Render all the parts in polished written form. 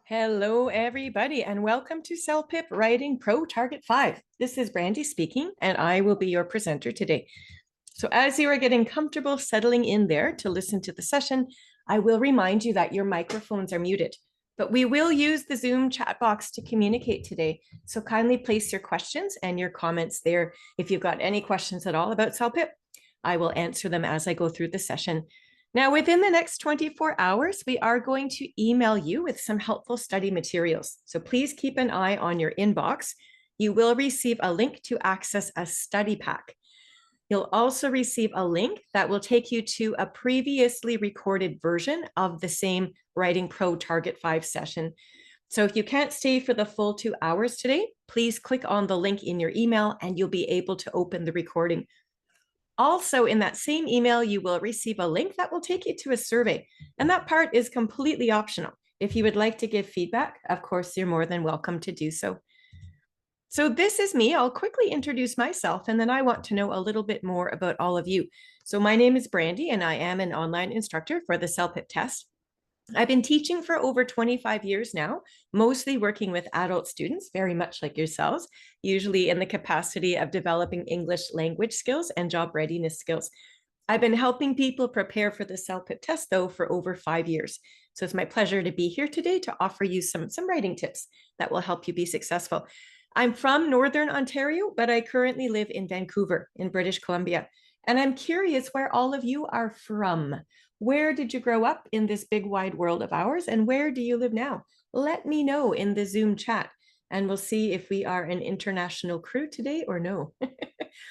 Hello, everybody, and welcome to CELPIP Writing Pro Target 5. This is Brandy speaking, and I will be your presenter today. So as you are getting comfortable settling in there to listen to the session, I will remind you that your microphones are muted, but we will use the Zoom chat box to communicate today. So kindly place your questions and your comments there. If you've got any questions at all about CELPIP, I will answer them as I go through the session. Now, within the next 24 hours, we are going to email you with some helpful study materials. So please keep an eye on your inbox. You will receive a link to access a study pack. You'll also receive a link that will take you to a previously recorded version of the same Writing Pro Target 5 session. So if you can't stay for the full 2 hours today, please click on the link in your email and you'll be able to open the recording. Also, in that same email, you will receive a link that will take you to a survey. And that part is completely optional. If you would like to give feedback, of course, you're more than welcome to do so. So this is me. I'll quickly introduce myself, and then I want to know a little bit more about all of you. So my name is Brandy, and I am an online instructor for the CELPIP Test. I've been teaching for over 25 years now, mostly working with adult students, very much like yourselves, usually in the capacity of developing English language skills and job readiness skills. I've been helping people prepare for the CELPIP test, though, for over 5 years. So it's my pleasure to be here today to offer you some writing tips that will help you be successful. I'm from Northern Ontario, but I currently live in Vancouver in British Columbia. And I'm curious where all of you are from. Where did you grow up in this big wide world of ours? And where do you live now? Let me know in the Zoom chat and we'll see if we are an international crew today or no.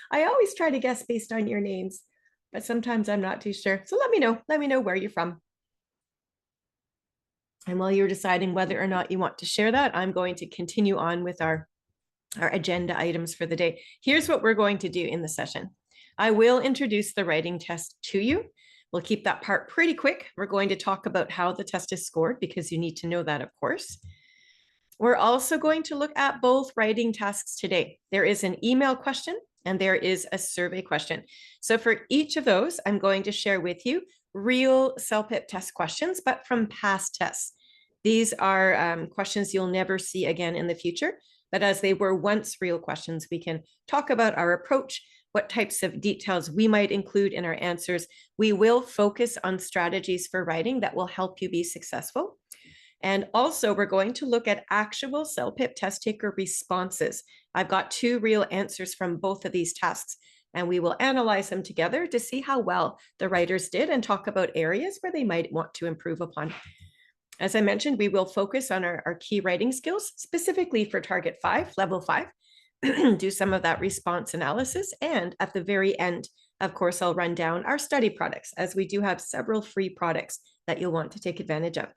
I always try to guess based on your names, but sometimes I'm not too sure. So let me know where you're from. And while you're deciding whether or not you want to share that, I'm going to continue on with our agenda items for the day. Here's what we're going to do in the session. I will introduce the writing test to you. We'll keep that part pretty quick. We're going to talk about how the test is scored because you need to know that, of course. We're also going to look at both writing tasks today. There is an email question and there is a survey question. So for each of those, I'm going to share with you real CELPIP test questions, but from past tests. These are questions you'll never see again in the future, but as they were once real questions, we can talk about our approach, what types of details we might include in our answers. We will focus on strategies for writing that will help you be successful. And also, we're going to look at actual CELPIP test taker responses. I've got 2 real answers from both of these tasks, and we will analyze them together to see how well the writers did and talk about areas where they might want to improve upon. As I mentioned, we will focus on our key writing skills, specifically for Target 5, Level 5, do some of that response analysis. And at the very end, of course, I'll run down our study products, as we do have several free products that you'll want to take advantage of.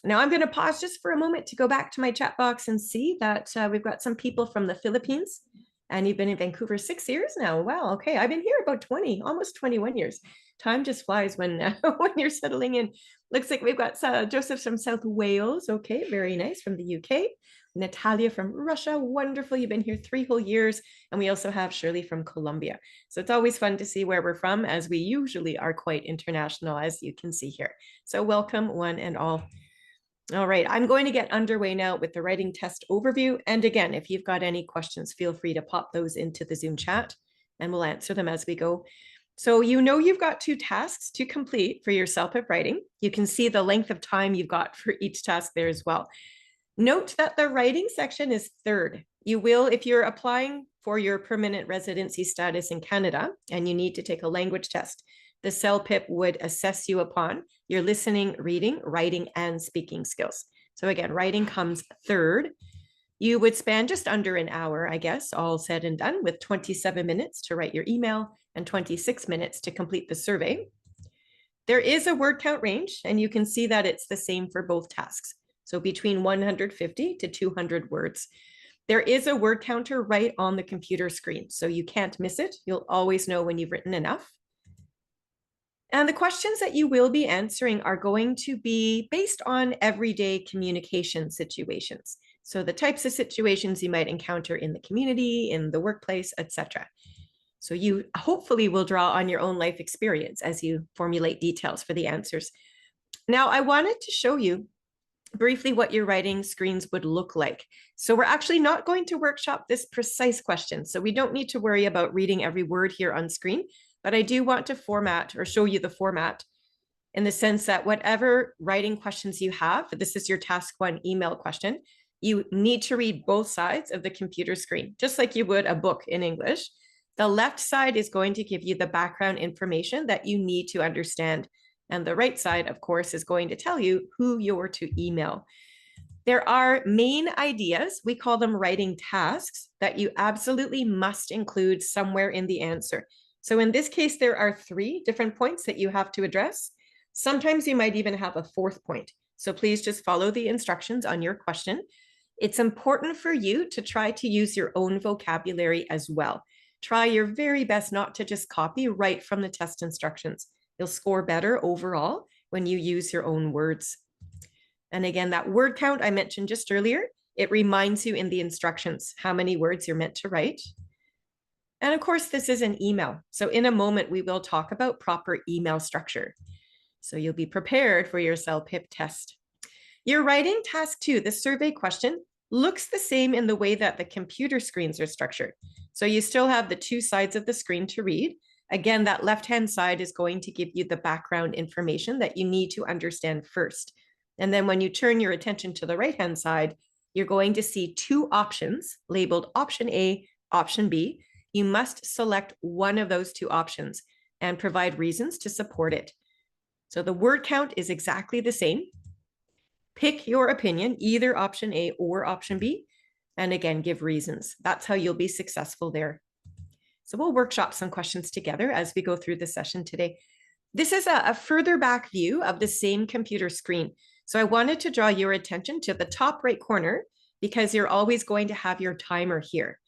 Now, I'm going to pause just for a moment to go back to my chat box and see that we've got some people from the Philippines. And you've been in Vancouver 6 years now. Wow. Okay. I've been here about 20, almost 21 years. Time just flies when when you're settling in. Looks like we've got Joseph from South Wales. Okay. Very nice. From the UK. Natalia from Russia. Wonderful. You've been here 3 whole years. And we also have Shirley from Colombia. So it's always fun to see where we're from, as we usually are quite international, as you can see here. So welcome one and all. All right, I'm going to get underway now with the writing test overview. And again, if you've got any questions, feel free to pop those into the Zoom chat and we'll answer them as we go. So you know you've got 2 tasks to complete for your CELPIP writing. You can see the length of time you've got for each task there as well. Note that the writing section is 3rd. You will, if you're applying for your permanent residency status in Canada and you need to take a language test, the CELPIP would assess you upon your listening, reading, writing, and speaking skills. So again, writing comes 3rd. You would spend just under an hour, I guess, all said and done, with 27 minutes to write your email and 26 minutes to complete the survey. There is a word count range, and you can see that it's the same for both tasks. So between 150 to 200 words. There is a word counter right on the computer screen, so you can't miss it. You'll always know when you've written enough. And the questions that you will be answering are going to be based on everyday communication situations. So the types of situations you might encounter in the community, in the workplace, etc. So you hopefully will draw on your own life experience as you formulate details for the answers. Now, I wanted to show you briefly what your writing screens would look like. So we're actually not going to workshop this precise question. So we don't need to worry about reading every word here on screen, but I do want to format or show you the format in the sense that whatever writing questions you have, this is your task 1 email question, you need to read both sides of the computer screen, just like you would a book in English. The left side is going to give you the background information that you need to understand. And the right side, of course, is going to tell you who you're to email. There are main ideas, we call them writing tasks, that you absolutely must include somewhere in the answer. So in this case, there are 3 different points that you have to address. Sometimes you might even have a 4th point. So please just follow the instructions on your question. It's important for you to try to use your own vocabulary as well. Try your very best not to just copy right from the test instructions. You'll score better overall when you use your own words. And again, that word count I mentioned just earlier, it reminds you in the instructions how many words you're meant to write. And of course, this is an email. So in a moment, we will talk about proper email structure. So you'll be prepared for your CELPIP test. Your writing task 2, the survey question, looks the same in the way that the computer screens are structured. So you still have the 2 sides of the screen to read. Again, that left-hand side is going to give you the background information that you need to understand first. And then when you turn your attention to the right-hand side, you're going to see 2 options labeled option A, option B. You must select one of those 2 options and provide reasons to support it. So the word count is exactly the same. Pick your opinion, either option A or option B, and again, give reasons. That's how you'll be successful there. So we'll workshop some questions together as we go through the session today. This is a further back view of the same computer screen. So I wanted to draw your attention to the top right corner because you're always going to have your timer here.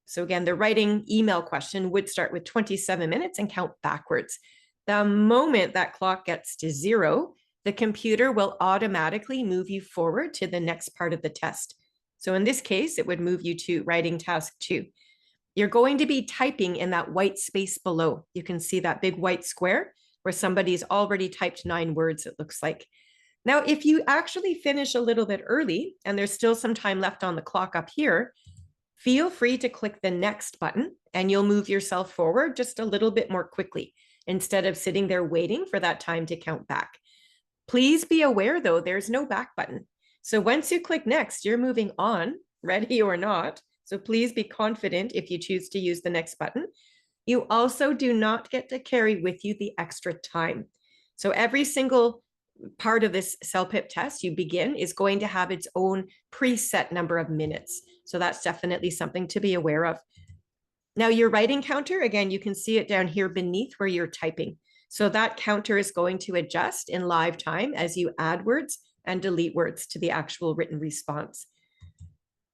So again, the writing email question would start with 27 minutes and count backwards. The moment that clock gets to 0, the computer will automatically move you forward to the next part of the test. So in this case, it would move you to writing task 2. You're going to be typing in that white space below. You can see that big white square where somebody's already typed 9 words, it looks like. Now, if you actually finish a little bit early and there's still some time left on the clock up here, feel free to click the next button and you'll move yourself forward just a little bit more quickly instead of sitting there waiting for that time to count back. Please be aware though, there's no back button. So once you click next, you're moving on, ready or not. So please be confident if you choose to use the next button. You also do not get to carry with you the extra time. So every single part of this CELPIP test you begin is going to have its own preset number of minutes. So that's definitely something to be aware of. Now your writing counter, again, you can see it down here beneath where you're typing. So that counter is going to adjust in live time as you add words and delete words to the actual written response.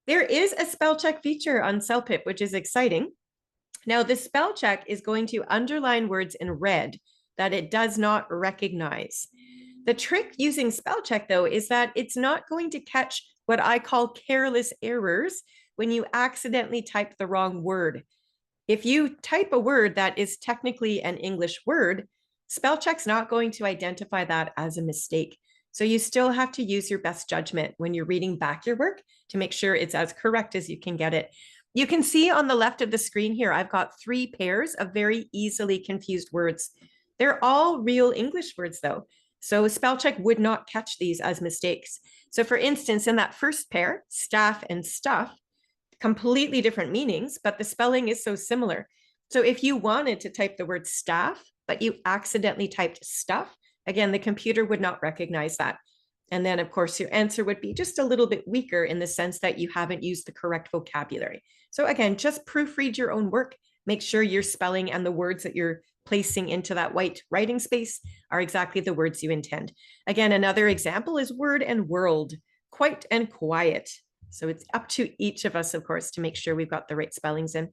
There is a spell check feature on CELPIP, which is exciting. Now the spell check is going to underline words in red that it does not recognize. The trick using spell check though is that it's not going to catch what I call careless errors when you accidentally type the wrong word. If you type a word that is technically an English word, spell check's not going to identify that as a mistake. So you still have to use your best judgment when you're reading back your work to make sure it's as correct as you can get it. You can see on the left of the screen here, I've got 3 pairs of very easily confused words. They're all real English words though. So spell check would not catch these as mistakes. So for instance, in that first pair, staff and stuff, completely different meanings, but the spelling is so similar. So if you wanted to type the word staff, but you accidentally typed stuff, again, the computer would not recognize that. And then of course, your answer would be just a little bit weaker in the sense that you haven't used the correct vocabulary. So again, just proofread your own work. Make sure your spelling and the words that you're placing into that white writing space are exactly the words you intend. Again, another example is word and world, quite and quiet. So it's up to each of us, of course, to make sure we've got the right spellings in.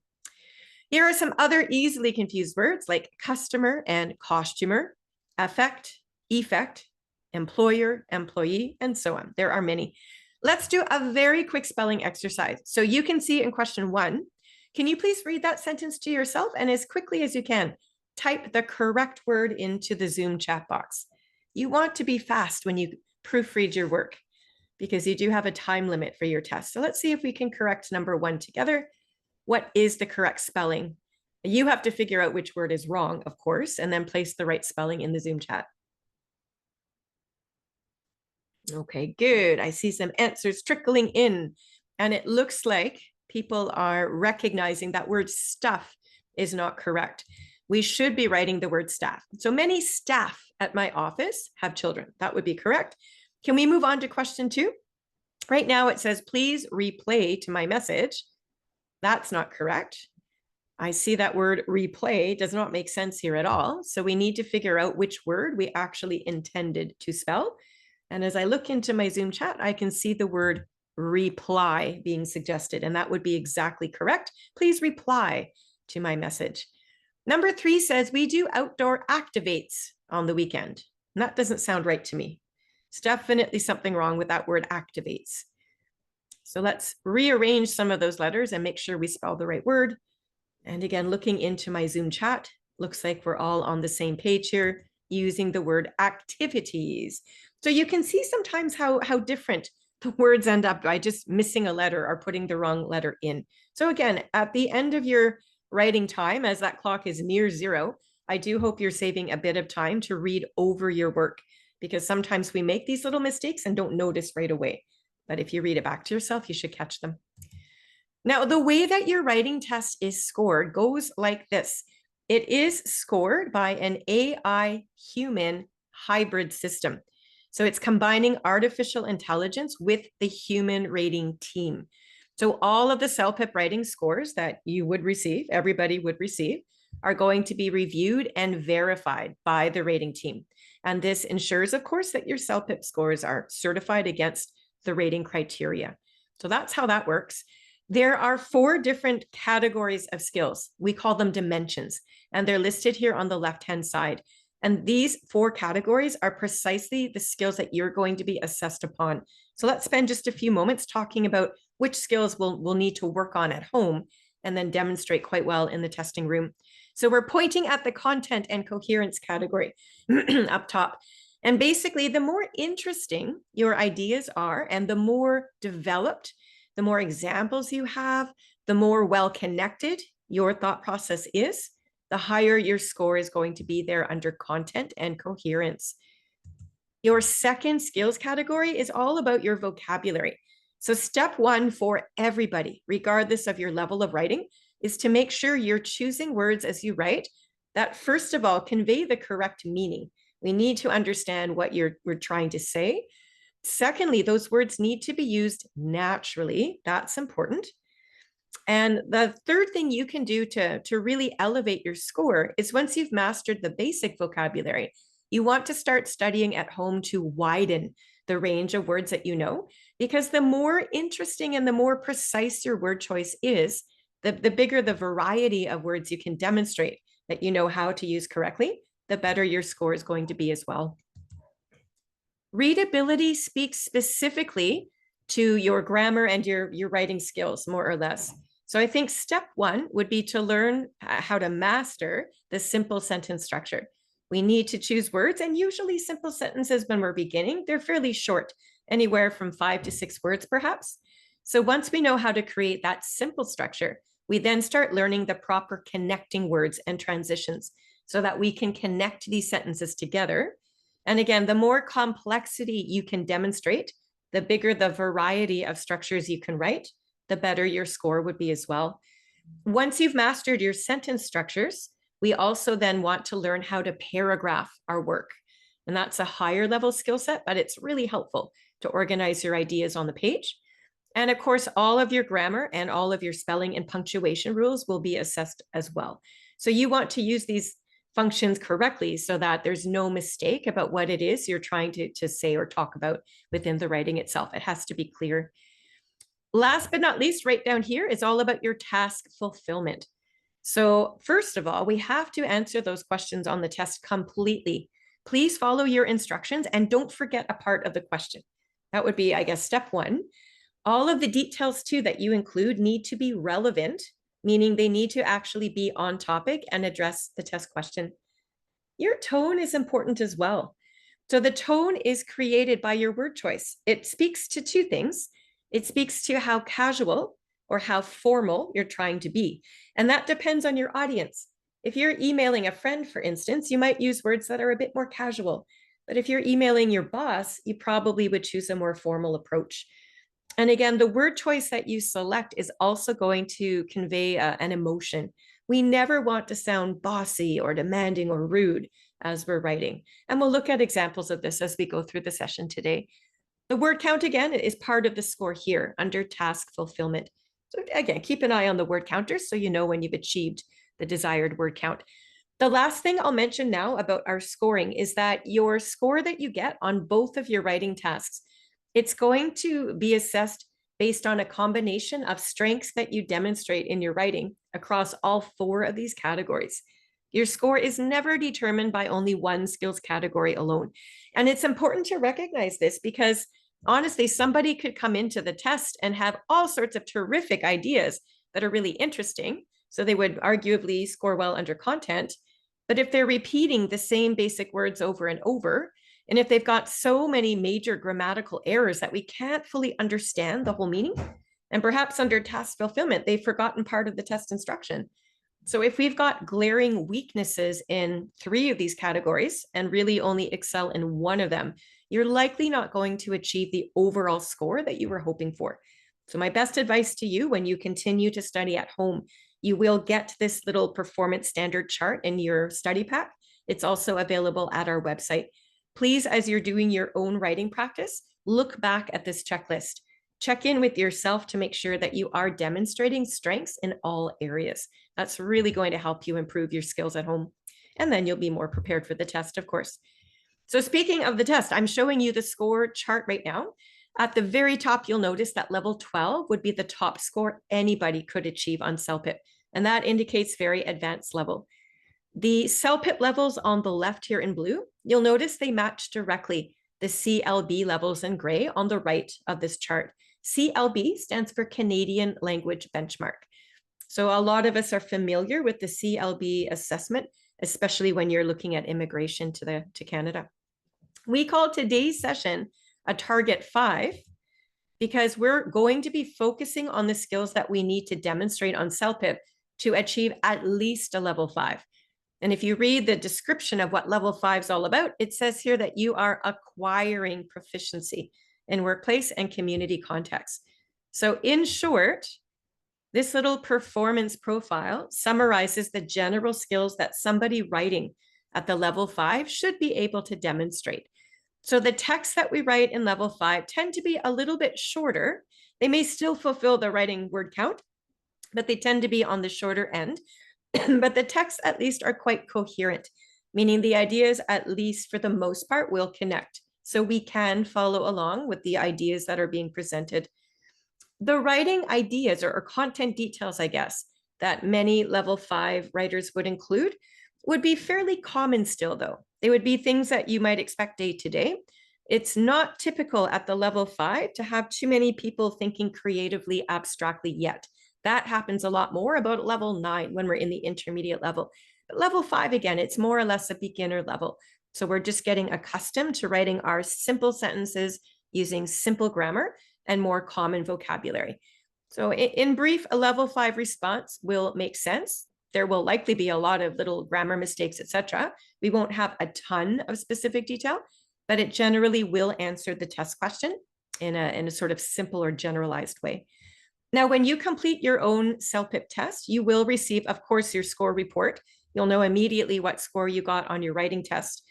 Here are some other easily confused words like customer and costumer, affect, effect, employer, employee, and so on. There are many. Let's do a very quick spelling exercise. So you can see in question 1, can you please read that sentence to yourself and as quickly as you can, type the correct word into the Zoom chat box. You want to be fast when you proofread your work. because you do have a time limit for your test. So let's see if we can correct number 1 together. What is the correct spelling? You have to figure out which word is wrong, of course, and then place the right spelling in the Zoom chat. Okay, good. I see some answers trickling in, and it looks like people are recognizing that word stuff is not correct. We should be writing the word staff. So many staff at my office have children. That would be correct. Can we move on to question 2? Right now it says, please replay to my message. That's not correct. I see that word replay does not make sense here at all. So we need to figure out which word we actually intended to spell. And as I look into my Zoom chat, I can see the word reply being suggested, and that would be exactly correct. Please reply to my message. Number 3 says we do outdoor activates on the weekend. And that doesn't sound right to me. It's definitely something wrong with that word activates. So let's rearrange some of those letters and make sure we spell the right word. And again, looking into my Zoom chat, looks like we're all on the same page here, using the word activities. So you can see sometimes how different the words end up by just missing a letter or putting the wrong letter in. So again, at the end of your writing time, as that clock is near 0, I do hope you're saving a bit of time to read over your work, because sometimes we make these little mistakes and don't notice right away. But if you read it back to yourself, you should catch them. Now, the way that your writing test is scored goes like this. It is scored by an AI human hybrid system. So it's combining artificial intelligence with the human rating team. So all of the CELPIP writing scores that you would receive, everybody would receive, are going to be reviewed and verified by the rating team. And this ensures, of course, that your CELPIP scores are certified against the rating criteria. So that's how that works. There are 4 different categories of skills. We call them dimensions, and they're listed here on the left-hand side. And these 4 categories are precisely the skills that you're going to be assessed upon. So let's spend just a few moments talking about which skills we'll need to work on at home and then demonstrate quite well in the testing room. So we're pointing at the content and coherence category up top. And basically, the more interesting your ideas are and the more developed, the more examples you have, the more well-connected your thought process is, the higher your score is going to be there under content and coherence. Your second skills category is all about your vocabulary. So step 1 for everybody, regardless of your level of writing, is to make sure you're choosing words as you write that, first of all, convey the correct meaning. We need to understand what we're trying to say. Secondly, those words need to be used naturally. That's important. And the third thing you can do to really elevate your score is, once you've mastered the basic vocabulary, you want to start studying at home to widen the range of words that you know, because the more interesting and the more precise your word choice is, the bigger the variety of words you can demonstrate that you know how to use correctly, the better your score is going to be as well. Readability speaks specifically to your grammar and your writing skills, more or less. So I think step 1 would be to learn how to master the simple sentence structure. We need to choose words, and usually simple sentences, when we're beginning, they're fairly short, anywhere from 5 to 6 words perhaps. So once we know how to create that simple structure, we then start learning the proper connecting words and transitions so that we can connect these sentences together. And again, the more complexity you can demonstrate, the bigger the variety of structures you can write, the better your score would be as well. Once you've mastered your sentence structures, we also then want to learn how to paragraph our work. And that's a higher level skill set, but it's really helpful to organize your ideas on the page. And of course, all of your grammar and all of your spelling and punctuation rules will be assessed as well. So you want to use these functions correctly so that there's no mistake about what it is you're trying to say or talk about within the writing itself. It has to be clear. Last but not least, right down here is all about your task fulfillment. So first of all, we have to answer those questions on the test completely. Please follow your instructions and don't forget a part of the question. That would be, I guess, step 1. All of the details too that you include need to be relevant, meaning they need to actually be on topic and address the test question. Your tone is important as well. So the tone is created by your word choice. It speaks to two things. It speaks to how casual or how formal you're trying to be. And that depends on your audience. If you're emailing a friend, for instance, you might use words that are a bit more casual. But if you're emailing your boss, you probably would choose a more formal approach. And again, the word choice that you select is also going to convey an emotion. We never want to sound bossy or demanding or rude as we're writing. And we'll look at examples of this as we go through the session today. The word count, again, is part of the score here under task fulfillment. So again, keep an eye on the word counters so you know when you've achieved the desired word count. The last thing I'll mention now about our scoring is that your score that you get on both of your writing tasks, it's going to be assessed based on a combination of strengths that you demonstrate in your writing across all 4 of these categories. Your score is never determined by only one skills category alone. And it's important to recognize this because honestly, somebody could come into the test and have all sorts of terrific ideas that are really interesting. So they would arguably score well under content. But if they're repeating the same basic words over and over, and if they've got so many major grammatical errors that we can't fully understand the whole meaning, and perhaps under task fulfillment, they've forgotten part of the test instruction. So if we've got glaring weaknesses in 3 of these categories and really only excel in one of them, you're likely not going to achieve the overall score that you were hoping for. So my best advice to you when you continue to study at home, you will get this little performance standard chart in your study pack. It's also available at our website. Please, as you're doing your own writing practice, look back at this checklist. Check in with yourself to make sure that you are demonstrating strengths in all areas. That's really going to help you improve your skills at home. And then you'll be more prepared for the test, of course. So speaking of the test, I'm showing you the score chart right now. At the very top, you'll notice that level 12 would be the top score anybody could achieve on CELPIP. And that indicates very advanced level. The CELPIP levels on the left here in blue, you'll notice they match directly the CLB levels in gray on the right of this chart. CLB stands for Canadian Language Benchmark. So a lot of us are familiar with the CLB assessment, especially when you're looking at immigration to Canada. We call today's session a target 5 because we're going to be focusing on the skills that we need to demonstrate on CELPIP to achieve at least a level 5. And if you read the description of what level 5 is all about, it says here that you are acquiring proficiency in workplace and community contexts. So in short, this little performance profile summarizes the general skills that somebody writing at the level 5 should be able to demonstrate. So the texts that we write in level 5 tend to be a little bit shorter. They may still fulfill the writing word count, but they tend to be on the shorter end. But the texts at least are quite coherent, meaning the ideas, at least for the most part, will connect. So we can follow along with the ideas that are being presented. The writing ideas or content details, I guess, that many level 5 writers would include would be fairly common still, though. They would be things that you might expect day to day. It's not typical at the level 5 to have too many people thinking creatively, abstractly yet. That happens a lot more about level 9 when we're in the intermediate level. But level 5, again, it's more or less a beginner level. So we're just getting accustomed to writing our simple sentences using simple grammar and more common vocabulary. So in brief, a level 5 response will make sense. There will likely be a lot of little grammar mistakes, etc. We won't have a ton of specific detail, but it generally will answer the test question in a sort of simple or generalized way. Now, when you complete your own CELPIP test, you will receive, of course, your score report. You'll know immediately what score you got on your writing test.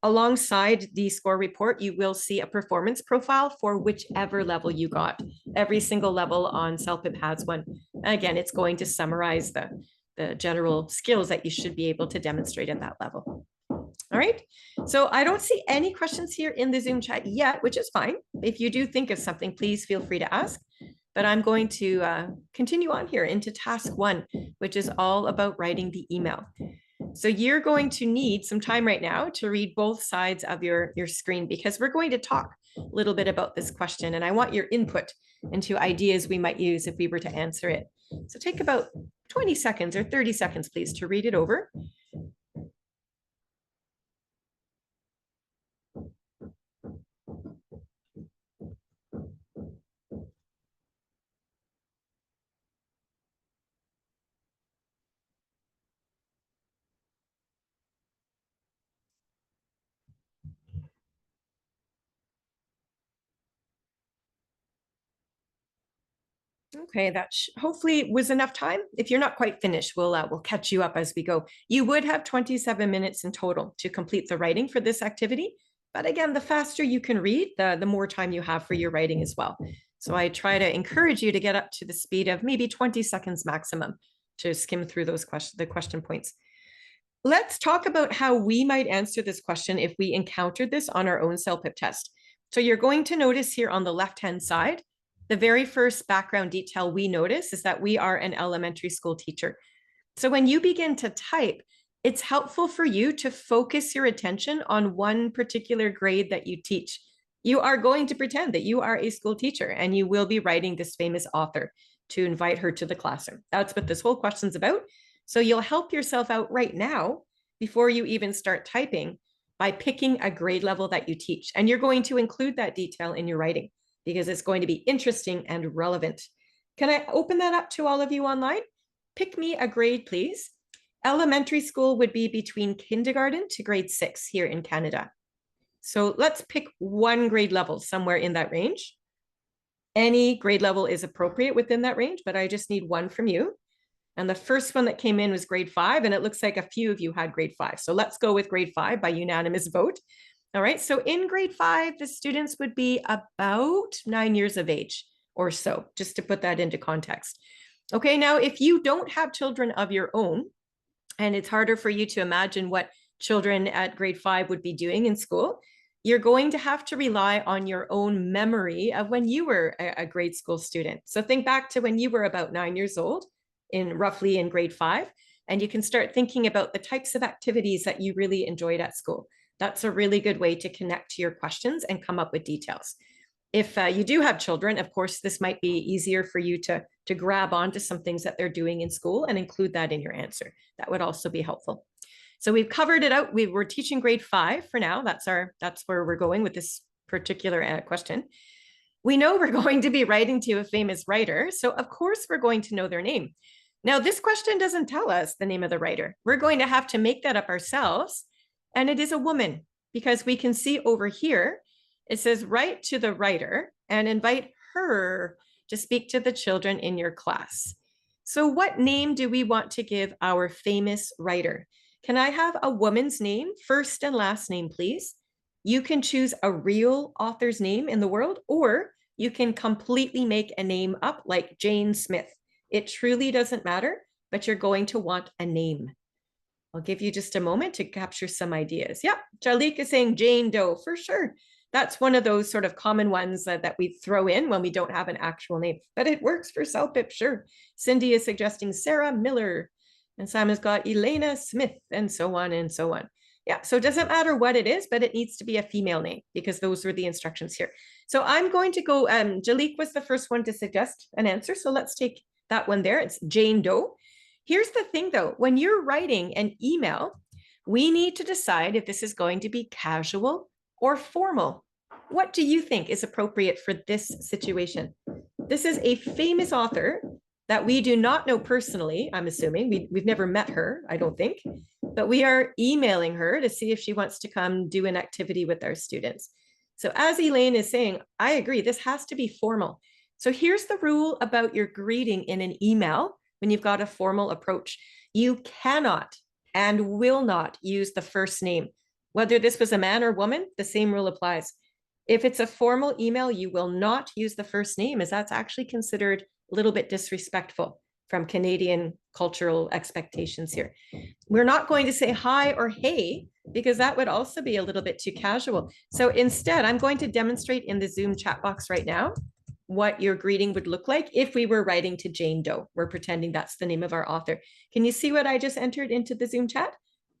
Alongside the score report, you will see a performance profile for whichever level you got. Every single level on CELPIP has one. Again, it's going to summarize the general skills that you should be able to demonstrate at that level. All right, so I don't see any questions here in the Zoom chat yet, which is fine. If you do think of something, please feel free to ask. But I'm going to continue on here into task 1, which is all about writing the email. So you're going to need some time right now to read both sides of your screen because we're going to talk a little bit about this question and I want your input into ideas we might use if we were to answer it. So take about 20 seconds or 30 seconds, please, to read it over. Okay, that hopefully was enough time. If you're not quite finished, we'll catch you up as we go. You would have 27 minutes in total to complete the writing for this activity. But again, the faster you can read, the more time you have for your writing as well. So I try to encourage you to get up to the speed of maybe 20 seconds maximum to skim through the question points. Let's talk about how we might answer this question if we encountered this on our own CELPIP test. So you're going to notice here on the left-hand side, the very first background detail we notice is that we are an elementary school teacher. So when you begin to type, it's helpful for you to focus your attention on one particular grade that you teach. You are going to pretend that you are a school teacher and you will be writing this famous author to invite her to the classroom. That's what this whole question's about. So you'll help yourself out right now before you even start typing by picking a grade level that you teach. And you're going to include that detail in your writing because it's going to be interesting and relevant. Can I open that up to all of you online? Pick me a grade, please. Elementary school would be between kindergarten to grade 6 here in Canada. So let's pick one grade level somewhere in that range. Any grade level is appropriate within that range, but I just need one from you. And the first one that came in was grade 5, and it looks like a few of you had grade 5. So let's go with grade 5 by unanimous vote. All right, so in grade 5, the students would be about 9 years of age or so, just to put that into context. Okay, now if you don't have children of your own, and it's harder for you to imagine what children at grade 5 would be doing in school, you're going to have to rely on your own memory of when you were a grade school student. So think back to when you were about 9 years old, roughly in grade 5, and you can start thinking about the types of activities that you really enjoyed at school. That's a really good way to connect to your questions and come up with details. If you do have children, of course, this might be easier for you to grab onto some things that they're doing in school and include that in your answer. That would also be helpful. So we've covered it out. We're teaching grade 5 for now. That's where we're going with this particular question. We know we're going to be writing to a famous writer, so of course we're going to know their name. Now, this question doesn't tell us the name of the writer. We're going to have to make that up ourselves, and it is a woman because we can see over here, it says write to the writer and invite her to speak to the children in your class. So what name do we want to give our famous writer? Can I have a woman's name, first and last name, please? You can choose a real author's name in the world, or you can completely make a name up like Jane Smith. It truly doesn't matter, but you're going to want a name. I'll give you just a moment to capture some ideas. Yeah, Jalik is saying Jane Doe, for sure. That's one of those sort of common ones that we throw in when we don't have an actual name, but it works for CELPIP, sure. Cindy is suggesting Sarah Miller, and Simon's got Elena Smith, and so on and so on. Yeah, so it doesn't matter what it is, but it needs to be a female name because those were the instructions here. So I'm going to go, Jalik was the first one to suggest an answer, so let's take that one there. It's Jane Doe. Here's the thing though, when you're writing an email, we need to decide if this is going to be casual or formal. What do you think is appropriate for this situation? This is a famous author that we do not know personally, I'm assuming. We've never met her, I don't think, but we are emailing her to see if she wants to come do an activity with our students. So as Elaine is saying, I agree, this has to be formal. So here's the rule about your greeting in an email when you've got a formal approach. You cannot and will not use the first name. Whether this was a man or woman, the same rule applies. If it's a formal email, you will not use the first name, as that's actually considered a little bit disrespectful from Canadian cultural expectations here. We're not going to say hi or hey, because that would also be a little bit too casual. So instead, I'm going to demonstrate in the Zoom chat box right now what your greeting would look like if we were writing to Jane Doe. We're pretending that's the name of our author. Can you see what I just entered into the Zoom chat?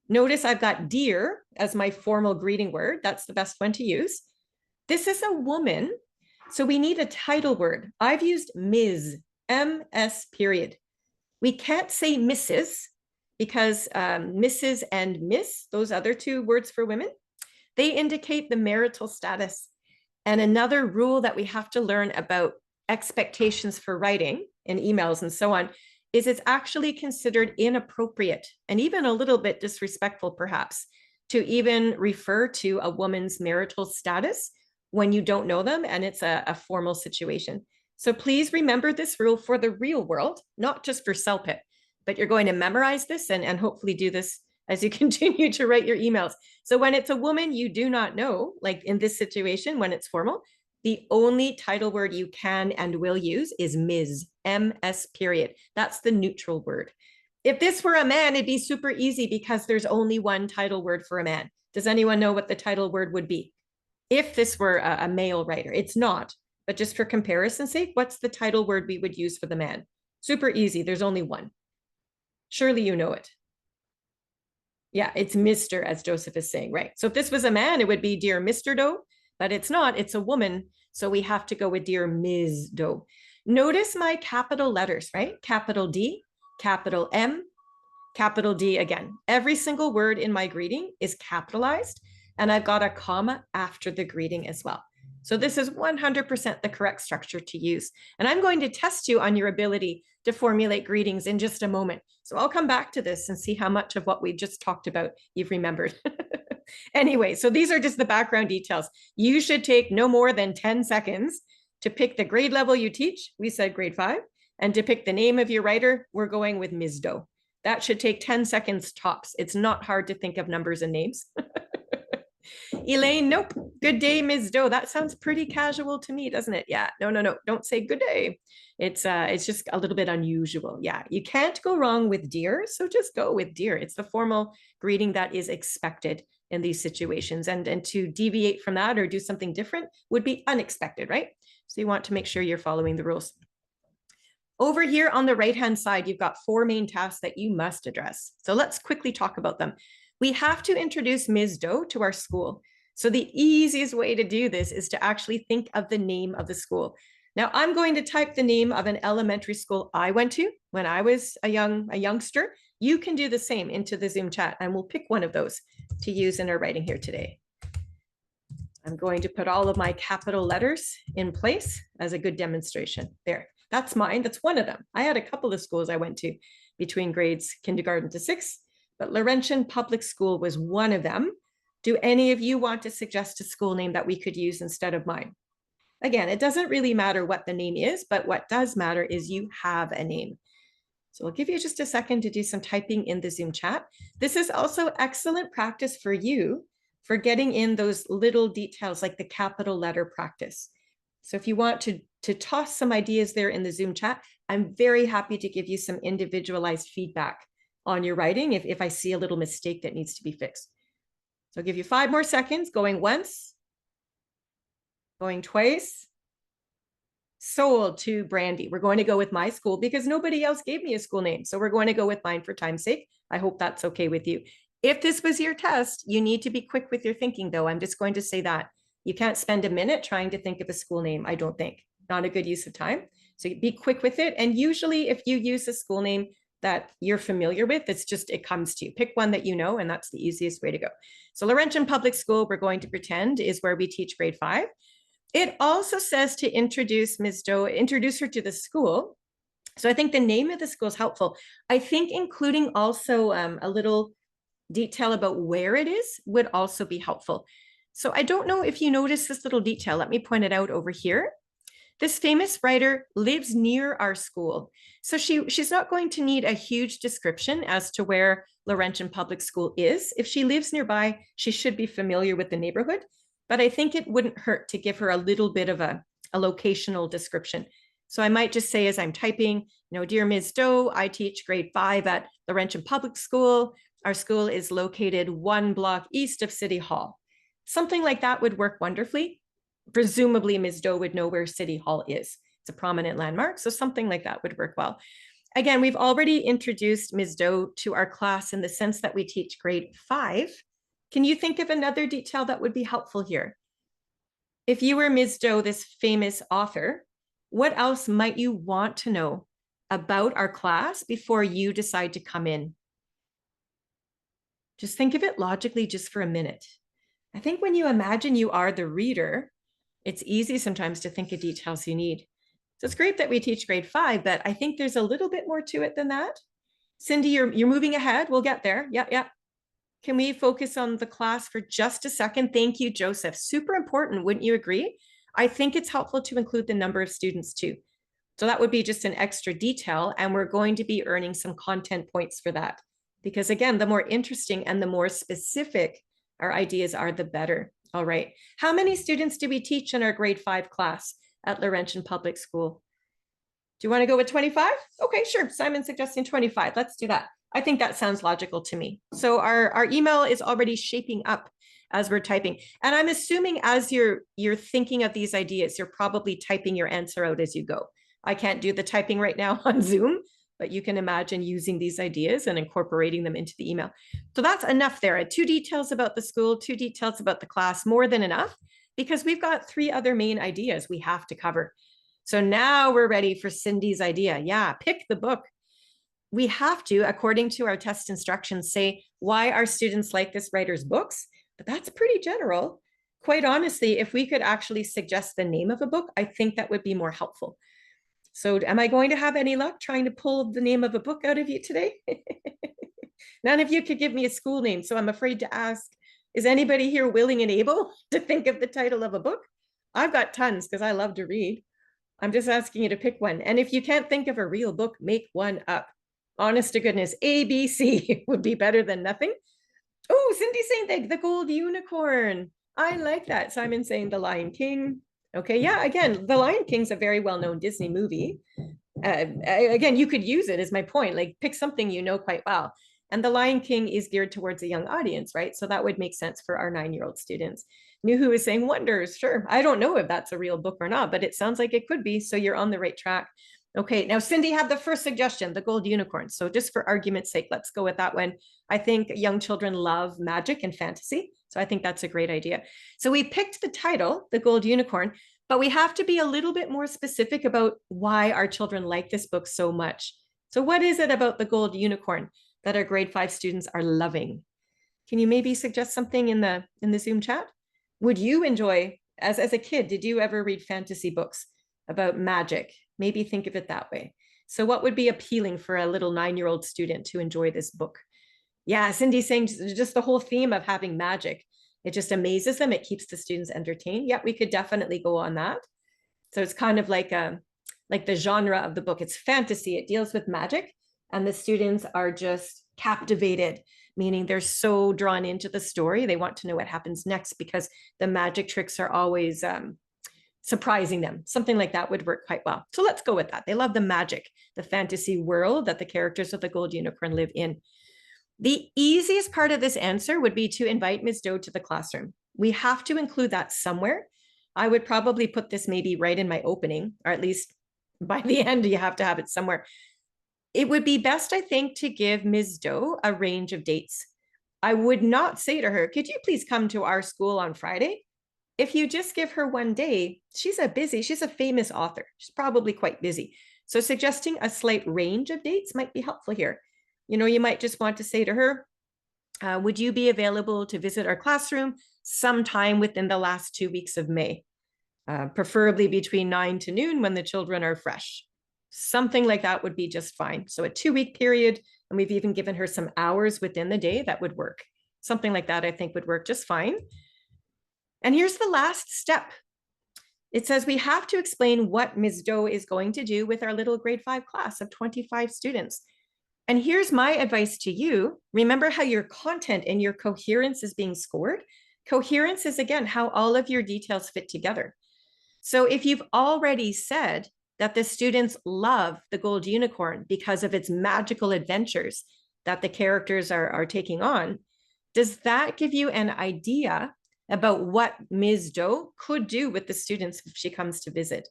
Notice I've got dear as my formal greeting word. That's the best one to use. This is a woman, so we need a title word. I've used Ms., M-S period. We can't say Mrs. because Mrs. and Miss, those other two words for women, they indicate the marital status. And another rule that we have to learn about expectations for writing in emails and so on is it's actually considered inappropriate and even a little bit disrespectful, perhaps, to even refer to a woman's marital status when you don't know them and it's a formal situation. So please remember this rule for the real world, not just for CELPIP, but you're going to memorize this and hopefully do this as you continue to write your emails. So when it's a woman you do not know, like in this situation, when it's formal, the only title word you can and will use is Ms., M-S period. That's the neutral word. If this were a man, it'd be super easy because there's only one title word for a man. Does anyone know what the title word would be? If this were a male writer, it's not, but just for comparison's sake, what's the title word we would use for the man? Super easy, there's only one. Surely you know it. Yeah, it's Mr., as Joseph is saying, right? So if this was a man, it would be Dear Mr. Doe, but it's not, it's a woman. So we have to go with Dear Ms. Doe. Notice my capital letters, right? Capital D, capital M, capital D again. Every single word in my greeting is capitalized, and I've got a comma after the greeting as well. So this is 100% the correct structure to use. And I'm going to test you on your ability to formulate greetings in just a moment. So I'll come back to this and see how much of what we just talked about you've remembered. Anyway, so these are just the background details. You should take no more than 10 seconds to pick the grade level you teach. We said grade 5. And to pick the name of your writer, we're going with Ms. Doe. That should take 10 seconds tops. It's not hard to think of numbers and names. Elaine, nope. Good day, Ms. Doe. That sounds pretty casual to me, doesn't it? Yeah, no. Don't say good day. It's just a little bit unusual. Yeah, you can't go wrong with dear, so just go with dear. It's the formal greeting that is expected in these situations. And to deviate from that or do something different would be unexpected, right? So you want to make sure you're following the rules. Over here on the right-hand side, you've got 4 main tasks that you must address. So let's quickly talk about them. We have to introduce Ms. Doe to our school. So the easiest way to do this is to actually think of the name of the school. Now I'm going to type the name of an elementary school I went to when I was a youngster. You can do the same into the Zoom chat, and we'll pick one of those to use in our writing here today. I'm going to put all of my capital letters in place as a good demonstration. There, that's mine. That's one of them. I had a couple of schools I went to between grades kindergarten to 6, but Laurentian Public School was one of them. Do any of you want to suggest a school name that we could use instead of mine? Again, it doesn't really matter what the name is, but what does matter is you have a name. So I'll give you just a second to do some typing in the Zoom chat. This is also excellent practice for you for getting in those little details like the capital letter practice. So if you want to toss some ideas there in the Zoom chat, I'm very happy to give you some individualized feedback on your writing if I see a little mistake that needs to be fixed. So I'll give you 5 more seconds, going once, going twice. Sold to Brandy. We're going to go with my school because nobody else gave me a school name. So we're going to go with mine for time's sake. I hope that's okay with you. If this was your test, you need to be quick with your thinking, though. I'm just going to say that. You can't spend a minute trying to think of a school name, I don't think. Not a good use of time. So be quick with it. And usually if you use a school name that you're familiar with, it comes to you. Pick one that you know, and that's the easiest way to go. So Laurentian Public School, we're going to pretend, is where we teach grade 5. It also says to introduce Ms. Doe, introduce her to the school. So I think the name of the school is helpful. I think including also a little detail about where it is would also be helpful. So I don't know if you notice this little detail. Let me point it out over here. This famous writer lives near our school. So she's not going to need a huge description as to where Laurentian Public School is. If she lives nearby, she should be familiar with the neighborhood. But I think it wouldn't hurt to give her a little bit of a locational description. So I might just say as I'm typing, dear Ms. Doe, I teach grade 5 at Laurentian Public School. Our school is located 1 block east of City Hall. Something like that would work wonderfully. Presumably Ms. Doe would know where City Hall is. It's a prominent landmark, so something like that would work well. Again, we've already introduced Ms. Doe to our class in the sense that we teach grade 5. Can you think of another detail that would be helpful here? If you were Ms. Doe, this famous author, what else might you want to know about our class before you decide to come in? Just think of it logically just for a minute. I think when you imagine you are the reader, it's easy sometimes to think of details you need. So it's great that we teach grade 5, but I think there's a little bit more to it than that. Cindy, you're moving ahead. We'll get there. Yeah. Can we focus on the class for just a second? Thank you, Joseph. Super important, wouldn't you agree? I think it's helpful to include the number of students too. So that would be just an extra detail, and we're going to be earning some content points for that. Because again, the more interesting and the more specific our ideas are, the better. All right. How many students do we teach in our grade 5 class at Laurentian Public School? Do you want to go with 25? Okay, sure. Simon's suggesting 25. Let's do that. I think that sounds logical to me. So our email is already shaping up as we're typing. And I'm assuming as you're thinking of these ideas, you're probably typing your answer out as you go. I can't do the typing right now on Zoom, but you can imagine using these ideas and incorporating them into the email. So that's enough there. 2 details about the school, 2 details about the class, more than enough, because we've got 3 other main ideas we have to cover. So now we're ready for Cindy's idea. Yeah, pick the book. We have to, according to our test instructions, say why our students like this writer's books, but that's pretty general. Quite honestly, if we could actually suggest the name of a book, I think that would be more helpful. So am I going to have any luck trying to pull the name of a book out of you today? None of you could give me a school name, so I'm afraid to ask. Is anybody here willing and able to think of the title of a book? I've got tons because I love to read. I'm just asking you to pick one. And if you can't think of a real book, make one up. Honest to goodness, ABC would be better than nothing. Oh, Cindy's saying the Gold Unicorn. I like that. Simon's saying The Lion King. Okay, yeah, again, The Lion King's a very well-known Disney movie. Again, you could use it as my point, like pick something you know quite well. And The Lion King is geared towards a young audience, right? So that would make sense for our 9-year-old students. Nuhu is saying wonders. Sure. I don't know if that's a real book or not, but it sounds like it could be. So you're on the right track. Okay. Now, Cindy had the first suggestion, the Gold Unicorn. So just for argument's sake, let's go with that one. I think young children love magic and fantasy. So I think that's a great idea. So we picked the title, the Gold Unicorn, but we have to be a little bit more specific about why our children like this book so much. So what is it about the Gold Unicorn that our grade 5 students are loving? Can you maybe suggest something in the Zoom chat? Would you enjoy, as a kid, did you ever read fantasy books about magic? Maybe think of it that way. So what would be appealing for a little 9-year-old student to enjoy this book? Yeah, Cindy's saying just the whole theme of having magic. It just amazes them. It keeps the students entertained. Yeah, we could definitely go on that. So it's kind of like the genre of the book. It's fantasy. It deals with magic, and the students are just captivated, meaning they're so drawn into the story. They want to know what happens next because the magic tricks are always surprising them. Something like that would work quite well. So let's go with that. They love the magic, the fantasy world that the characters of the Gold Unicorn live in. The easiest part of this answer would be to invite Ms. Doe to the classroom. We have to include that somewhere. I would probably put this maybe right in my opening, or at least by the end, you have to have it somewhere. It would be best, I think, to give Ms. Doe a range of dates. I would not say to her, could you please come to our school on Friday? If you just give her one day, she's a famous author. She's probably quite busy. So suggesting a slight range of dates might be helpful here. You know, you might just want to say to her, would you be available to visit our classroom sometime within the last 2 weeks of May? Preferably between 9 to noon when the children are fresh. Something like that would be just fine. So a 2-week period, and we've even given her some hours within the day that would work. Something like that I think would work just fine. And here's the last step. It says we have to explain what Ms. Doe is going to do with our little grade 5 class of 25 students. And here's my advice to you. Remember how your content and your coherence is being scored? Coherence is, again, how all of your details fit together. So if you've already said that the students love the Gold Unicorn because of its magical adventures that the characters are taking on, does that give you an idea about what Ms. Doe could do with the students if she comes to visit?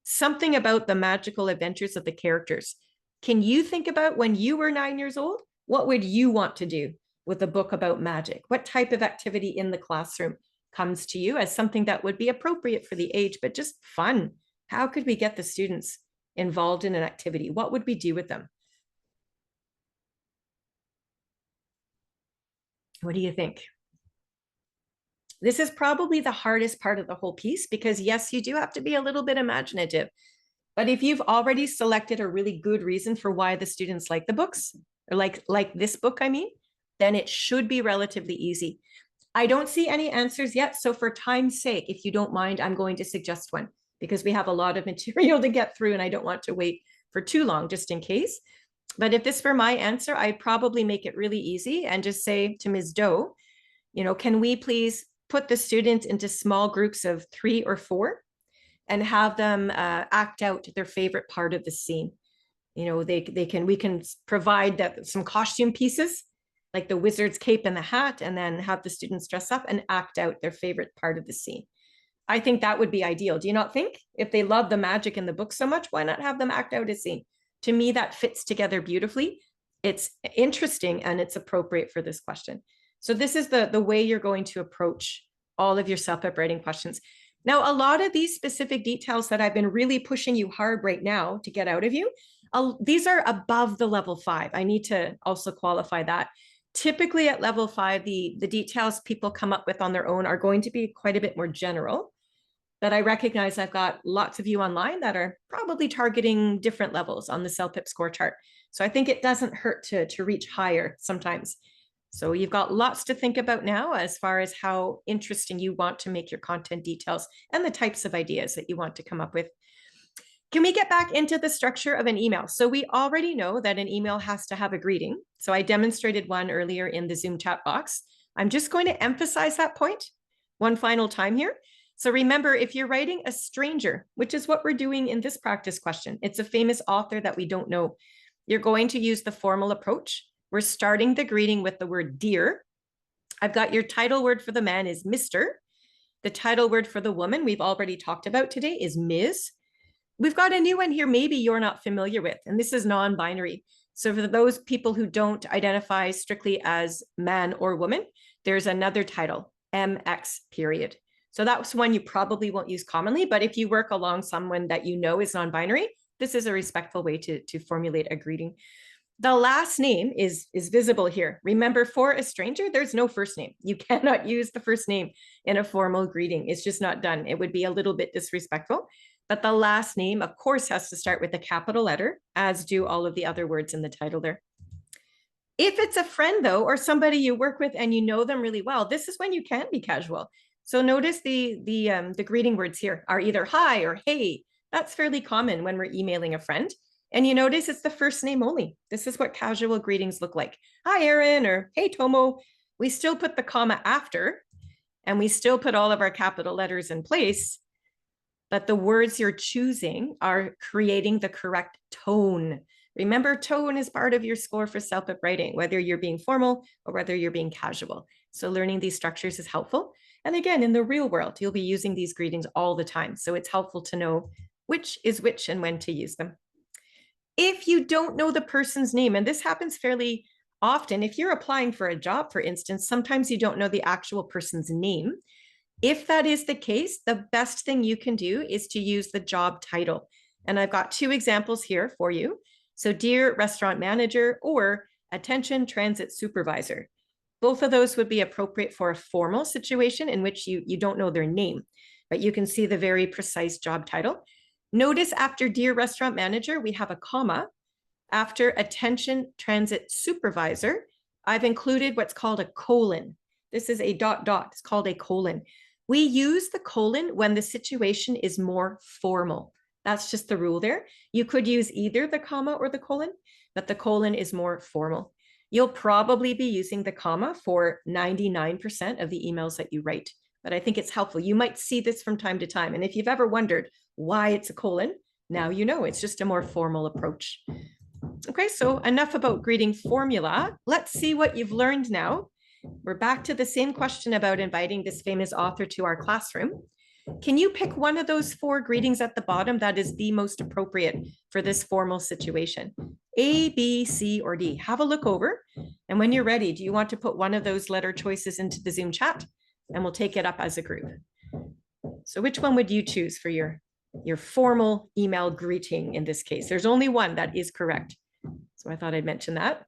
Something about the magical adventures of the characters. Can you think about when you were 9 years old? What would you want to do with a book about magic? What type of activity in the classroom comes to you as something that would be appropriate for the age, but just fun? How could we get the students involved in an activity? What would we do with them? What do you think? This is probably the hardest part of the whole piece because yes, you do have to be a little bit imaginative. But if you've already selected a really good reason for why the students like the books, or like this book, I mean, then it should be relatively easy. I don't see any answers yet. So for time's sake, if you don't mind, I'm going to suggest one. because we have a lot of material to get through and I don't want to wait for too long just in case. But if this were my answer, I'd probably make it really easy and just say to Ms. Doe, can we please put the students into small groups of 3 or 4 and have them act out their favorite part of the scene. We can provide that some costume pieces like the wizard's cape and the hat, and then have the students dress up and act out their favorite part of the scene. I think that would be ideal. Do you not think? If they love the magic in the book so much, why not have them act out a scene? To me, that fits together beautifully. It's interesting and it's appropriate for this question. So this is the way you're going to approach all of your CELPIP writing questions. Now, a lot of these specific details that I've been really pushing you hard right now to get out of you, these are above the level 5. I need to also qualify that. Typically at level 5, the details people come up with on their own are going to be quite a bit more general. But I recognize I've got lots of you online that are probably targeting different levels on the CELPIP score chart. So I think it doesn't hurt to reach higher sometimes. So you've got lots to think about now as far as how interesting you want to make your content details and the types of ideas that you want to come up with. Can we get back into the structure of an email? So we already know that an email has to have a greeting. So I demonstrated one earlier in the Zoom chat box. I'm just going to emphasize that point one final time here. So remember, if you're writing a stranger, which is what we're doing in this practice question, it's a famous author that we don't know, you're going to use the formal approach. We're starting the greeting with the word dear. I've got your title word for the man is Mr. The title word for the woman we've already talked about today is Ms. We've got a new one here maybe you're not familiar with, and this is non-binary. So for those people who don't identify strictly as man or woman, there's another title, MX period. So that's one you probably won't use commonly, but if you work along someone that you know is non-binary, this is a respectful way to formulate a greeting. The last name is visible here. Remember, for a stranger, there's no first name. You cannot use the first name in a formal greeting. It's just not done. It would be a little bit disrespectful. But the last name, of course, has to start with a capital letter, as do all of the other words in the title there. If it's a friend, though, or somebody you work with and you know them really well, this is when you can be casual. So notice the greeting words here are either hi or hey. That's fairly common when we're emailing a friend. And you notice it's the first name only. This is what casual greetings look like. Hi, Erin, or hey, Tomo. We still put the comma after, and we still put all of our capital letters in place, but the words you're choosing are creating the correct tone. Remember, tone is part of your score for CELPIP writing, whether you're being formal or whether you're being casual. So learning these structures is helpful. And again, in the real world, you'll be using these greetings all the time. So it's helpful to know which is which and when to use them. If you don't know the person's name, and this happens fairly often, if you're applying for a job, for instance, sometimes you don't know the actual person's name. If that is the case, the best thing you can do is to use the job title. And I've got 2 examples here for you. So dear restaurant manager or attention transit supervisor. Both of those would be appropriate for a formal situation in which you don't know their name, but you can see the very precise job title. Notice after dear restaurant manager, we have a comma. After attention transit supervisor, I've included what's called a colon. This is a ... It's called a colon. We use the colon when the situation is more formal. That's just the rule there. You could use either the comma or the colon, but the colon is more formal. You'll probably be using the comma for 99% of the emails that you write, but I think it's helpful. You might see this from time to time. And if you've ever wondered why it's a colon, now you know it's just a more formal approach. Okay, so enough about greeting formula. Let's see what you've learned now. We're back to the same question about inviting this famous author to our classroom. Can you pick one of those 4 greetings at the bottom that is the most appropriate for this formal situation? A, B, C, or D? Have a look over. And when you're ready, do you want to put one of those letter choices into the Zoom chat? And we'll take it up as a group. So which one would you choose for your formal email greeting in this case? There's only one that is correct. So I thought I'd mention that.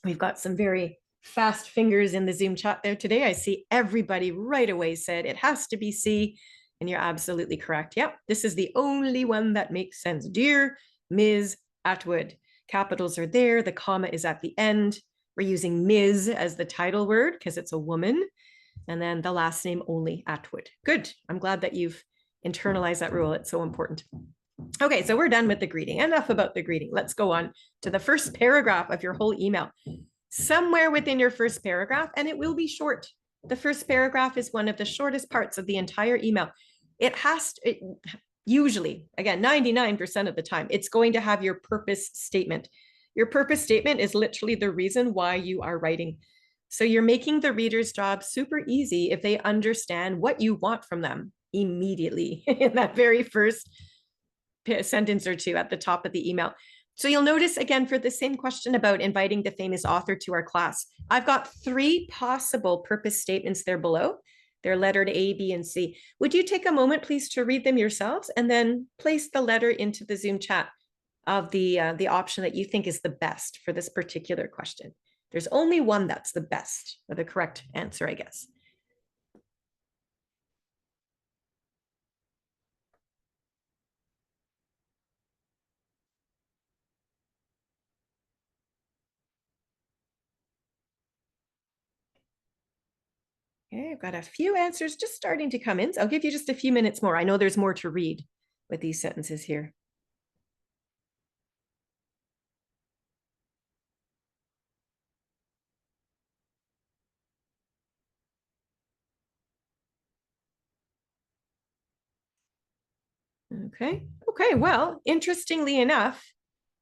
We've got some very fast fingers in the Zoom chat there today. I see everybody right away said it has to be C, and you're absolutely correct. Yep, this is the only one that makes sense. Dear Ms. Atwood. Capitals are there. The comma is at the end. We're using Ms. as the title word because it's a woman. and then the last name only, Atwood. Good. I'm glad that you've internalized that rule. It's so important. Okay, so we're done with the greeting. Enough about the greeting. Let's go on to the first paragraph of your whole email. Somewhere within your first paragraph, and it will be short. The first paragraph is one of the shortest parts of the entire email. It has to, usually, again, 99% of the time, it's going to have your purpose statement. Your purpose statement is literally the reason why you are writing. So you're making the reader's job super easy if they understand what you want from them immediately in that very first sentence or two at the top of the email. So you'll notice again for the same question about inviting the famous author to our class, I've got 3 possible purpose statements there below. They're lettered A, B, and C. Would you take a moment, please, to read them yourselves and then place the letter into the Zoom chat of the option that you think is the best for this particular question. There's only one that's the best, or the correct answer, I guess. Okay, I've got a few answers just starting to come in. So I'll give you just a few minutes more. I know there's more to read with these sentences here. Okay, well, interestingly enough,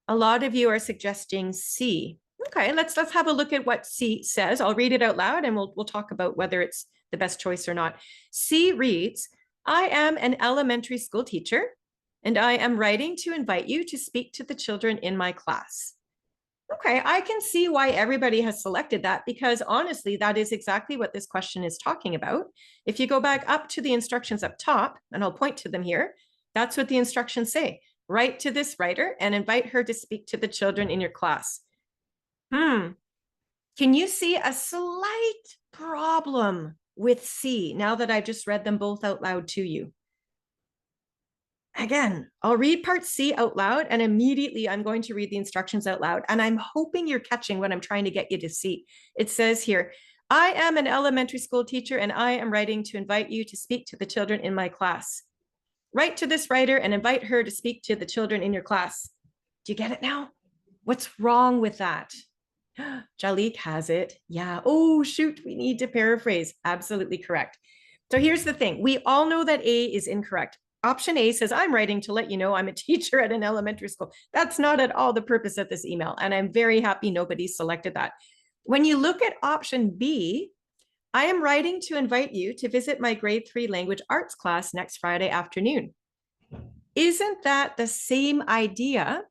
a lot of you are suggesting C. Okay, let's have a look at what C says. I'll read it out loud and we'll talk about whether it's the best choice or not. C reads, I am an elementary school teacher and I am writing to invite you to speak to the children in my class. Okay, I can see why everybody has selected that because honestly, that is exactly what this question is talking about. If you go back up to the instructions up top, and I'll point to them here, that's what the instructions say. Write to this writer and invite her to speak to the children in your class. Can you see a slight problem with C now that I've just read them both out loud to you? Again, I'll read part C out loud and immediately I'm going to read the instructions out loud. And I'm hoping you're catching what I'm trying to get you to see. It says here, I am an elementary school teacher and I am writing to invite you to speak to the children in my class. Write to this writer and invite her to speak to the children in your class. Do you get it now? What's wrong with that? Jalik has it. Yeah. Oh, shoot. We need to paraphrase. Absolutely correct. So here's the thing. We all know that A is incorrect. Option A says, I'm writing to let you know I'm a teacher at an elementary school. That's not at all the purpose of this email. And I'm very happy nobody selected that. When you look at option B, I am writing to invite you to visit my grade 3 language arts class next Friday afternoon. Isn't that the same idea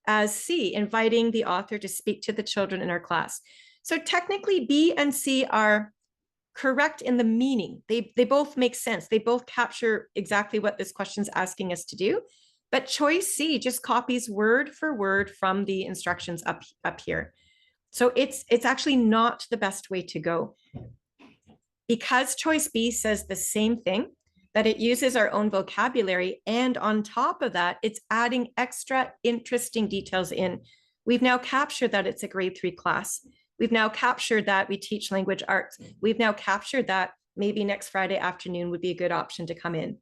as C, inviting the author to speak to the children in our class? So technically B and C are correct in the meaning. They both make sense. They both capture exactly what this question is asking us to do. But choice C just copies word for word from the instructions up here. So it's actually not the best way to go. Because choice B says the same thing, that it uses our own vocabulary, and on top of that, it's adding extra interesting details in. We've now captured that it's a grade 3 class. We've now captured that we teach language arts. We've now captured that maybe next Friday afternoon would be a good option to come in,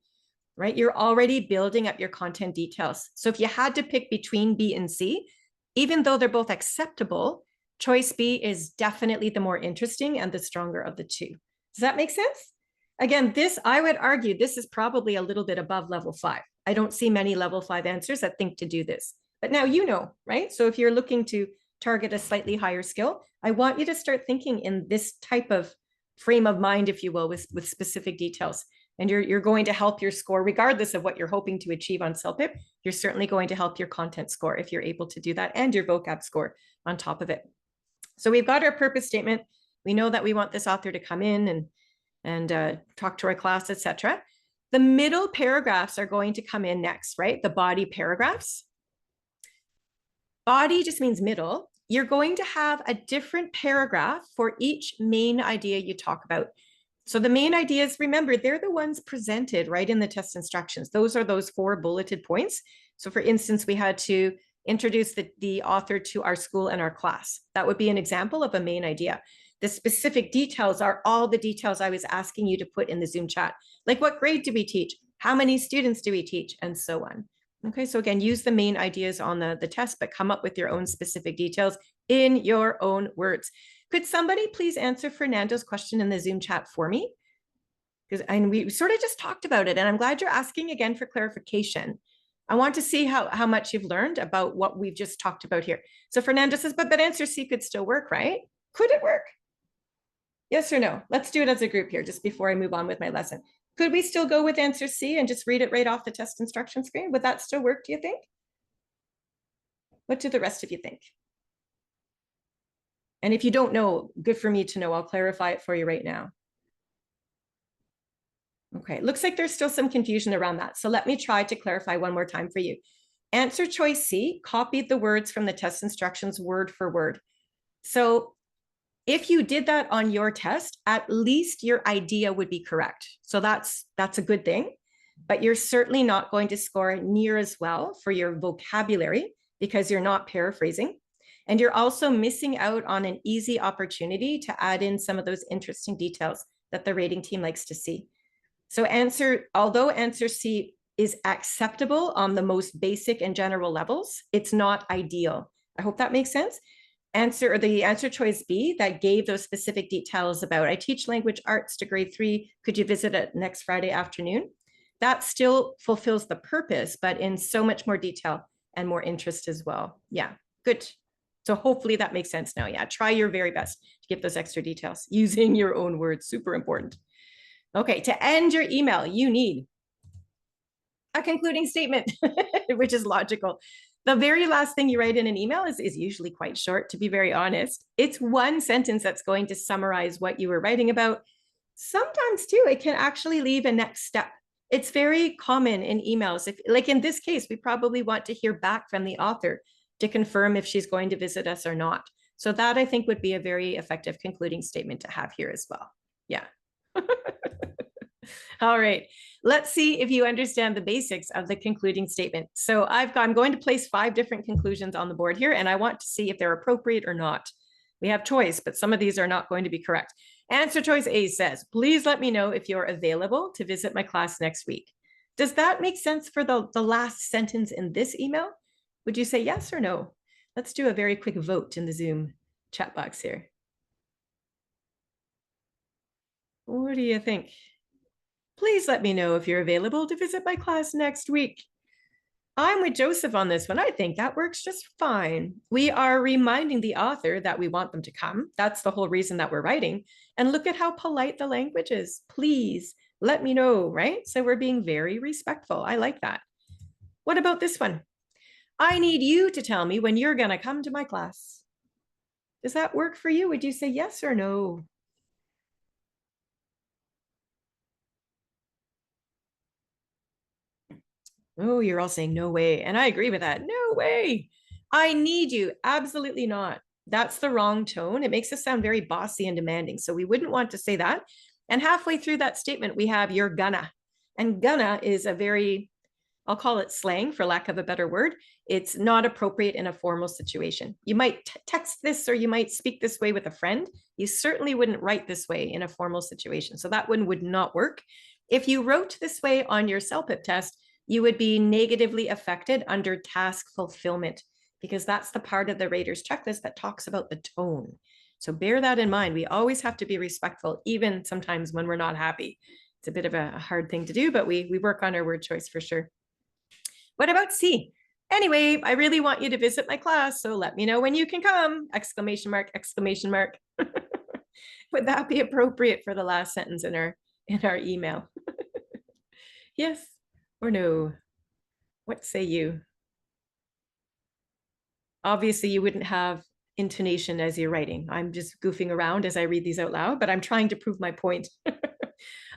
right? You're already building up your content details. So if you had to pick between B and C, even though they're both acceptable, choice B is definitely the more interesting and the stronger of the two. Does that make sense? Again, this, I would argue, this is probably a little bit above level 5. I don't see many level 5 answers that think to do this. But now you know, right? So if you're looking to target a slightly higher skill, I want you to start thinking in this type of frame of mind, if you will, with specific details. And you're going to help your score, regardless of what you're hoping to achieve on CELPIP. You're certainly going to help your content score if you're able to do that, and your vocab score on top of it. So we've got our purpose statement. We know that we want this author to come in and talk to our class, etc. The middle paragraphs are going to come in next, right? The body paragraphs. Body just means middle. You're going to have a different paragraph for each main idea you talk about. So the main ideas, remember, they're the ones presented right in the test instructions. Those are those 4 bulleted points. So for instance, we had to introduce the author to our school and our class. That would be an example of a main idea. The specific details are all the details I was asking you to put in the Zoom chat. Like, what grade do we teach? How many students do we teach? And so on. Okay, so again, use the main ideas on the test, but come up with your own specific details in your own words. Could somebody please answer Fernando's question in the Zoom chat for me? And we sort of just talked about it, and I'm glad you're asking again for clarification. I want to see how much you've learned about what we've just talked about here. So Fernando says, but answer C could still work, right? Could it work? Yes or no? Let's do it as a group here, just before I move on with my lesson. Could we still go with answer C and just read it right off the test instruction screen? Would that still work, do you think? What do the rest of you think? And if you don't know, good for me to know. I'll clarify it for you right now. Okay, looks like there's still some confusion around that. So let me try to clarify one more time for you. Answer choice C copied the words from the test instructions word for word. So if you did that on your test, at least your idea would be correct. So that's a good thing, but you're certainly not going to score near as well for your vocabulary because you're not paraphrasing. And you're also missing out on an easy opportunity to add in some of those interesting details that the rating team likes to see. So although answer C is acceptable on the most basic and general levels, it's not ideal. I hope that makes sense. The answer choice B that gave those specific details about, I teach language arts to grade 3. Could you visit it next Friday afternoon? That still fulfills the purpose, but in so much more detail and more interest as well. Yeah, good. So hopefully that makes sense now. Yeah, try your very best to give those extra details using your own words, super important. Okay, to end your email, you need a concluding statement, which is logical. The very last thing you write in an email is usually quite short, to be very honest. It's one sentence that's going to summarize what you were writing about. Sometimes too, it can actually leave a next step. It's very common in emails. Like in this case, we probably want to hear back from the author to confirm if she's going to visit us or not. So that I think would be a very effective concluding statement to have here as well. Yeah. All right, let's see if you understand the basics of the concluding statement. So I'm going to place 5 different conclusions on the board here, and I want to see if they're appropriate or not. We have choice, but some of these are not going to be correct. Answer choice A says, please let me know if you're available to visit my class next week. Does that make sense for the last sentence in this email? Would you say yes or no? Let's do a very quick vote in the Zoom chat box here. What do you think? Please let me know if you're available to visit my class next week. I'm with Joseph on this one. I think that works just fine. We are reminding the author that we want them to come. That's the whole reason that we're writing. And look at how polite the language is. Please let me know, right? So we're being very respectful. I like that. What about this one? I need you to tell me when you're going to come to my class. Does that work for you? Would you say yes or no? Oh, you're all saying no way. And I agree with that. No way. I need you. Absolutely not. That's the wrong tone. It makes us sound very bossy and demanding. So we wouldn't want to say that. And halfway through that statement, we have you're gonna. And gonna is a very, I'll call it slang for lack of a better word. It's not appropriate in a formal situation. You might text this or you might speak this way with a friend. You certainly wouldn't write this way in a formal situation. So that one would not work. If you wrote this way on your CELPIP test, you would be negatively affected under task fulfillment because that's the part of the rater's checklist that talks about the tone. So bear that in mind. We always have to be respectful, even sometimes when we're not happy. It's a bit of a hard thing to do, but we work on our word choice for sure. What about C? Anyway, I really want you to visit my class, so let me know when you can come! Exclamation mark, exclamation mark. Would that be appropriate for the last sentence in our email? Yes or no? What say you? Obviously, you wouldn't have intonation as you're writing. I'm just goofing around as I read these out loud, but I'm trying to prove my point.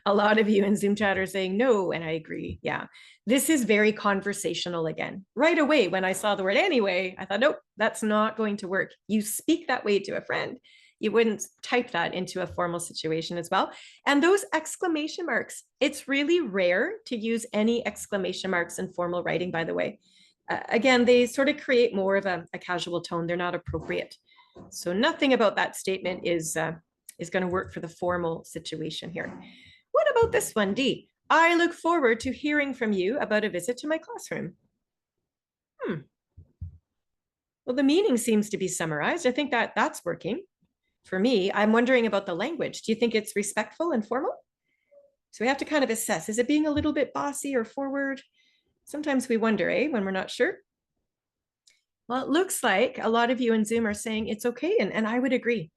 A lot of you in Zoom chat are saying no, and I agree. Yeah, this is very conversational again. Right away, when I saw the word anyway, I thought, nope, that's not going to work. You speak that way to a friend. You wouldn't type that into a formal situation as well. And those exclamation marks, it's really rare to use any exclamation marks in formal writing, by the way. Again, they sort of create more of a casual tone. They're not appropriate. So nothing about that statement is is going to work for the formal situation here. What about this one, D? I look forward to hearing from you about a visit to my classroom. Well, the meaning seems to be summarized. I think that that's working. For me, I'm wondering about the language. Do you think it's respectful and formal? So we have to kind of assess, is it being a little bit bossy or forward? Sometimes we wonder, when we're not sure. Well, it looks like a lot of you in Zoom are saying it's okay, and I would agree.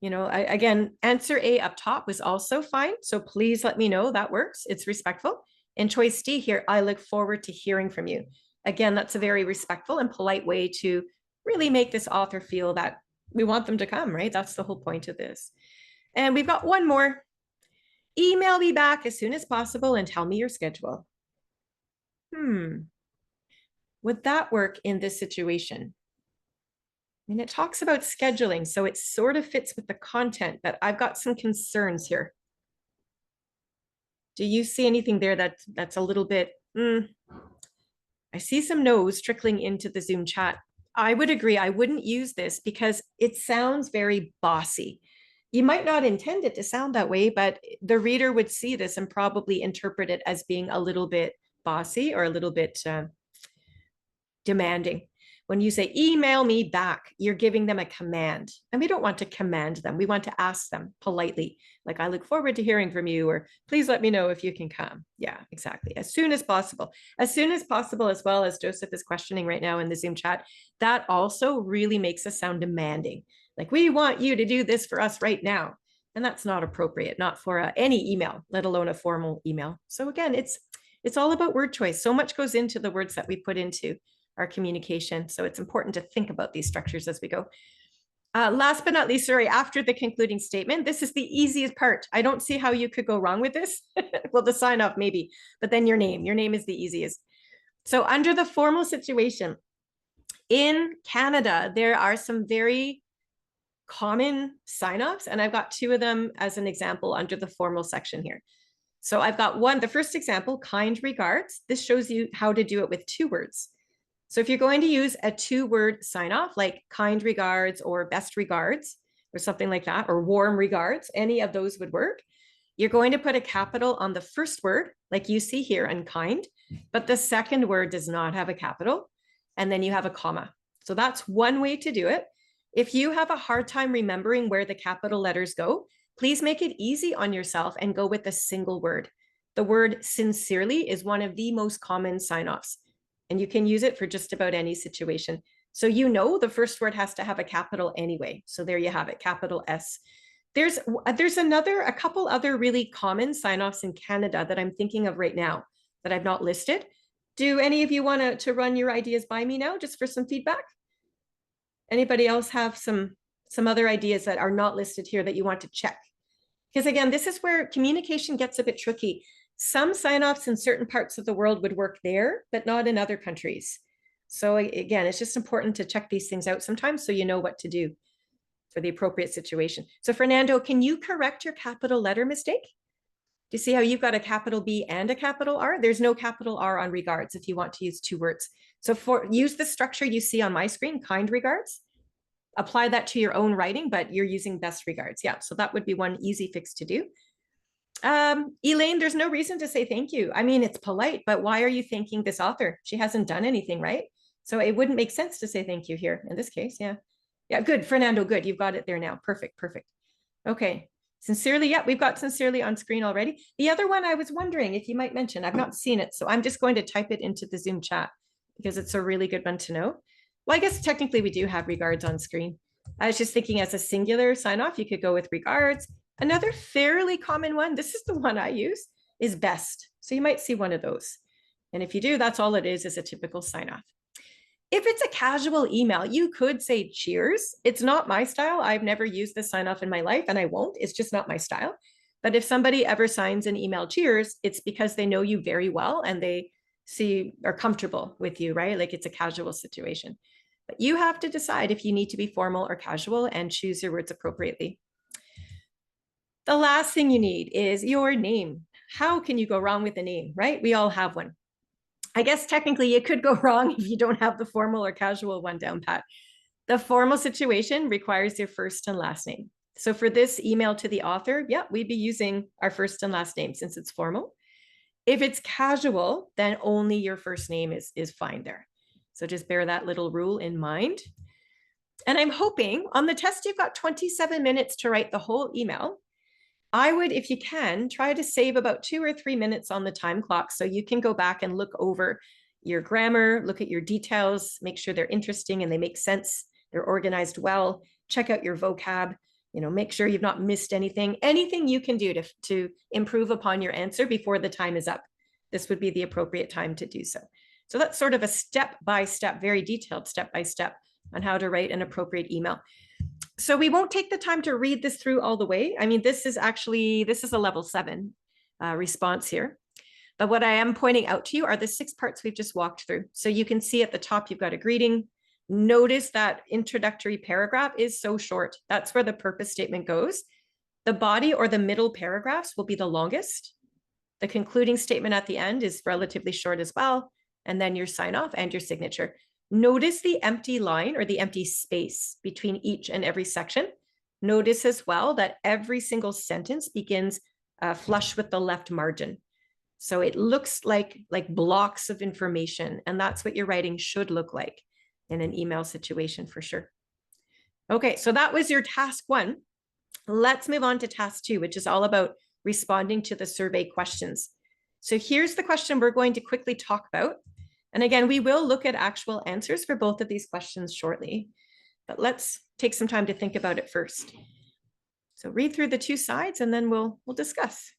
Again, answer A up top was also fine. So please let me know that works. It's respectful. And choice D here, I look forward to hearing from you. Again, that's a very respectful and polite way to really make this author feel that we want them to come, right? That's the whole point of this. And we've got one more. Email me back as soon as possible and tell me your schedule. Would that work in this situation? And it talks about scheduling, so it sort of fits with the content, but I've got some concerns here. Do you see anything there that's a little bit, I see some no's trickling into the Zoom chat. I would agree. I wouldn't use this because it sounds very bossy. You might not intend it to sound that way, but the reader would see this and probably interpret it as being a little bit bossy or a little bit demanding. When you say email me back, you're giving them a command, and we don't want to command them. We want to ask them politely, like, I look forward to hearing from you, or please let me know if you can come. Yeah, exactly. As soon as possible. As soon as possible, as well as Joseph is questioning right now in the Zoom chat, that also really makes us sound demanding. Like, we want you to do this for us right now. And that's not appropriate, not for any email, let alone a formal email. So again, it's all about word choice. So much goes into the words that we put into our communication. So it's important to think about these structures as we go. Last but not least, sorry, after the concluding statement, this is the easiest part. I don't see how you could go wrong with this. Well, the sign off maybe, but then your name is the easiest. So under the formal situation, in Canada, there are some very common sign-offs, and I've got two of them as an example under the formal section here. So I've got one, the first example, kind regards. This shows you how to do it with two words. So if you're going to use a two-word sign-off, like kind regards or best regards, or something like that, or warm regards, any of those would work. You're going to put a capital on the first word, like you see here in kind, but the second word does not have a capital, and then you have a comma. So that's one way to do it. If you have a hard time remembering where the capital letters go, please make it easy on yourself and go with a single word. The word sincerely is one of the most common sign-offs, and you can use it for just about any situation. So the first word has to have a capital anyway. So there you have it, capital S. There's a couple other really common sign-offs in Canada that I'm thinking of right now that I've not listed. Do any of you want to run your ideas by me now, just for some feedback? Anybody else have some other ideas that are not listed here that you want to check? Because again, this is where communication gets a bit tricky. Some sign-offs in certain parts of the world would work there, but not in other countries. So again, it's just important to check these things out sometimes so you know what to do for the appropriate situation. So Fernando, can you correct your capital letter mistake? Do you see how you've got a capital B and a capital R? There's no capital R on regards if you want to use two words. So use the structure you see on my screen, kind regards. Apply that to your own writing, but you're using best regards. Yeah, so that would be one easy fix to do. Elaine, there's no reason to say thank you. I mean, it's polite, but why are you thanking this author? She hasn't done anything, right? So it wouldn't make sense to say thank you here in this case. Yeah. Yeah, good. Fernando, good. You've got it there now. Perfect. Okay. Sincerely. Yeah, we've got sincerely on screen already. The other one I was wondering if you might mention, I've not seen it. So I'm just going to type it into the Zoom chat because it's a really good one to know. Well, I guess technically we do have regards on screen. I was just thinking as a singular sign off, you could go with regards. Another fairly common one, this is the one I use, is best. So you might see one of those. And if you do, that's all it is a typical sign off. If it's a casual email, you could say cheers. It's not my style. I've never used this sign off in my life and I won't. It's just not my style. But if somebody ever signs an email cheers, it's because they know you very well and they are comfortable with you, right? Like it's a casual situation. But you have to decide if you need to be formal or casual and choose your words appropriately. The last thing you need is your name. How can you go wrong with a name, right? We all have one. I guess technically it could go wrong if you don't have the formal or casual one down pat. The formal situation requires your first and last name. So for this email to the author, yeah, we'd be using our first and last name since it's formal. If it's casual, then only your first name is fine there. So just bear that little rule in mind. And I'm hoping on the test, you've got 27 minutes to write the whole email. I would, if you can, try to save about 2 or 3 minutes on the time clock so you can go back and look over your grammar, look at your details, make sure they're interesting and they make sense, they're organized well, check out your vocab, make sure you've not missed anything you can do to improve upon your answer before the time is up. This would be the appropriate time to do so. So that's sort of a step-by-step, very detailed step-by-step on how to write an appropriate email. So we won't take the time to read this through all the way. I mean, this is a level 7 response here. But what I am pointing out to you are the 6 parts we've just walked through. So you can see at the top, you've got a greeting. Notice that introductory paragraph is so short. That's where the purpose statement goes. The body or the middle paragraphs will be the longest. The concluding statement at the end is relatively short as well. And then your sign off and your signature. Notice the empty line or the empty space between each and every section. Notice as well that every single sentence begins flush with the left margin. So it looks like blocks of information, and that's what your writing should look like in an email situation for sure. Okay, so that was your task 1. Let's move on to task 2, which is all about responding to the survey questions. So here's the question we're going to quickly talk about. And again, we will look at actual answers for both of these questions shortly, but let's take some time to think about it first. So read through the 2 sides and then we'll discuss.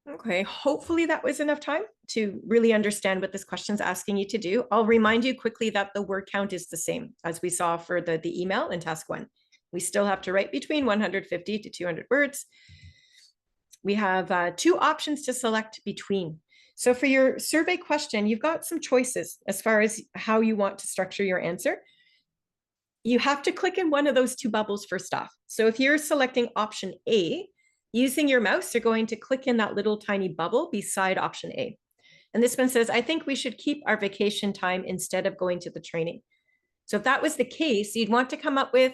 Okay, hopefully that was enough time to really understand what this question is asking you to do. I'll remind you quickly that the word count is the same as we saw for the email in task 1. We still have to write between 150 to 200 words. We have 2 options to select between. So for your survey question, you've got some choices as far as how you want to structure your answer. You have to click in one of those 2 bubbles first off. So if you're selecting option A, using your mouse, you're going to click in that little tiny bubble beside option A. And this one says, I think we should keep our vacation time instead of going to the training. So if that was the case, you'd want to come up with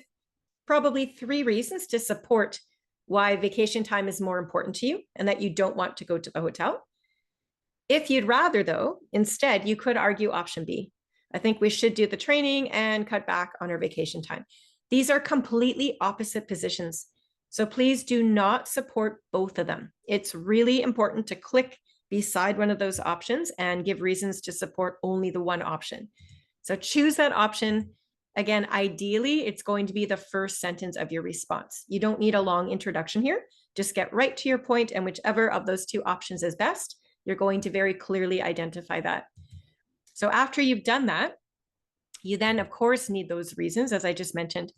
probably 3 reasons to support why vacation time is more important to you and that you don't want to go to the hotel. If you'd rather, though, instead, you could argue option B. I think we should do the training and cut back on our vacation time. These are completely opposite positions. So please do not support both of them. It's really important to click beside one of those options and give reasons to support only the one option. So choose that option. Again, ideally, it's going to be the first sentence of your response. You don't need a long introduction here. Just get right to your point, and whichever of those 2 options is best, you're going to very clearly identify that. So after you've done that, you then, of course, need those reasons, as I just mentioned.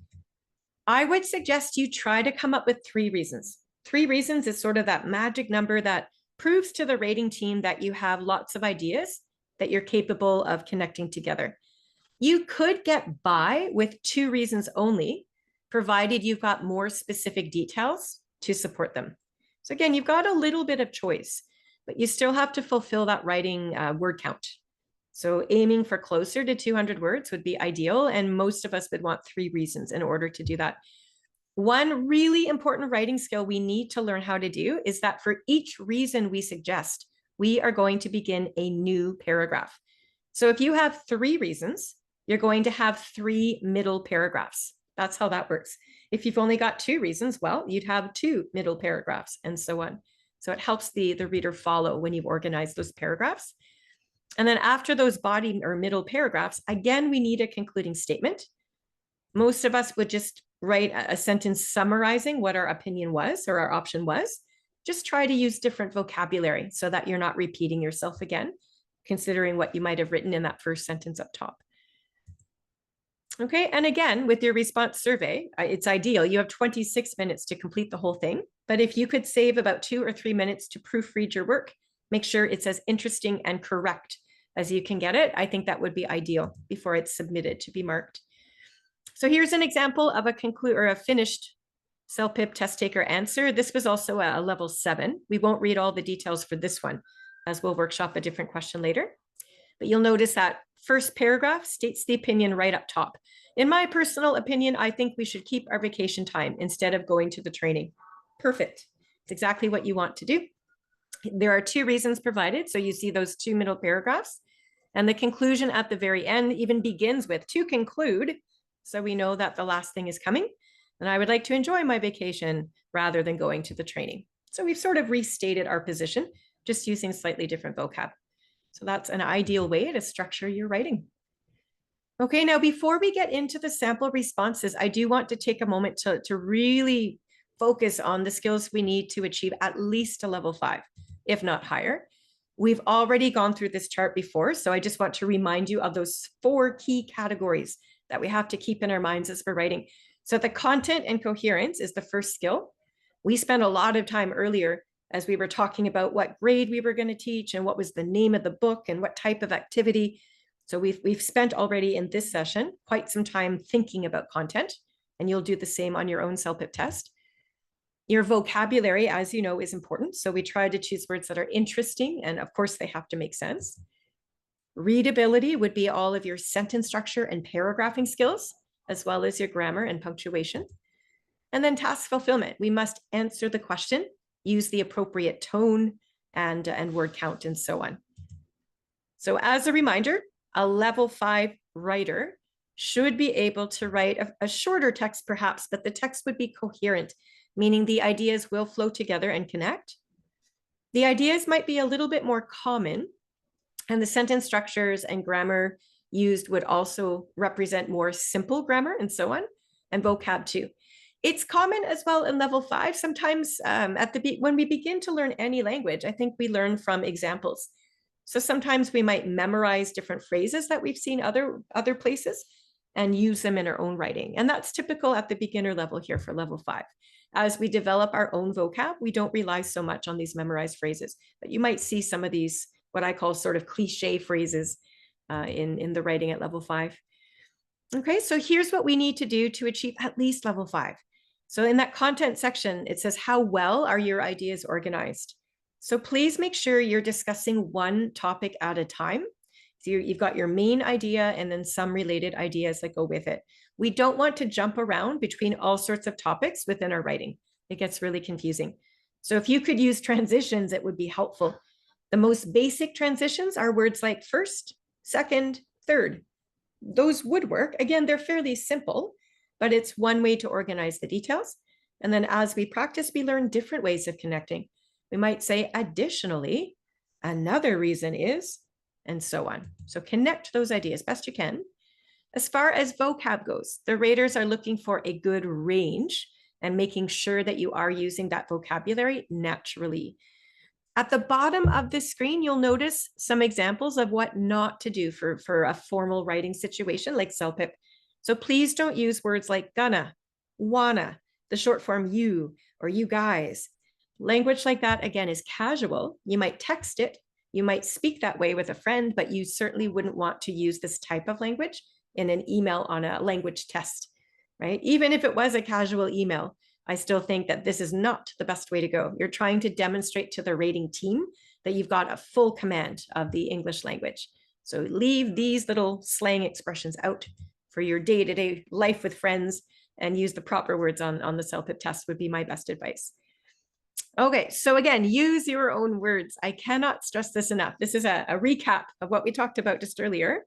I would suggest you try to come up with 3 reasons. 3 reasons is sort of that magic number that proves to the rating team that you have lots of ideas that you're capable of connecting together. You could get by with 2 reasons only, provided you've got more specific details to support them. So again, you've got a little bit of choice, but you still have to fulfill that writing word count. So aiming for closer to 200 words would be ideal. And most of us would want 3 reasons in order to do that. One really important writing skill we need to learn how to do is that for each reason we suggest, we are going to begin a new paragraph. So if you have 3 reasons, you're going to have 3 middle paragraphs. That's how that works. If you've only got 2 reasons, well, you'd have 2 middle paragraphs and so on. So it helps the reader follow when you've organized those paragraphs. And then after those body or middle paragraphs, again, we need a concluding statement. Most of us would just write a sentence summarizing what our opinion was or our option was. Just try to use different vocabulary so that you're not repeating yourself again, considering what you might have written in that first sentence up top. Okay, and again, with your response survey, it's ideal. You have 26 minutes to complete the whole thing, but if you could save about 2 or 3 minutes to proofread your work, make sure it's as interesting and correct as you can get it. I think that would be ideal before it's submitted to be marked. So here's an example of a finished CELPIP test taker answer. This was also a level 7. We won't read all the details for this one, as we'll workshop a different question later. But you'll notice that first paragraph states the opinion right up top. In my personal opinion, I think we should keep our vacation time instead of going to the training. Perfect. It's exactly what you want to do. There are 2 reasons provided. So you see those 2 middle paragraphs. And the conclusion at the very end even begins with "to conclude." So we know that the last thing is coming. And I would like to enjoy my vacation rather than going to the training. So we've sort of restated our position, just using slightly different vocab. So that's an ideal way to structure your writing. Okay, now before we get into the sample responses, I do want to take a moment to really focus on the skills we need to achieve at least a level 5, if not higher. We've already gone through this chart before, so I just want to remind you of those 4 key categories that we have to keep in our minds as we're writing. So the content and coherence is the first skill. We spent a lot of time earlier as we were talking about what grade we were going to teach and what was the name of the book and what type of activity. So we've spent already in this session quite some time thinking about content, and you'll do the same on your own CELPIP test. Your vocabulary, as you know, is important. So we try to choose words that are interesting, and of course they have to make sense. Readability would be all of your sentence structure and paragraphing skills, as well as your grammar and punctuation. And then task fulfillment. We must answer the question, use the appropriate tone and word count and so on. So as a reminder, a level 5 writer should be able to write a shorter text perhaps, but the text would be coherent, meaning the ideas will flow together and connect. The ideas might be a little bit more common, and the sentence structures and grammar used would also represent more simple grammar and so on, and vocab too. It's common as well in level 5. Sometimes when we begin to learn any language, I think we learn from examples. So sometimes we might memorize different phrases that we've seen other places and use them in our own writing. And that's typical at the beginner level here for level 5. As we develop our own vocab, we don't rely so much on these memorized phrases, but you might see some of these, what I call sort of cliche phrases in the writing at level 5. Okay, so here's what we need to do to achieve at least level 5. So in that content section, it says, how well are your ideas organized? So please make sure you're discussing one topic at a time. So you've got your main idea and then some related ideas that go with it. We don't want to jump around between all sorts of topics within our writing. It gets really confusing. So if you could use transitions, it would be helpful. The most basic transitions are words like first, second, third. Those would work. Again, they're fairly simple, but it's one way to organize the details. And then as we practice, we learn different ways of connecting. We might say, additionally, another reason is, and so on. So connect those ideas best you can. As far as vocab goes, the raters are looking for a good range and making sure that you are using that vocabulary naturally. At the bottom of the screen, you'll notice some examples of what not to do for a formal writing situation like CELPIP. So please don't use words like gonna, wanna, the short form you, or you guys. Language like that, again, is casual. You might text it, you might speak that way with a friend, but you certainly wouldn't want to use this type of language in an email on a language test, right? Even if it was a casual email, I still think that this is not the best way to go. You're trying to demonstrate to the rating team that you've got a full command of the English language. So leave these little slang expressions out for your day-to-day life with friends and use the proper words on the CELPIP test would be my best advice. Okay, so again, use your own words. I cannot stress this enough. This is a recap of what we talked about just earlier.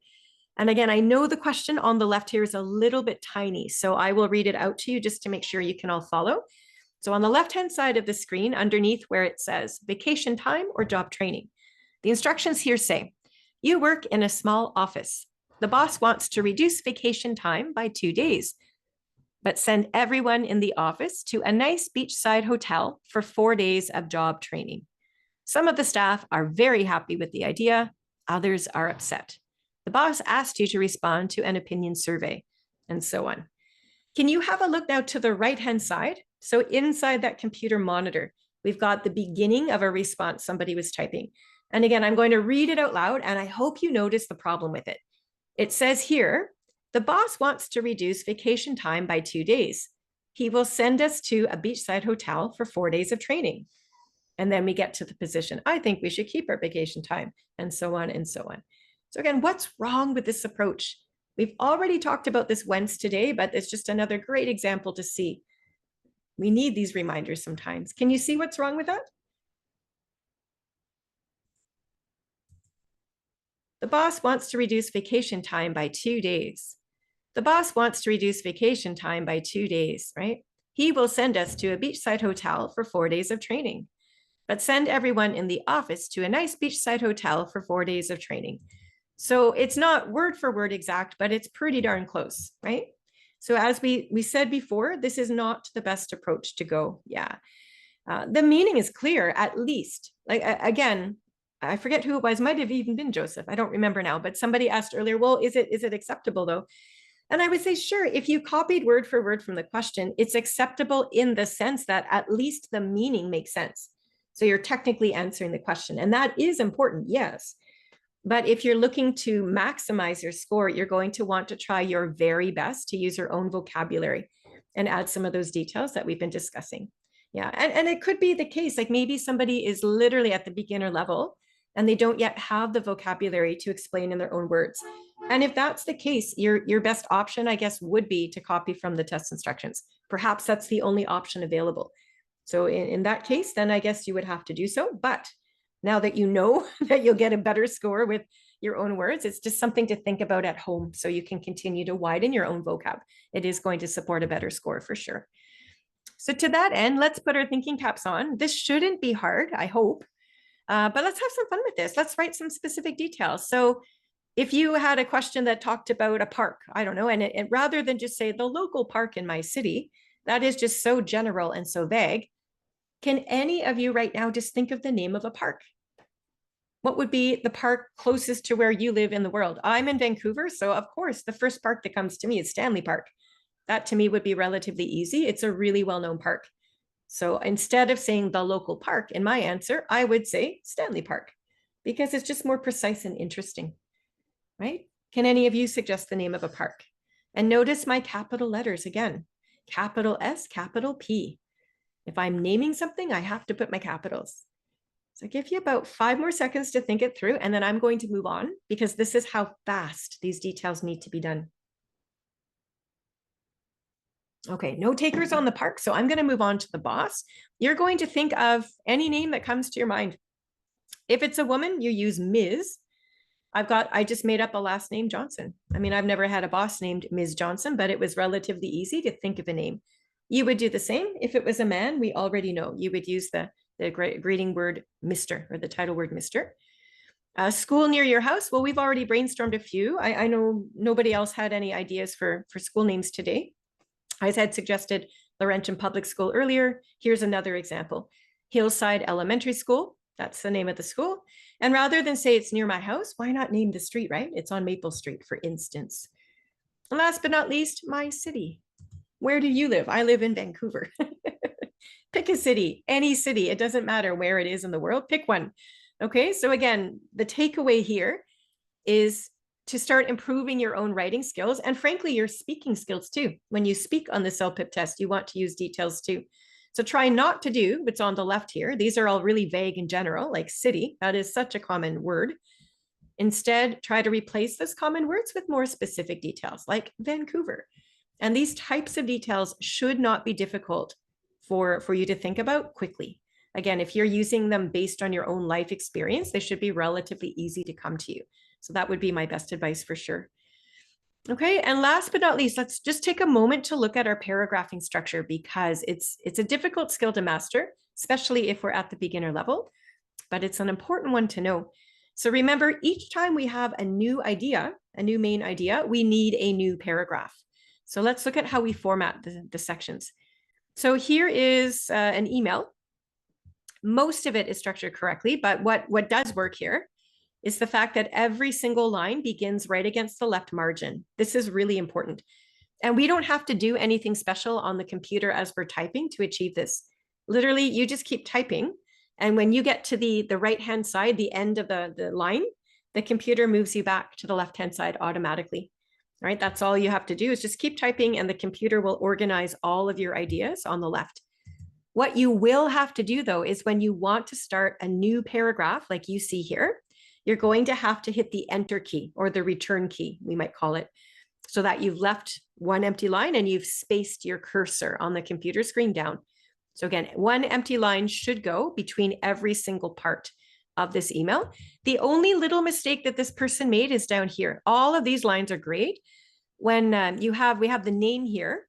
And again, I know the question on the left here is a little bit tiny, so I will read it out to you just to make sure you can all follow. So on the left-hand side of the screen, underneath where it says vacation time or job training, the instructions here say, you work in a small office. The boss wants to reduce vacation time by 2 days, but send everyone in the office to a nice beachside hotel for 4 days of job training. Some of the staff are very happy with the idea. Others are upset. The boss asked you to respond to an opinion survey, and so on. Can you have a look now to the right-hand side? So inside that computer monitor, we've got the beginning of a response somebody was typing. And again, I'm going to read it out loud, and I hope you notice the problem with it. It says here, the boss wants to reduce vacation time by 2 days. He will send us to a beachside hotel for 4 days of training. And then we get to the position. I think we should keep our vacation time, and so on and so on. So again, what's wrong with this approach? We've already talked about this once today, but it's just another great example to see. We need these reminders sometimes. Can you see what's wrong with that? The boss wants to reduce vacation time by 2 days. The boss wants to reduce vacation time by 2 days, right? He will send us to a beachside hotel for 4 days of training, but send everyone in the office to a nice beachside hotel for 4 days of training. So it's not word for word exact, but it's pretty darn close, right? So as we said before, this is not the best approach to go. Yeah. The meaning is clear, at least. Like, again, I forget who it was, might have even been Joseph. I don't remember now, but somebody asked earlier, well, is it acceptable though? And I would say, sure, if you copied word for word from the question, it's acceptable in the sense that at least the meaning makes sense. So you're technically answering the question, and that is important, yes. But if you're looking to maximize your score, you're going to want to try your very best to use your own vocabulary and add some of those details that we've been discussing. Yeah, and it could be the case, like maybe somebody is literally at the beginner level and they don't yet have the vocabulary to explain in their own words. And if that's the case, your best option, I guess, would be to copy from the test instructions. Perhaps that's the only option available. So in that case, then I guess you would have to do so. But now that you know that you'll get a better score with your own words, it's just something to think about at home so you can continue to widen your own vocab. It is going to support a better score for sure. So to that end, let's put our thinking caps on. This shouldn't be hard, I hope, but let's have some fun with this. Let's write some specific details. So if you had a question that talked about a park, I don't know, and rather than just say the local park in my city, that is just so general and so vague. Can any of you right now just think of the name of a park? What would be the park closest to where you live in the world? I'm in Vancouver, so of course, the first park that comes to me is Stanley Park. That to me would be relatively easy. It's a really well-known park. So instead of saying the local park in my answer, I would say Stanley Park because it's just more precise and interesting, right? Can any of you suggest the name of a park? And notice my capital letters again, capital S, capital P. If I'm naming something, I have to put my capitals. So I give you about 5 more seconds to think it through, and then I'm going to move on because this is how fast these details need to be done. Okay, no takers on the park, so I'm going to move on to the boss. You're going to think of any name that comes to your mind. If it's a woman, you use Ms. I just made up a last name Johnson. I mean, I've never had a boss named Ms. Johnson, but it was relatively easy to think of a name. You would do the same. If it was a man, we already know you would use the greeting word Mr. or the title word Mr. School near your house. Well, we've already brainstormed a few. I know nobody else had any ideas for school names today. I had suggested Laurentian Public School earlier. Here's another example. Hillside Elementary School. That's the name of the school. And rather than say it's near my house, why not name the street, right? It's on Maple Street, for instance. And last but not least, my city. Where do you live? I live in Vancouver. Pick a city, any city. It doesn't matter where it is in the world. Pick one. Okay, so again, the takeaway here is to start improving your own writing skills and frankly, your speaking skills too. When you speak on the CELPIP test, you want to use details too. So try not to do what's on the left here. These are all really vague in general, like city. That is such a common word. Instead, try to replace those common words with more specific details like Vancouver. And these types of details should not be difficult for you to think about quickly. Again, if you're using them based on your own life experience, they should be relatively easy to come to you. So that would be my best advice for sure. Okay, and last but not least, let's just take a moment to look at our paragraphing structure because it's a difficult skill to master, especially if we're at the beginner level, but it's an important one to know. So remember, each time we have a new idea, a new main idea, we need a new paragraph. So let's look at how we format the sections. So here is an email. Most of it is structured correctly, but what does work here is the fact that every single line begins right against the left margin. This is really important. And we don't have to do anything special on the computer as we're typing to achieve this. Literally, you just keep typing. And when you get to the right-hand side, the end of the line, the computer moves you back to the left-hand side automatically. Right? That's all you have to do is just keep typing and the computer will organize all of your ideas on the left. What you will have to do though, is when you want to start a new paragraph, like you see here, you're going to have to hit the enter key or the return key, we might call it, so that you've left one empty line and you've spaced your cursor on the computer screen down. So again, one empty line should go between every single part of this email. The only little mistake that this person made is down here. All of these lines are great. When we have the name here.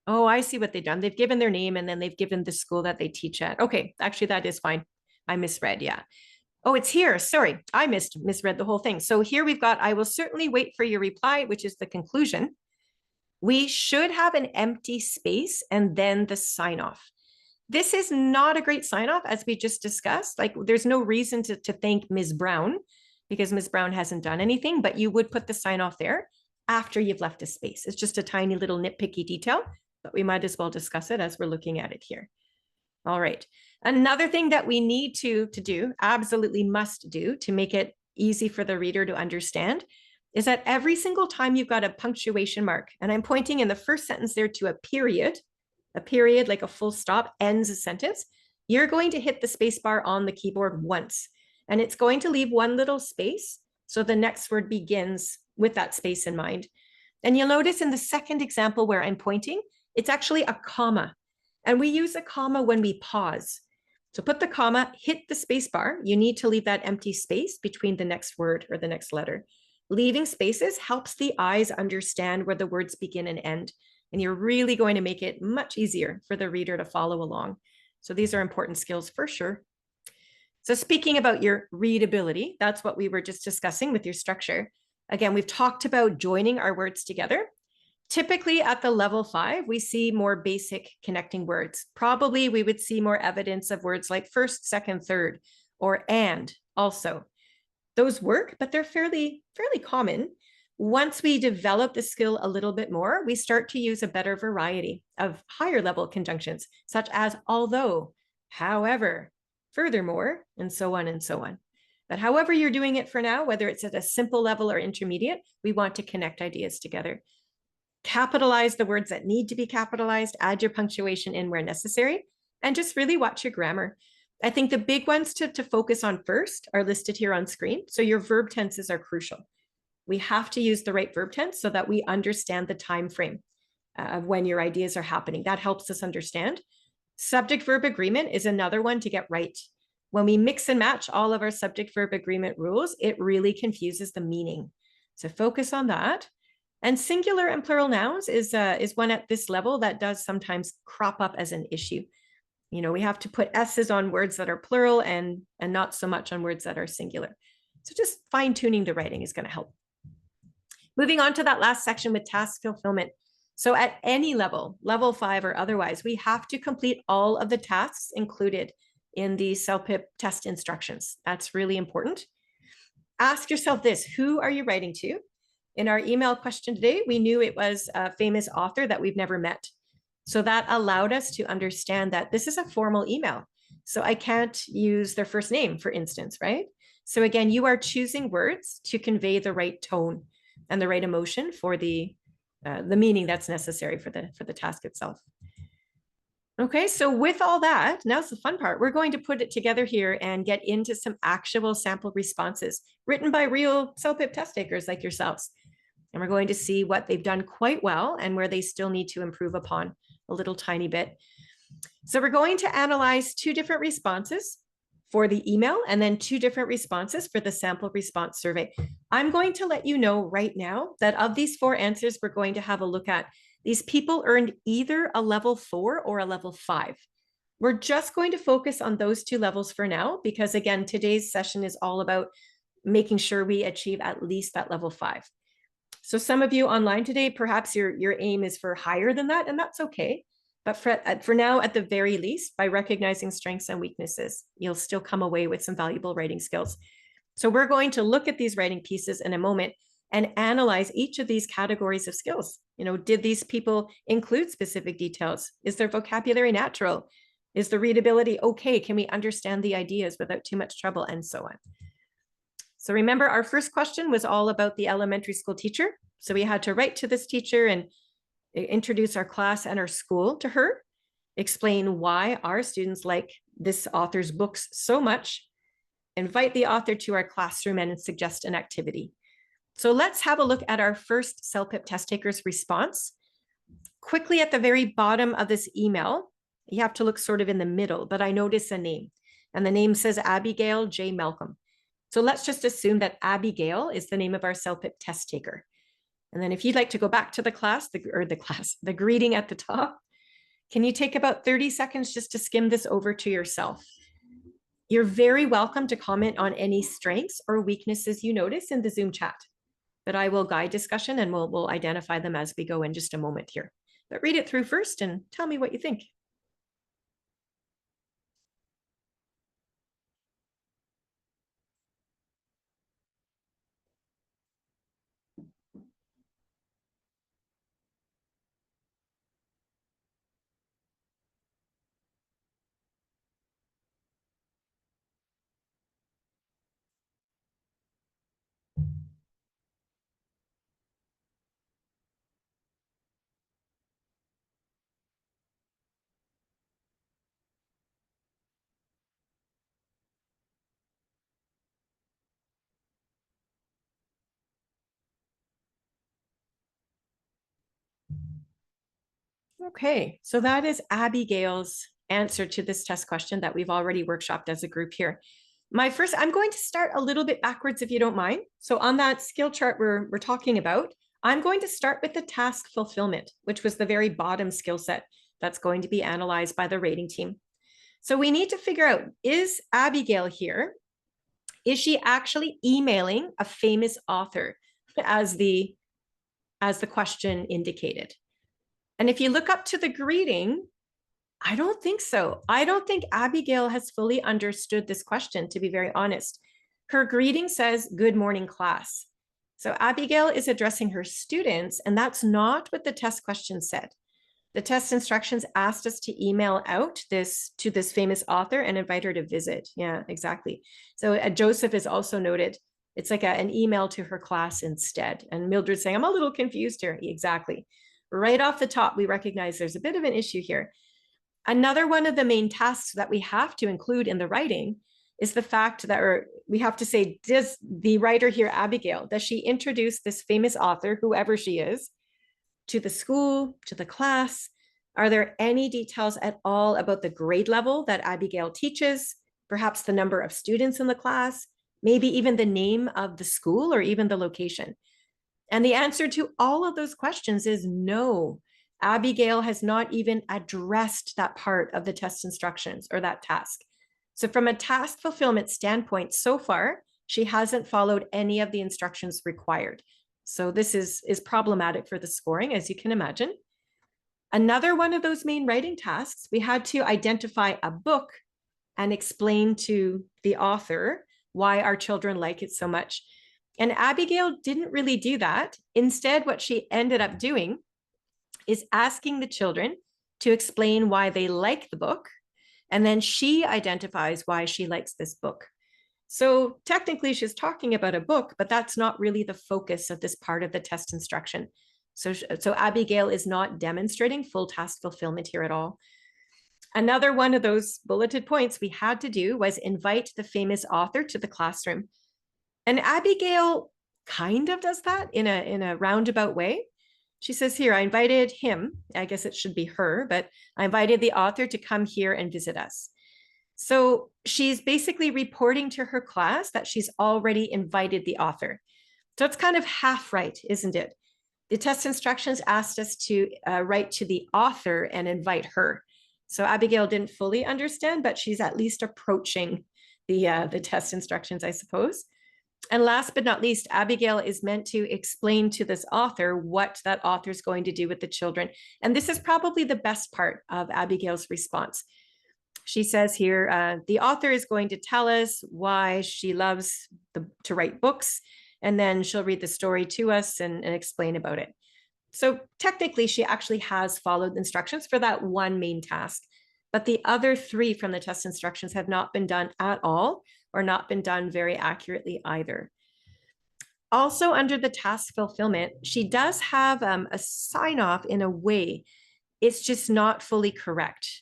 Oh, I see what they've done. They've given their name and then they've given the school that they teach at. Okay, actually that is fine. I misread, yeah. Oh, it's here. Sorry, I misread the whole thing. So here we've got, I will certainly wait for your reply, which is the conclusion. We should have an empty space and then the sign off. This is not a great sign off, as we just discussed. Like there's no reason to thank Ms. Brown because Ms. Brown hasn't done anything, but you would put the sign off there after you've left a space. It's just a tiny little nitpicky detail, but we might as well discuss it as we're looking at it here. All right. Another thing that we need to do, absolutely must do to make it easy for the reader to understand is that every single time you've got a punctuation mark, and I'm pointing in the first sentence there to a period like a full stop ends a sentence, you're going to hit the space bar on the keyboard once, and it's going to leave one little space. So the next word begins with that space in mind. And you'll notice in the second example where I'm pointing, it's actually a comma. And we use a comma when we pause. So put the comma, hit the space bar. You need to leave that empty space between the next word or the next letter. Leaving spaces helps the eyes understand where the words begin and end. And you're really going to make it much easier for the reader to follow along. So these are important skills for sure. So speaking about your readability, that's what we were just discussing with your structure. Again, we've talked about joining our words together. Typically at the level 5, we see more basic connecting words. Probably we would see more evidence of words like first, second, third, or and also. Those work, but they're fairly common. Once we develop the skill a little bit more, we start to use a better variety of higher level conjunctions, such as although, however, furthermore, and so on and so on. But however you're doing it for now, whether it's at a simple level or intermediate, we want to connect ideas together. Capitalize the words that need to be capitalized, add your punctuation in where necessary, and just really watch your grammar. I think the big ones to focus on first are listed here on screen. So your verb tenses are crucial. We have to use the right verb tense so that we understand the time frame of when your ideas are happening. That helps us understand. Subject-verb agreement is another one to get right. When we mix and match all of our subject-verb agreement rules, it really confuses the meaning. So focus on that. And singular and plural nouns is one at this level that does sometimes crop up as an issue. You know, we have to put S's on words that are plural and not so much on words that are singular. So just fine tuning the writing is going to help. Moving on to that last section with task fulfillment. So at any level, level 5 or otherwise, we have to complete all of the tasks included in the CELPIP test instructions. That's really important. Ask yourself this: who are you writing to? In our email question today, we knew it was a famous author that we've never met. So that allowed us to understand that this is a formal email. So I can't use their first name, for instance, right? So again, you are choosing words to convey the right tone and the right emotion for the meaning that's necessary for the task itself. Okay, so with all that, now's the fun part. We're going to put it together here and get into some actual sample responses written by real CELPIP test takers like yourselves. And we're going to see what they've done quite well and where they still need to improve upon a little tiny bit. So we're going to analyze 2 different responses for the email and then 2 different responses for the sample response survey. I'm going to let you know right now that of these 4 answers we're going to have a look at, these people earned either a level 4 or a level 5. We're just going to focus on those 2 levels for now, because again, today's session is all about making sure we achieve at least that level 5. So some of you online today, perhaps your aim is for higher than that, and that's okay. But for now, at the very least, by recognizing strengths and weaknesses, you'll still come away with some valuable writing skills. So we're going to look at these writing pieces in a moment and analyze each of these categories of skills. Did these people include specific details? Is their vocabulary natural? Is the readability okay? Can we understand the ideas without too much trouble, and so on? So remember, our first question was all about the elementary school teacher. So we had to write to this teacher and introduce our class and our school to her, explain why our students like this author's books so much, invite the author to our classroom, and suggest an activity. So let's have a look at our first CELPIP test taker's response. Quickly, at the very bottom of this email, you have to look sort of in the middle, but I notice a name, and the name says Abigail J. Malcolm. So let's just assume that Abigail is the name of our CELPIP test taker. And then if you'd like to go back to the greeting at the top, can you take about 30 seconds just to skim this over to yourself? You're very welcome to comment on any strengths or weaknesses you notice in the Zoom chat, but I will guide discussion and we'll identify them as we go in just a moment here. But read it through first and tell me what you think. Okay, so that is Abigail's answer to this test question that we've already workshopped as a group here. I'm going to start a little bit backwards if you don't mind. So on that skill chart we're talking about, I'm going to start with the task fulfillment, which was the very bottom skill set that's going to be analyzed by the rating team. So we need to figure out, is Abigail here? Is she actually emailing a famous author as the question indicated? And if you look up to the greeting, I don't think so. I don't think Abigail has fully understood this question, to be very honest. Her greeting says, "Good morning, class." So Abigail is addressing her students, and that's not what the test question said. The test instructions asked us to email out to this famous author and invite her to visit. Yeah, exactly. So Joseph is also noted. It's like an email to her class instead. And Mildred's saying, I'm a little confused here. Exactly. Right off the top, we recognize there's a bit of an issue here. Another one of the main tasks that we have to include in the writing is the fact that we have to say, does the writer here, Abigail, does she introduce this famous author, whoever she is, to the school, to the class? Are there any details at all about the grade level that Abigail teaches? Perhaps the number of students in the class, maybe even the name of the school or even the location? And the answer to all of those questions is no. Abigail has not even addressed that part of the test instructions or that task. So from a task fulfillment standpoint, so far, she hasn't followed any of the instructions required. So this is problematic for the scoring, as you can imagine. Another one of those main writing tasks, we had to identify a book and explain to the author why our children like it so much. And Abigail didn't really do that. Instead, what she ended up doing is asking the children to explain why they like the book, and then she identifies why she likes this book. So technically she's talking about a book, but that's not really the focus of this part of the test instruction. So Abigail is not demonstrating full task fulfillment here at all. Another one of those bulleted points we had to do was invite the famous author to the classroom. And Abigail kind of does that in a roundabout way. She says here, I invited him, I guess it should be her, but I invited the author to come here and visit us. So she's basically reporting to her class that she's already invited the author. So it's kind of half right, isn't it? The test instructions asked us to write to the author and invite her. So Abigail didn't fully understand, but she's at least approaching the test instructions, I suppose. And last but not least, Abigail is meant to explain to this author what that author is going to do with the children. And this is probably the best part of Abigail's response. She says here, the author is going to tell us why she loves to write books, and then she'll read the story to us and explain about it. So technically, she actually has followed instructions for that one main task, but the other 3 from the test instructions have not been done at all or not been done very accurately either. Also, under the task fulfillment, she does have a sign off in a way. It's just not fully correct,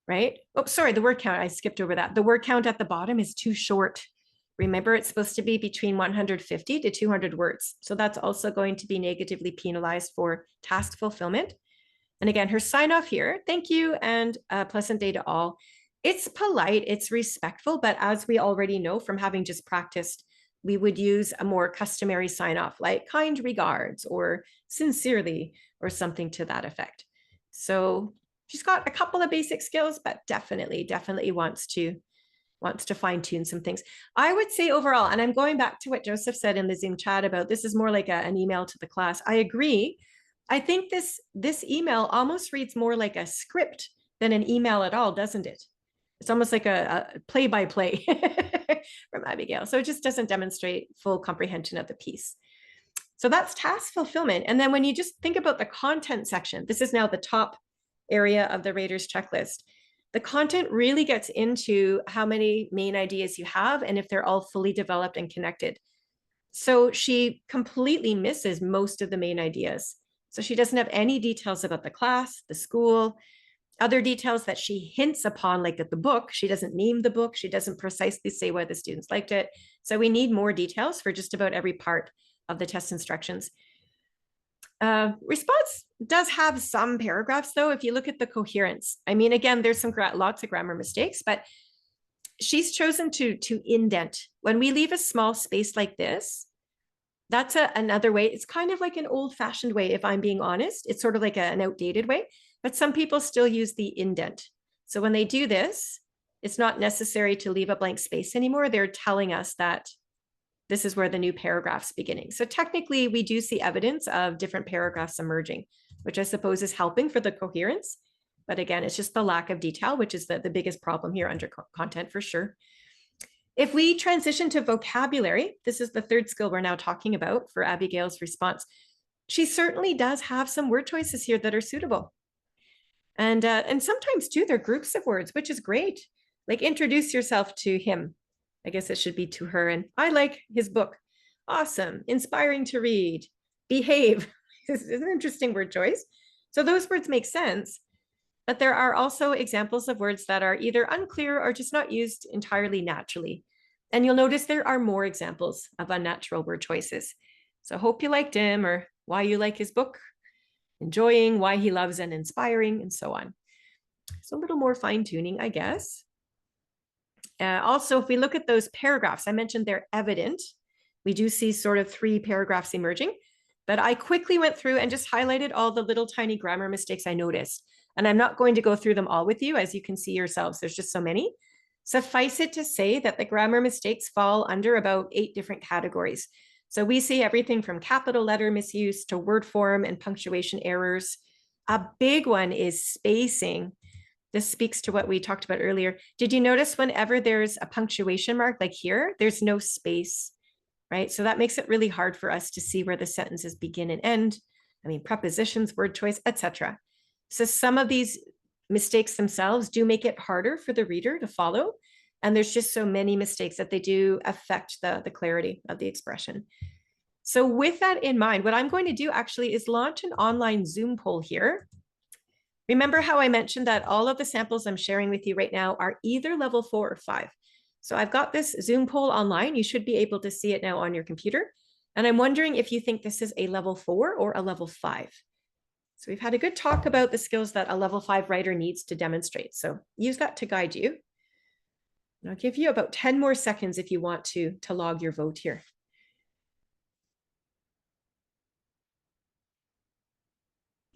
right? Oh, sorry, the word count, I skipped over that. The word count at the bottom is too short. Remember, it's supposed to be between 150 to 200 words. So that's also going to be negatively penalized for task fulfillment. And again, her sign off here, thank you and a pleasant day to all. It's polite, it's respectful, but as we already know from having just practiced, we would use a more customary sign off like kind regards or sincerely or something to that effect. So she's got a couple of basic skills, but definitely wants to fine tune some things. I would say overall, and I'm going back to what Joseph said in the Zoom chat about this is more like an email to the class. I agree. I think this email almost reads more like a script than an email at all, doesn't it? It's almost like a play-by-play from Abigail. So it just doesn't demonstrate full comprehension of the piece. So that's task fulfillment. And then when you just think about the content section, this is now the top area of the rater's checklist. The content really gets into how many main ideas you have and if they're all fully developed and connected. So she completely misses most of the main ideas. So she doesn't have any details about the class, the school, other details that she hints upon, like at the book. She doesn't name the book. She doesn't precisely say why the students liked it. So we need more details for just about every part of the test instructions. Response does have some paragraphs, though, if you look at the coherence. I mean, again, there's some lots of grammar mistakes, but she's chosen to indent. When we leave a small space like this, that's another way. It's kind of like an old-fashioned way, if I'm being honest. It's sort of like an outdated way, but some people still use the indent. So when they do this, it's not necessary to leave a blank space anymore. They're telling us that this is where the new paragraph's beginning. So technically, we do see evidence of different paragraphs emerging, which I suppose is helping for the coherence. But again, it's just the lack of detail, which is the biggest problem here under content for sure. If we transition to vocabulary, this is the 3rd skill we're now talking about for Abigail's response. She certainly does have some word choices here that are suitable. And sometimes too, they're groups of words, which is great. Like introduce yourself to him. I guess it should be to her. And I like his book. Awesome. Inspiring to read. Behave. This is an interesting word choice. So those words make sense. But there are also examples of words that are either unclear or just not used entirely naturally. And you'll notice there are more examples of unnatural word choices. So hope you liked him or why you like his book, enjoying, why he loves and inspiring, and so on. So a little more fine tuning, I guess. Also, if we look at those paragraphs, I mentioned they're evident. We do see sort of 3 paragraphs emerging, but I quickly went through and just highlighted all the little tiny grammar mistakes I noticed. And I'm not going to go through them all with you, as you can see yourselves. There's just so many. Suffice it to say that the grammar mistakes fall under about 8 different categories. So we see everything from capital letter misuse to word form and punctuation errors. A big one is spacing. This speaks to what we talked about earlier. Did you notice whenever there's a punctuation mark, like here, there's no space, right? So that makes it really hard for us to see where the sentences begin and end. I mean, prepositions, word choice, etc. So some of these mistakes themselves do make it harder for the reader to follow. And there's just so many mistakes that they do affect the clarity of the expression. So with that in mind, what I'm going to do actually is launch an online Zoom poll here. Remember how I mentioned that all of the samples I'm sharing with you right now are either level 4 or 5. So I've got this Zoom poll online. You should be able to see it now on your computer. And I'm wondering if you think this is a level 4 or a level 5. So we've had a good talk about the skills that a level 5 writer needs to demonstrate. So use that to guide you. And I'll give you about 10 more seconds if you want to log your vote here.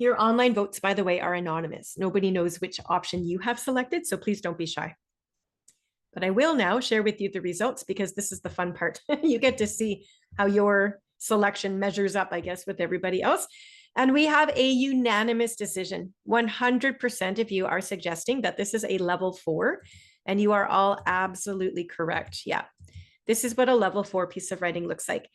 Your online votes, by the way, are anonymous. Nobody knows which option you have selected, so please don't be shy. But I will now share with you the results because this is the fun part. You get to see how your selection measures up, I guess, with everybody else. And we have a unanimous decision. 100% of you are suggesting that this is a level 4, and you are all absolutely correct. Yeah, this is what a level 4 piece of writing looks like.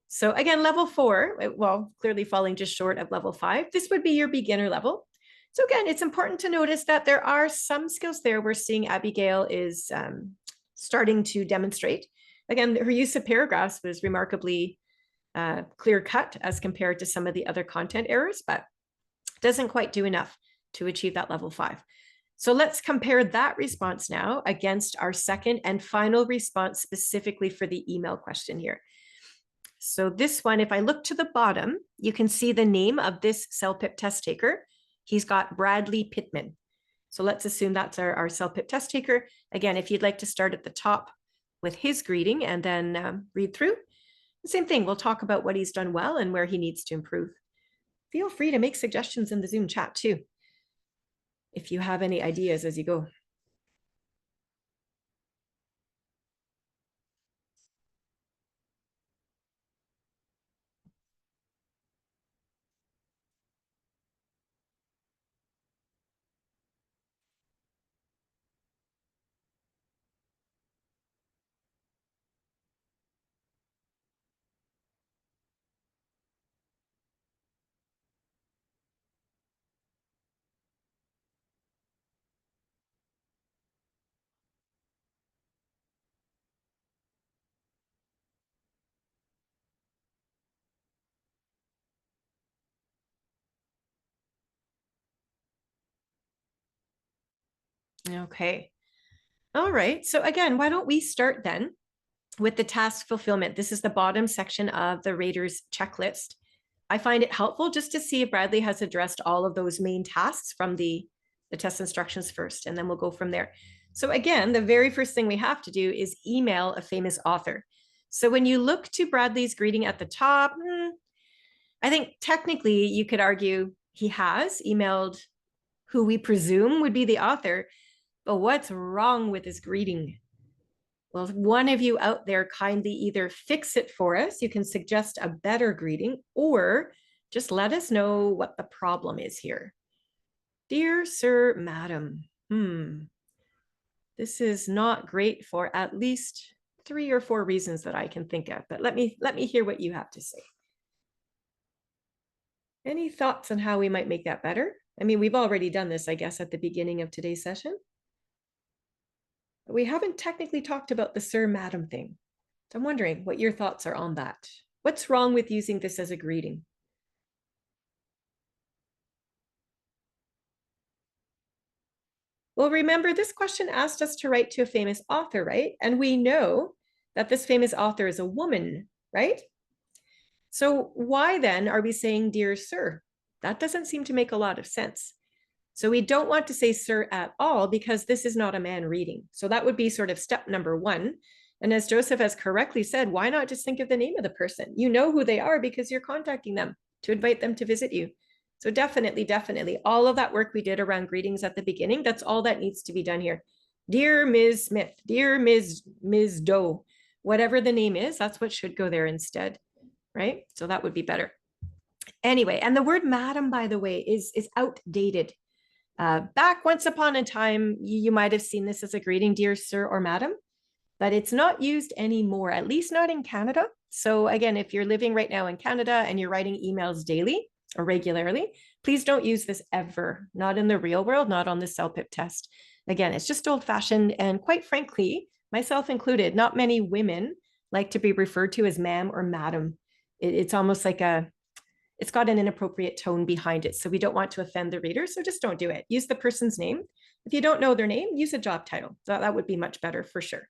So again, level 4, well, clearly falling just short of level 5. This would be your beginner level. So again, it's important to notice that there are some skills there we're seeing Abigail is starting to demonstrate. Again, her use of paragraphs was remarkably clear cut as compared to some of the other content errors, but doesn't quite do enough to achieve that level 5. So let's compare that response now against our second and final response specifically for the email question here. So this one, if I look to the bottom, you can see the name of this CELPIP test taker. He's got Bradley Pittman. So let's assume that's our CELPIP test taker. Again, if you'd like to start at the top with his greeting and then read through, the same thing, we'll talk about what he's done well and where he needs to improve. Feel free to make suggestions in the Zoom chat too, if you have any ideas as you go. Okay. All right. So again, why don't we start then with the task fulfillment? This is the bottom section of the rater's checklist. I find it helpful just to see if Bradley has addressed all of those main tasks from the test instructions first, and then we'll go from there. So again, the very first thing we have to do is email a famous author. So when you look to Bradley's greeting at the top, I think technically you could argue he has emailed who we presume would be the author, but what's wrong with his greeting? Well, if one of you out there kindly either fix it for us, you can suggest a better greeting, or just let us know what the problem is here. Dear Sir, Madam, this is not great for at least 3 or 4 reasons that I can think of, but let me hear what you have to say. Any thoughts on how we might make that better? I mean, we've already done this, I guess, at the beginning of today's session. We haven't technically talked about the Sir, Madam thing. So I'm wondering what your thoughts are on that. What's wrong with using this as a greeting? Well, remember, this question asked us to write to a famous author, right? And we know that this famous author is a woman, right? So why then are we saying, dear sir? That doesn't seem to make a lot of sense. So we don't want to say sir at all because this is not a man reading. So that would be sort of step number 1. And as Joseph has correctly said, why not just think of the name of the person? You know who they are because you're contacting them to invite them to visit you. So definitely, definitely, all of that work we did around greetings at the beginning, that's all that needs to be done here. Dear Ms. Smith, dear Ms. Doe, whatever the name is, that's what should go there instead, right? So that would be better. Anyway, and the word madam, by the way, is outdated. Back once upon a time, you might have seen this as a greeting, dear sir or madam, but it's not used anymore, at least not in Canada. So again, if you're living right now in Canada and you're writing emails daily or regularly, please don't use this ever, not in the real world, not on the CELPIP test. Again, it's just old fashioned, and quite frankly, myself included, not many women like to be referred to as ma'am or madam. It's almost like it's got an inappropriate tone behind it. So we don't want to offend the reader. So just don't do it. Use the person's name. If you don't know their name, use a job title. That would be much better for sure.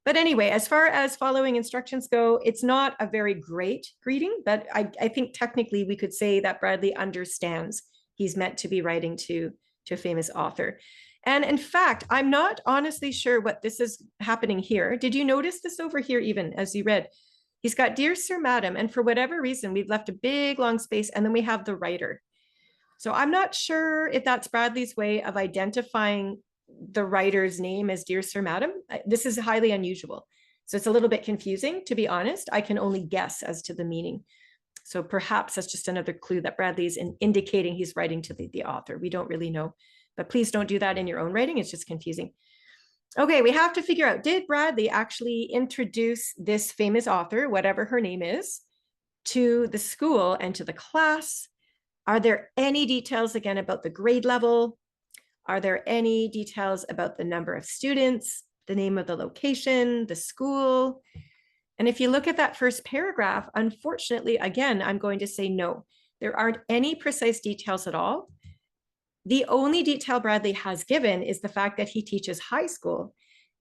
But anyway, as far as following instructions go, it's not a very great greeting, but I think technically we could say that Bradley understands he's meant to be writing to a famous author. And in fact, I'm not honestly sure what this is happening here. Did you notice this over here even as you read? He's got dear sir, madam, and for whatever reason, we've left a big long space and then we have the writer. So I'm not sure if that's Bradley's way of identifying the writer's name as Dear Sir, Madam. This is highly unusual. So it's a little bit confusing, to be honest. I can only guess as to the meaning. So perhaps that's just another clue that Bradley is indicating he's writing to the author. We don't really know, but please don't do that in your own writing. It's just confusing. Okay, we have to figure out, did Bradley actually introduce this famous author, whatever her name is, to the school and to the class? Are there any details again about the grade level? Are there any details about the number of students, the name of the location, the school? And if you look at that first paragraph, unfortunately, again, I'm going to say no. There aren't any precise details at all. The only detail Bradley has given is the fact that he teaches high school.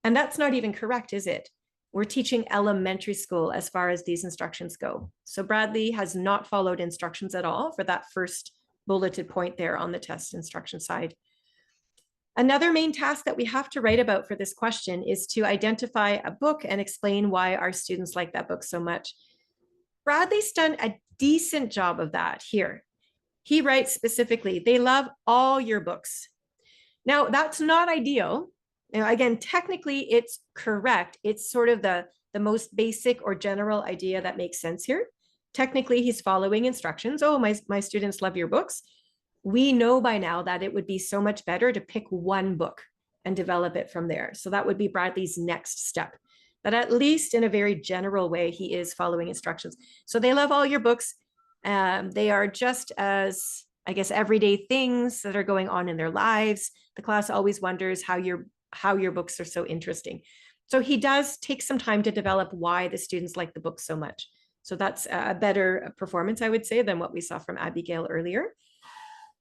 And that's not even correct, is it? We're teaching elementary school as far as these instructions go. So Bradley has not followed instructions at all for that first bulleted point there on the test instruction side. Another main task that we have to write about for this question is to identify a book and explain why our students like that book so much. Bradley's done a decent job of that here. He writes specifically, they love all your books. Now, that's not ideal. Now, again, technically it's correct. It's sort of the most basic or general idea that makes sense here. Technically, he's following instructions. Oh, my students love your books. We know by now that it would be so much better to pick one book and develop it from there. So that would be Bradley's next step. But at least in a very general way, he is following instructions. So they love all your books. They are just as, I guess, everyday things that are going on in their lives. The class always wonders how your books are so interesting. So he does take some time to develop why the students like the book so much. So that's a better performance, I would say, than what we saw from Abigail earlier.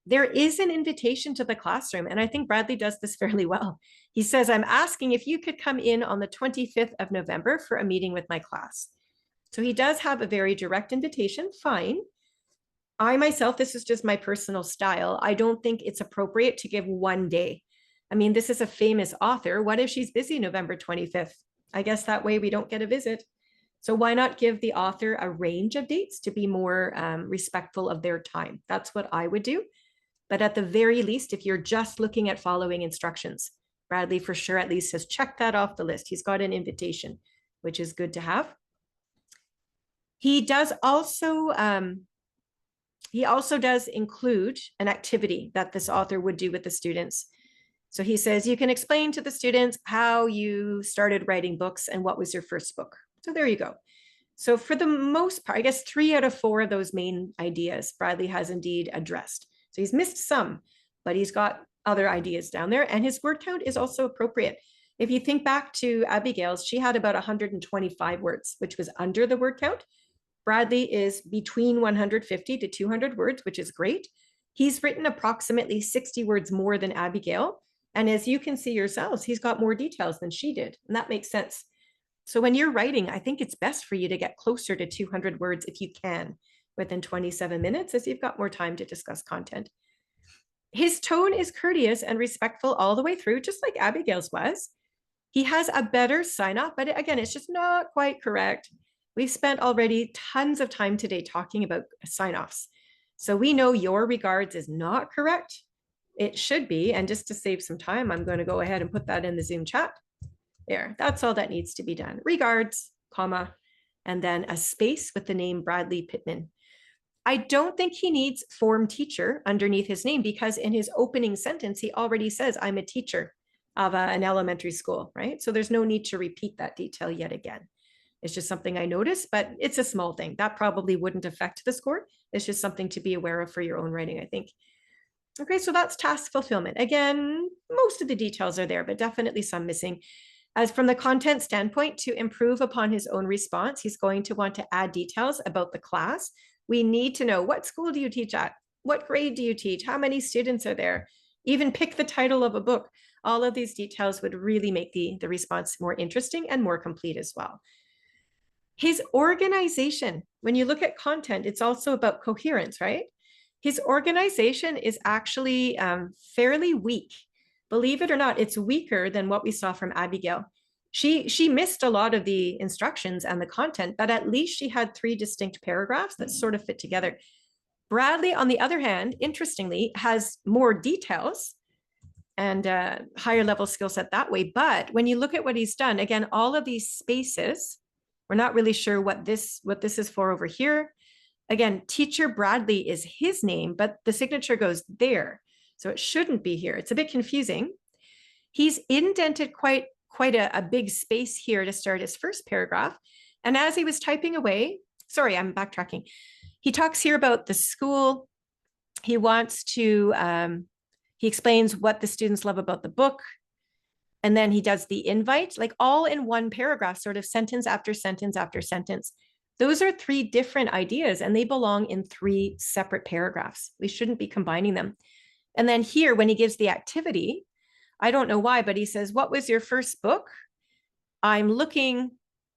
There is an invitation to the classroom, and I think Bradley does this fairly well. He says, I'm asking if you could come in on the 25th of November for a meeting with my class. So he does have a very direct invitation, fine. I myself, this is just my personal style. I don't think it's appropriate to give one day. I mean, this is a famous author. What if she's busy November 25th? I guess that way we don't get a visit. So why not give the author a range of dates to be more respectful of their time? That's what I would do. But at the very least, if you're just looking at following instructions, Bradley for sure at least has checked that off the list. He's got an invitation, which is good to have. He also does include an activity that this author would do with the students. So he says, you can explain to the students how you started writing books and what was your first book. So there you go. So for the most part, I guess 3 out of 4 of those main ideas, Bradley has indeed addressed. So he's missed some, but he's got other ideas down there. And his word count is also appropriate. If you think back to Abigail's, she had about 125 words, which was under the word count. Bradley is between 150 to 200 words, which is great. He's written approximately 60 words more than Abigail. And as you can see yourselves, he's got more details than she did. And that makes sense. So when you're writing, I think it's best for you to get closer to 200 words if you can within 27 minutes, as you've got more time to discuss content. His tone is courteous and respectful all the way through, just like Abigail's was. He has a better sign off, but again, it's just not quite correct. We've spent already tons of time today talking about sign offs. So we know your regards is not correct. It should be. And just to save some time, I'm going to go ahead and put that in the Zoom chat. There, that's all that needs to be done. Regards, comma, and then a space with the name Bradley Pittman. I don't think he needs form teacher underneath his name because in his opening sentence, he already says, I'm a teacher of an elementary school, right? So there's no need to repeat that detail yet again. It's just something I noticed, but it's a small thing. That probably wouldn't affect the score. It's just something to be aware of for your own writing, I think. Okay, so that's task fulfillment. Again, most of the details are there, but definitely some missing. As from the content standpoint, to improve upon his own response, he's going to want to add details about the class. We need to know, what school do you teach at? What grade do you teach? How many students are there? Even pick the title of a book. All of these details would really make the response more interesting and more complete as well. His organization, when you look at content, it's also about coherence, right? His organization is actually fairly weak. Believe it or not, it's weaker than what we saw from Abigail. She missed a lot of the instructions and the content, but at least she had 3 distinct paragraphs that sort of fit together. Bradley, on the other hand, interestingly, has more details, and higher level skill set that way. But when you look at what he's done, again, all of these spaces, we're not really sure what this is for over here. Again, Teacher Bradley is his name, but the signature goes there. So it shouldn't be here. It's a bit confusing. He's indented quite a big space here to start his first paragraph. And as he was typing away, sorry, I'm backtracking. He talks here about the school. He wants to, he explains what the students love about the book. And then he does the invite, like all in one paragraph, sort of sentence after sentence after sentence. Those are 3 different ideas and they belong in 3 separate paragraphs. We shouldn't be combining them. And then here, when he gives the activity, I don't know why, but he says, what was your first book? I'm looking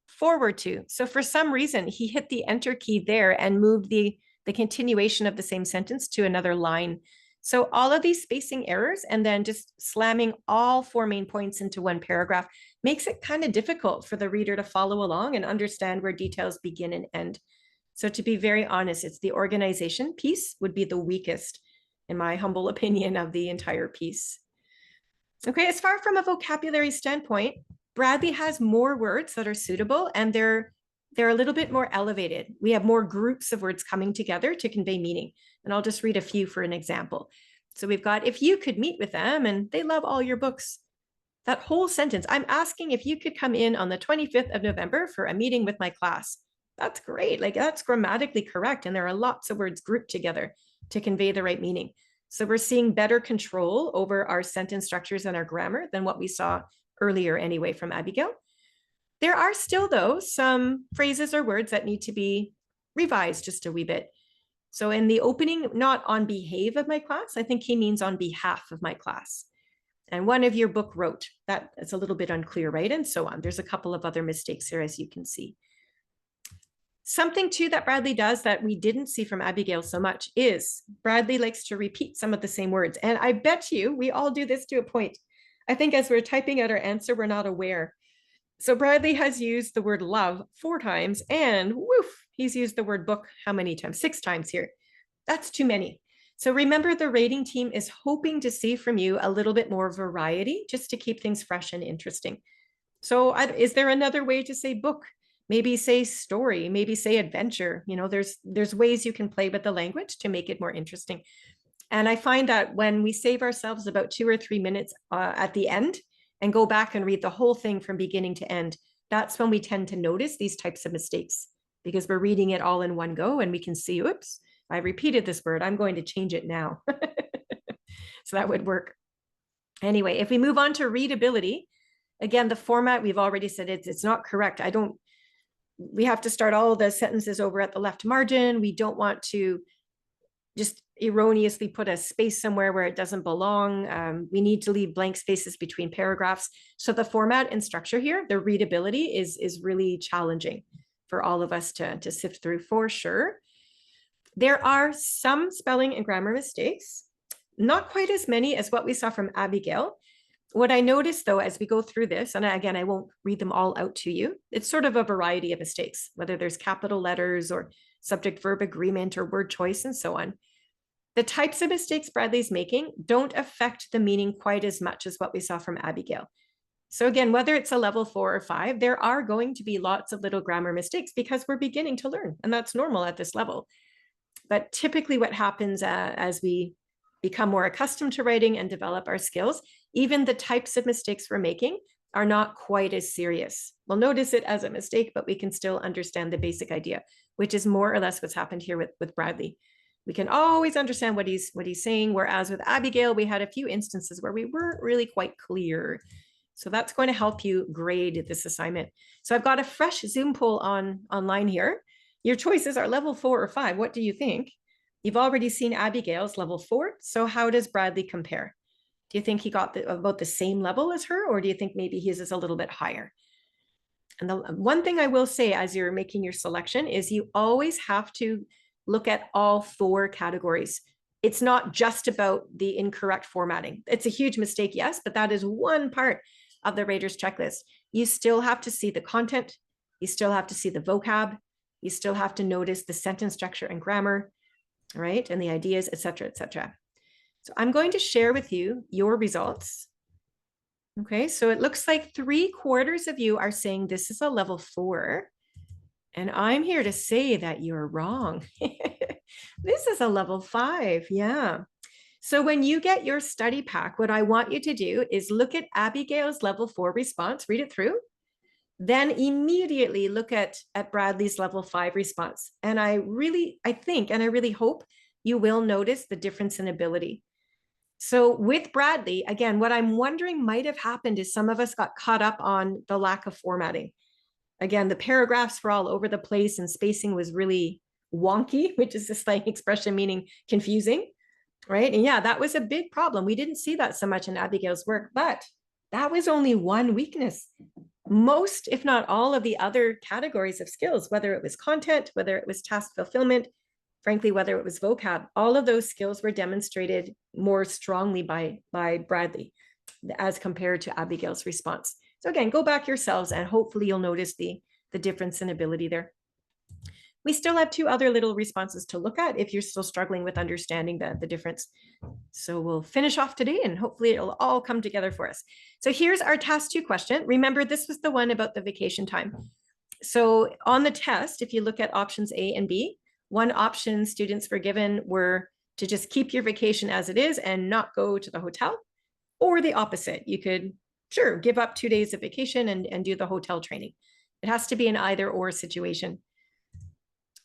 forward to. So for some reason, he hit the enter key there and moved the continuation of the same sentence to another line. So all of these spacing errors and then just slamming all 4 main points into one paragraph makes it kind of difficult for the reader to follow along and understand where details begin and end. So to be very honest, it's the organization piece would be the weakest, in my humble opinion, of the entire piece. Okay, as far from a vocabulary standpoint, Bradley has more words that are suitable and they're a little bit more elevated. We have more groups of words coming together to convey meaning. And I'll just read a few for an example. So we've got, if you could meet with them and they love all your books. That whole sentence, I'm asking if you could come in on the 25th of November for a meeting with my class. That's great. Like that's grammatically correct. And there are lots of words grouped together to convey the right meaning. So we're seeing better control over our sentence structures and our grammar than what we saw earlier anyway from Abigail. There are still, though, some phrases or words that need to be revised just a wee bit. So in the opening, not on behave of my class, I think he means on behalf of my class. And one of your book wrote, that it's a little bit unclear, right? And so on. There's a couple of other mistakes here, as you can see. Something too that Bradley does that we didn't see from Abigail so much is Bradley likes to repeat some of the same words. And I bet you we all do this to a point. I think as we're typing out our answer, we're not aware. So Bradley has used the word love 4 times and woof, he's used the word book how many times? 6 times here. That's too many. So remember, the rating team is hoping to see from you a little bit more variety just to keep things fresh and interesting. So is there another way to say book? Maybe say story, maybe say adventure. You know, there's ways you can play with the language to make it more interesting. And I find that when we save ourselves about 2 or 3 minutes at the end and go back and read the whole thing from beginning to end, that's when we tend to notice these types of mistakes because we're reading it all in one go and we can see, oops, I repeated this word. I'm going to change it now. So that would work. Anyway, if we move on to readability, again, the format, we've already said it's not correct. We have to start all the sentences over at the left margin. We don't want to just erroneously put a space somewhere where it doesn't belong. We need to leave blank spaces between paragraphs. So the format and structure here, the readability is really challenging for all of us to sift through for sure. There are some spelling and grammar mistakes, not quite as many as what we saw from Abigail. What I noticed though, as we go through this, and again, I won't read them all out to you, it's sort of a variety of mistakes, whether there's capital letters or subject-verb agreement or word choice and so on. The types of mistakes Bradley's making don't affect the meaning quite as much as what we saw from Abigail. So again, whether it's a level 4 or 5, there are going to be lots of little grammar mistakes because we're beginning to learn, and that's normal at this level. But typically what happens as we become more accustomed to writing and develop our skills, even the types of mistakes we're making are not quite as serious. We'll notice it as a mistake, but we can still understand the basic idea, which is more or less what's happened here with Bradley. We can always understand what he's saying, whereas with Abigail, we had a few instances where we weren't really quite clear. So that's going to help you grade this assignment. So I've got a fresh Zoom poll online here. Your choices are level 4 or 5. What do you think? You've already seen Abigail's level 4. So how does Bradley compare? Do you think he got about the same level as her, or do you think maybe his is a little bit higher? And the one thing I will say as you're making your selection is you always have to look at all 4 categories. It's not just about the incorrect formatting. It's a huge mistake, yes, but that is one part of the rater's checklist. You still have to see the content. You still have to see the vocab. You still have to notice the sentence structure and grammar, right? And the ideas, et cetera, et cetera. So I'm going to share with you your results. Okay, so it looks like 3/4 of you are saying this is a level 4. And I'm here to say that you're wrong. This is a level 5. Yeah. So when you get your study pack, what I want you to do is look at Abigail's level 4 response, read it through, then immediately look at Bradley's level 5 response. And I think, and I really hope you will notice the difference in ability. So with Bradley, again, what I'm wondering might have happened is some of us got caught up on the lack of formatting. Again, the paragraphs were all over the place and spacing was really wonky, which is a slang expression meaning confusing, right? And yeah, that was a big problem. We didn't see that so much in Abigail's work, but that was only one weakness. Most, if not all, of the other categories of skills, whether it was content, whether it was task fulfillment, frankly, whether it was vocab, all of those skills were demonstrated more strongly by Bradley as compared to Abigail's response. So again, go back yourselves and hopefully you'll notice the difference in ability there. We still have 2 other little responses to look at if you're still struggling with understanding the difference. So we'll finish off today and hopefully it'll all come together for us. So here's our task 2 question. Remember, this was the one about the vacation time. So on the test, if you look at options A and B, one option students were given were to just keep your vacation as it is and not go to the hotel, or the opposite. You could, sure, give up 2 days of vacation and do the hotel training. It has to be an either or situation.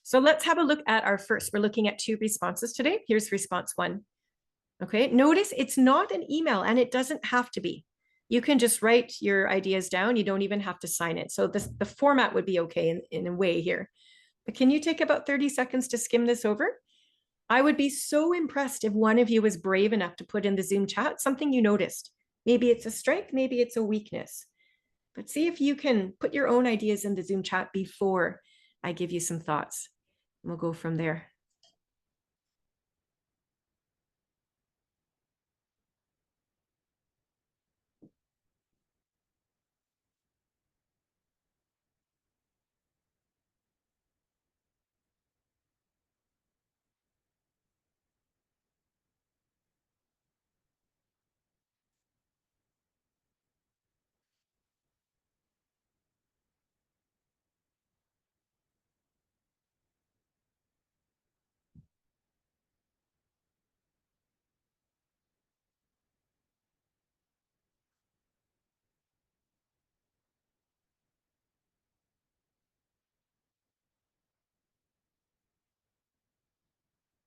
So let's have a look at our first. We're looking at 2 responses today. Here's response 1. Okay, notice it's not an email and it doesn't have to be. You can just write your ideas down. You don't even have to sign it. So the format would be okay in a way here. But can you take about 30 seconds to skim this over? I would be so impressed if one of you was brave enough to put in the Zoom chat something you noticed. Maybe it's a strength, maybe it's a weakness. But see if you can put your own ideas in the Zoom chat before I give you some thoughts. We'll go from there.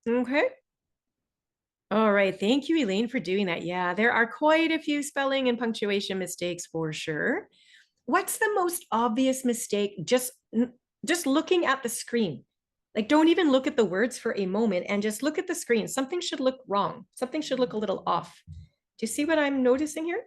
Okay. All right. Thank you, Elaine, for doing that. Yeah, there are quite a few spelling and punctuation mistakes for sure. What's the most obvious mistake? Just looking at the screen. Like, don't even look at the words for a moment and just look at the screen. Something should look wrong. Something should look a little off. Do you see what I'm noticing here?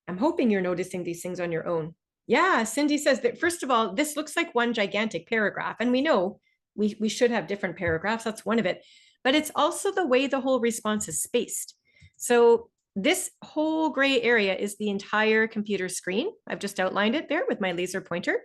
I'm hoping you're noticing these things on your own. Yeah, Cindy says that, first of all, this looks like one gigantic paragraph. And we know we should have different paragraphs. That's one of it. But it's also the way the whole response is spaced. So this whole gray area is the entire computer screen. I've just outlined it there with my laser pointer.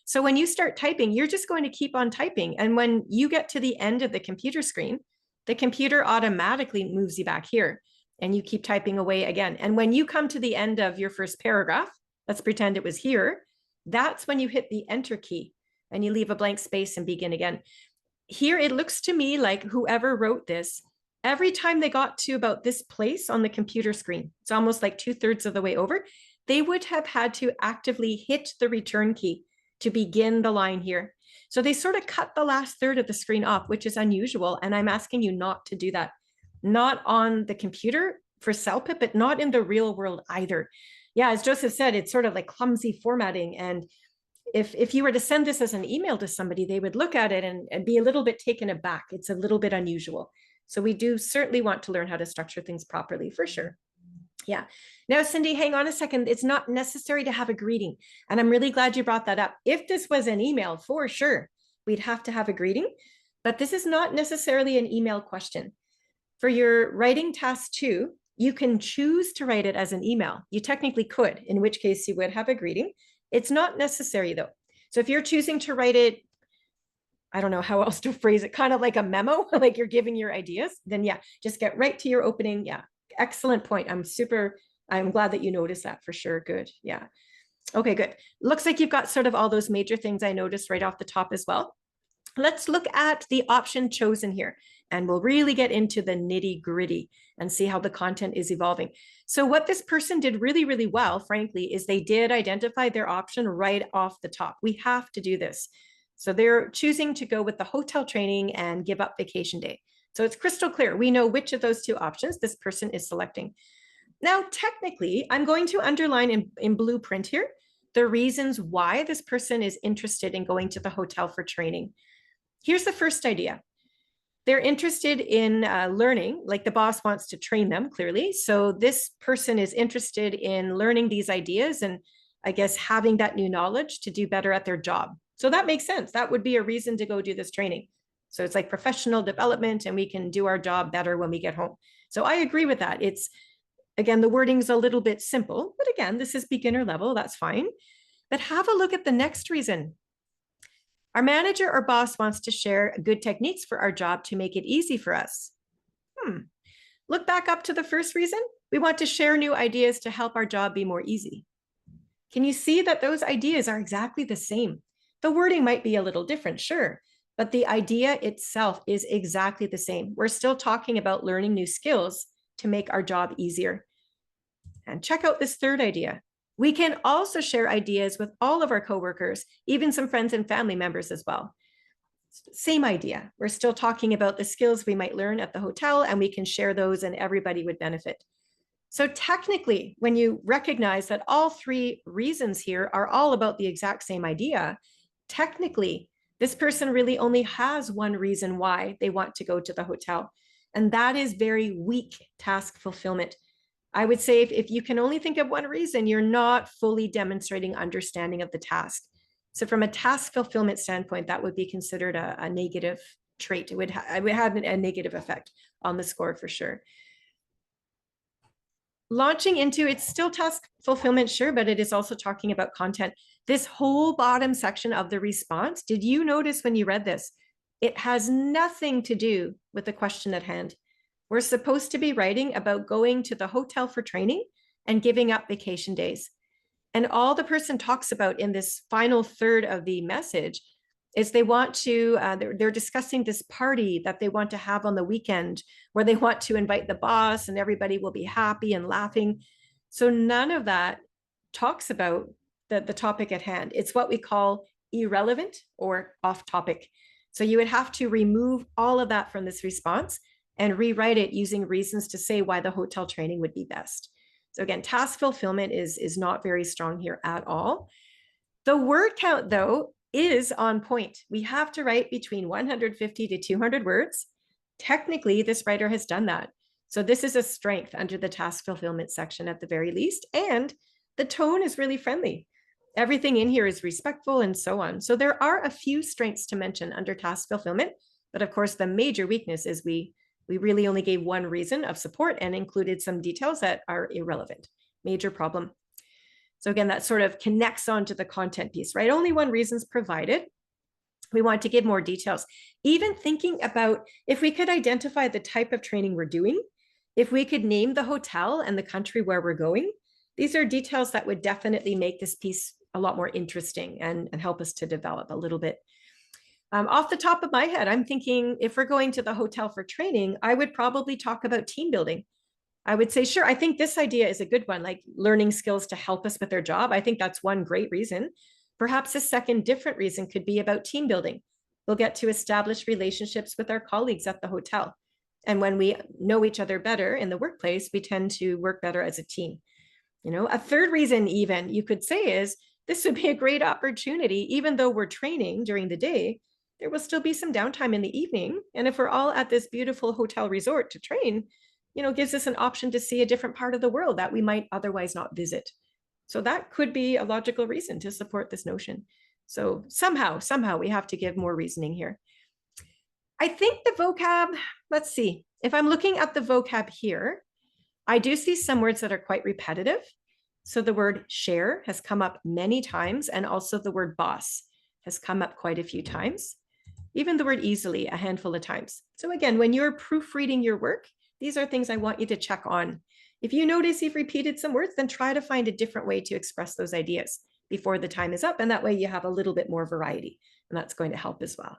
So when you start typing, you're just going to keep on typing. And when you get to the end of the computer screen, the computer automatically moves you back here and you keep typing away again. And when you come to the end of your first paragraph, let's pretend it was here, that's when you hit the enter key and you leave a blank space and begin again. Here, it looks to me like whoever wrote this, every time they got to about this place on the computer screen, it's almost like 2/3 of the way over, they would have had to actively hit the return key to begin the line here. So they sort of cut the last third of the screen off, which is unusual. And I'm asking you not to do that. Not on the computer for CELPIP, but not in the real world either. Yeah, as Joseph said, it's sort of like clumsy formatting. And if you were to send this as an email to somebody, they would look at it and be a little bit taken aback. It's a little bit unusual. So we do certainly want to learn how to structure things properly, for sure. Yeah. Now, Cindy, hang on a second. It's not necessary to have a greeting. And I'm really glad you brought that up. If this was an email, for sure, we'd have to have a greeting. But this is not necessarily an email question. For your writing task 2, you can choose to write it as an email. You technically could, in which case you would have a greeting. It's not necessary though. So if you're choosing to write it I don't know how else to phrase it, kind of like a memo, like you're giving your ideas, then yeah, just get right to your opening. Yeah, excellent point. I'm glad that you noticed that for sure. Good. Yeah. Okay, good. Looks like you've got sort of all those major things I noticed right off the top as well. Let's look at the option chosen here, and we'll really get into the nitty gritty and see how the content is evolving. So what this person did really, really well, frankly, is they did identify their option right off the top. We have to do this. So they're choosing to go with the hotel training and give up vacation day. So it's crystal clear. We know which of those two options this person is selecting. Now, technically, I'm going to underline in blueprint here the reasons why this person is interested in going to the hotel for training. Here's the first idea. They're interested in learning, like the boss wants to train them clearly. So this person is interested in learning these ideas and I guess having that new knowledge to do better at their job. So that makes sense. That would be a reason to go do this training. So it's like professional development and we can do our job better when we get home. So I agree with that. It's, again, the wording's a little bit simple, but again, this is beginner level. That's fine. But have a look at the next reason. Our manager or boss wants to share good techniques for our job to make it easy for us. Look back up to the first reason. We want to share new ideas to help our job be more easy. Can you see that those ideas are exactly the same? The wording might be a little different, sure, but the idea itself is exactly the same. We're still talking about learning new skills to make our job easier. And check out this third idea. We can also share ideas with all of our coworkers, even some friends and family members as well. Same idea. We're still talking about the skills we might learn at the hotel and we can share those and everybody would benefit. So technically, when you recognize that all three reasons here are all about the exact same idea, technically, this person really only has one reason why they want to go to the hotel. And that is very weak task fulfillment. I would say if you can only think of one reason, you're not fully demonstrating understanding of the task. So from a task fulfillment standpoint, that would be considered a negative trait. It would have a negative effect on the score for sure. Launching into, it's still task fulfillment, sure, but it is also talking about content. This whole bottom section of the response, did you notice when you read this? It has nothing to do with the question at hand. We're supposed to be writing about going to the hotel for training and giving up vacation days. And all the person talks about in this final third of the message is they want to, they're discussing this party that they want to have on the weekend where they want to invite the boss and everybody will be happy and laughing. So none of that talks about the topic at hand. It's what we call irrelevant or off topic. So you would have to remove all of that from this response and rewrite it using reasons to say why the hotel training would be best. So again, task fulfillment is not very strong here at all. The word count, though, is on point. We have to write between 150 to 200 words. Technically, this writer has done that. So this is a strength under the task fulfillment section at the very least. And the tone is really friendly. Everything in here is respectful and so on. So there are a few strengths to mention under task fulfillment. But of course, the major weakness is we really only gave one reason of support and included some details that are irrelevant. Major problem. So again, that sort of connects on to the content piece, right? Only one reason's provided. We want to give more details. Even thinking about if we could identify the type of training we're doing, if we could name the hotel and the country where we're going, these are details that would definitely make this piece a lot more interesting and help us to develop a little bit. Off the top of my head, I'm thinking if we're going to the hotel for training, I would probably talk about team building. I would say, sure, I think this idea is a good one, like learning skills to help us with their job. I think that's one great reason. Perhaps a second different reason could be about team building. We'll get to establish relationships with our colleagues at the hotel. And when we know each other better in the workplace, we tend to work better as a team. You know, a third reason even you could say is this would be a great opportunity, even though we're training during the day, there will still be some downtime in the evening. And if we're all at this beautiful hotel resort to train, you know, gives us an option to see a different part of the world that we might otherwise not visit. So that could be a logical reason to support this notion. So somehow we have to give more reasoning here. I think the vocab, let's see, if I'm looking at the vocab here, I do see some words that are quite repetitive. So the word share has come up many times, and also the word boss has come up quite a few times. even the word easily a handful of times. So again, when you're proofreading your work, these are things I want you to check on. If you notice you've repeated some words, then try to find a different way to express those ideas before the time is up. And that way you have a little bit more variety, and that's going to help as well.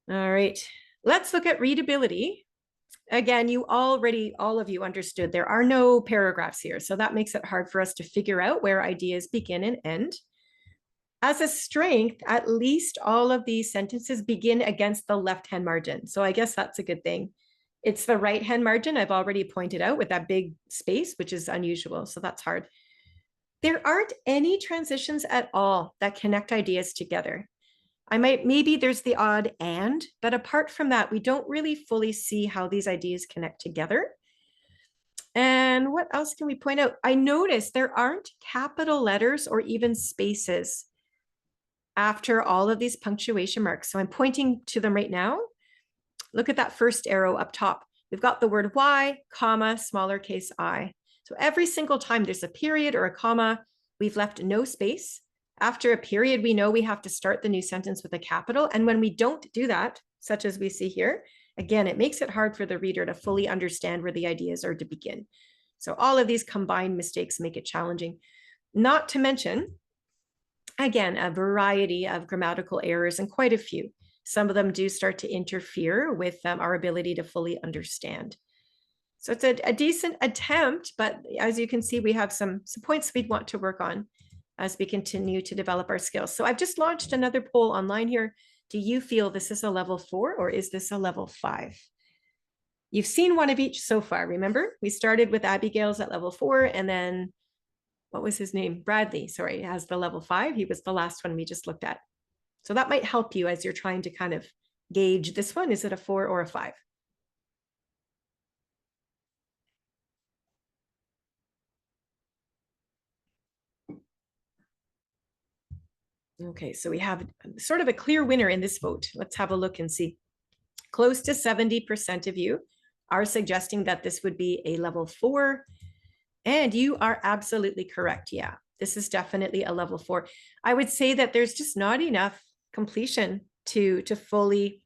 All right, let's look at readability. Again, all of you understood there are no paragraphs here, so that makes it hard for us to figure out where ideas begin and end. As a strength, at least all of these sentences begin against the left-hand margin. So I guess that's a good thing. It's the right-hand margin I've already pointed out with that big space, which is unusual. So that's hard. There aren't any transitions at all that connect ideas together. Maybe there's the odd and, but apart from that, we don't really fully see how these ideas connect together. And what else can we point out? I noticed there aren't capital letters or even spaces after all of these punctuation marks. So I'm pointing to them right now. Look at that first arrow up top. We've got the word y, comma, smaller case I. So every single time there's a period or a comma, we've left no space. After a period, we know we have to start the new sentence with a capital. And when we don't do that, such as we see here, again, it makes it hard for the reader to fully understand where the ideas are to begin. So all of these combined mistakes make it challenging. Not to mention, again, a variety of grammatical errors and quite a few. Some of them do start to interfere with our ability to fully understand. So it's a decent attempt, but as you can see, we have some points we'd want to work on as we continue to develop our skills. So I've just launched another poll online here. Do you feel this is a level 4 or is this a level 5? You've seen one of each so far, remember? We started with Abigail's at level 4 and then, what was his name? Bradley, sorry, has the level 5. He was the last one we just looked at. So that might help you as you're trying to kind of gauge this one. Is it a 4 or a 5? Okay, so we have sort of a clear winner in this vote. Let's have a look and see. Close to 70% of you are suggesting that this would be a level 4. And you are absolutely correct. Yeah, this is definitely a level 4. I would say that there's just not enough completion to fully,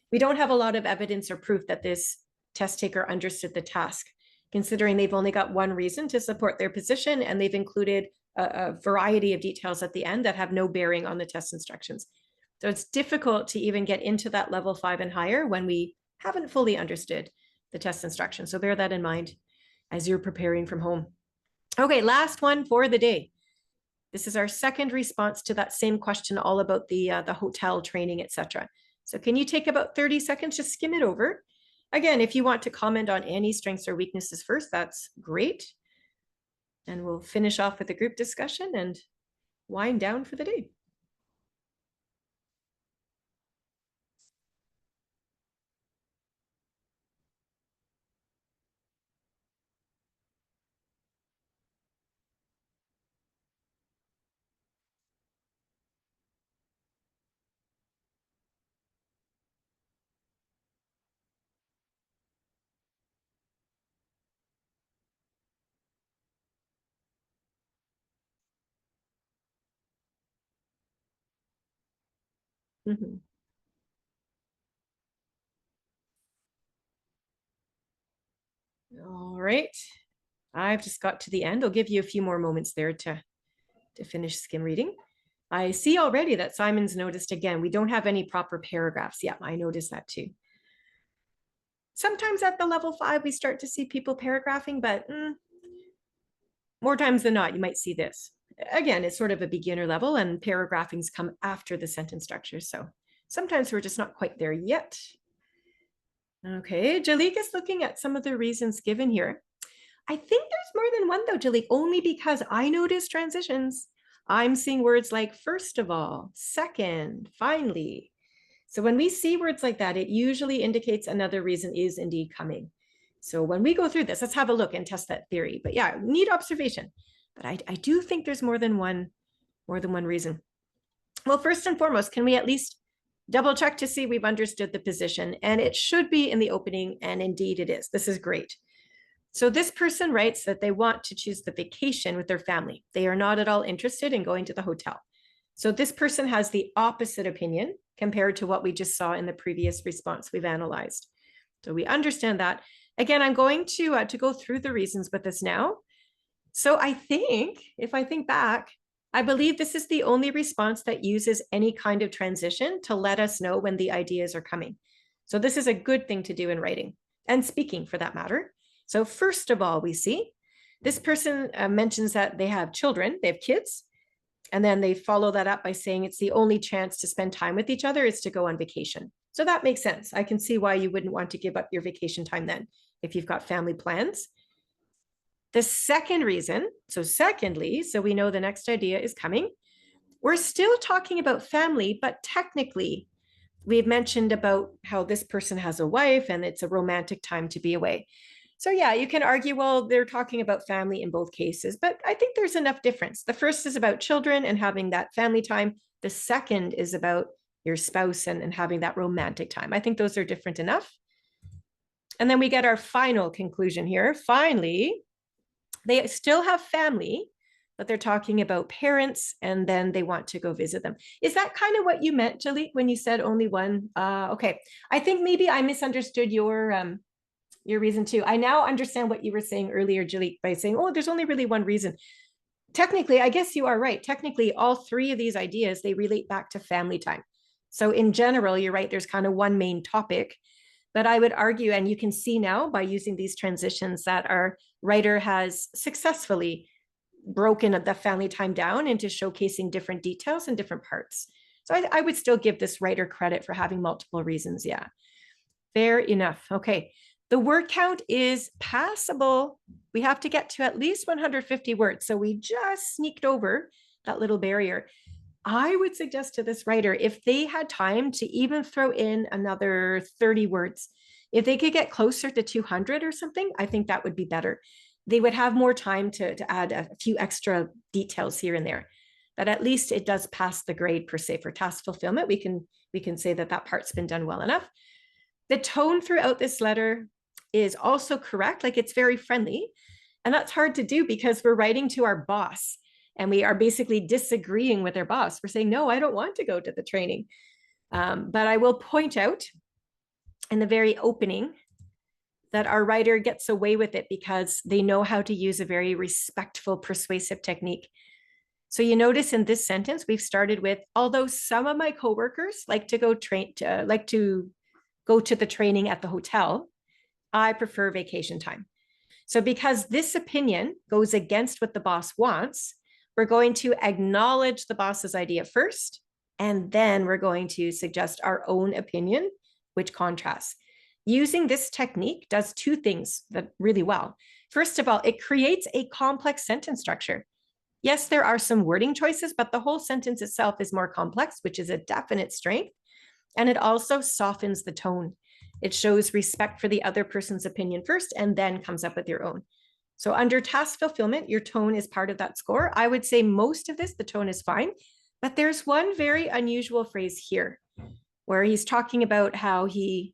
we don't have a lot of evidence or proof that this test taker understood the task, considering they've only got one reason to support their position and they've included a variety of details at the end that have no bearing on the test instructions. So it's difficult to even get into that level 5 and higher when we haven't fully understood the test instructions. So bear that in mind as you're preparing from home. Okay, last one for the day. This is our second response to that same question, all about the hotel training, etc. So can you take about 30 seconds, just skim it over. Again, if you want to comment on any strengths or weaknesses first, that's great. And we'll finish off with a group discussion and wind down for the day. Mm-hmm. All right. I've just got to the end. I'll give you a few more moments there to finish skim reading. I see already that Simon's noticed again, we don't have any proper paragraphs. Yeah, I noticed that too. Sometimes at the level 5, we start to see people paragraphing, but more times than not, you might see this. Again, it's sort of a beginner level and paragraphings come after the sentence structure. So sometimes we're just not quite there yet. Okay, Jalik is looking at some of the reasons given here. I think there's more than one though, Jalik, only because I notice transitions. I'm seeing words like first of all, second, finally. So when we see words like that, it usually indicates another reason is indeed coming. So when we go through this, let's have a look and test that theory. But yeah, neat observation. But I do think there's more than one reason. Well, first and foremost, can we at least double check to see we've understood the position? And it should be in the opening, and indeed it is. This is great. So this person writes that they want to choose the vacation with their family. They are not at all interested in going to the hotel. So this person has the opposite opinion compared to what we just saw in the previous response we've analyzed. So we understand that. Again, I'm going to go through the reasons with this now. So I think, if I think back, I believe this is the only response that uses any kind of transition to let us know when the ideas are coming. So this is a good thing to do in writing and speaking for that matter. So first of all, we see this person mentions that they have children, they have kids, and then they follow that up by saying it's the only chance to spend time with each other is to go on vacation. So that makes sense. I can see why you wouldn't want to give up your vacation time then if you've got family plans. The second reason, secondly, so we know the next idea is coming. We're still talking about family, but technically we've mentioned about how this person has a wife and it's a romantic time to be away. So yeah, you can argue, well, they're talking about family in both cases, but I think there's enough difference. The first is about children and having that family time. The second is about your spouse and having that romantic time. I think those are different enough. And then we get our final conclusion here. Finally, they still have family, but they're talking about parents and then they want to go visit them. Is that kind of what you meant, Jaleel, when you said only one? Okay. I think maybe I misunderstood your reason too. I now understand what you were saying earlier, Jaleel, by saying, oh, there's only really one reason. Technically, I guess you are right. Technically, all three of these ideas, they relate back to family time. So in general, you're right, there's kind of one main topic. But I would argue, and you can see now by using these transitions, that our writer has successfully broken the family time down into showcasing different details and different parts. So I would still give this writer credit for having multiple reasons. Yeah, fair enough. Okay. The word count is passable. We have to get to at least 150 words. So we just sneaked over that little barrier. I would suggest to this writer, if they had time to even throw in another 30 words, if they could get closer to 200 or something, I think that would be better. They would have more time to add a few extra details here and there. But at least it does pass the grade per se for task fulfillment. We can say that that part's been done well enough. The tone throughout this letter is also correct. Like, it's very friendly. And that's hard to do because we're writing to our boss and we are basically disagreeing with our boss. We're saying, no, I don't want to go to the training. But I will point out in the very opening that our writer gets away with it because they know how to use a very respectful, persuasive technique. So you notice in this sentence, we've started with, although some of my coworkers like to go go to the training at the hotel, I prefer vacation time. So because this opinion goes against what the boss wants, we're going to acknowledge the boss's idea first, and then we're going to suggest our own opinion, which contrasts. Using this technique does two things that really well. First of all, it creates a complex sentence structure. Yes, there are some wording choices, but the whole sentence itself is more complex, which is a definite strength. And it also softens the tone. It shows respect for the other person's opinion first, and then comes up with your own. So under task fulfillment, your tone is part of that score. I would say most of this, the tone is fine, but there's one very unusual phrase here where he's talking about how he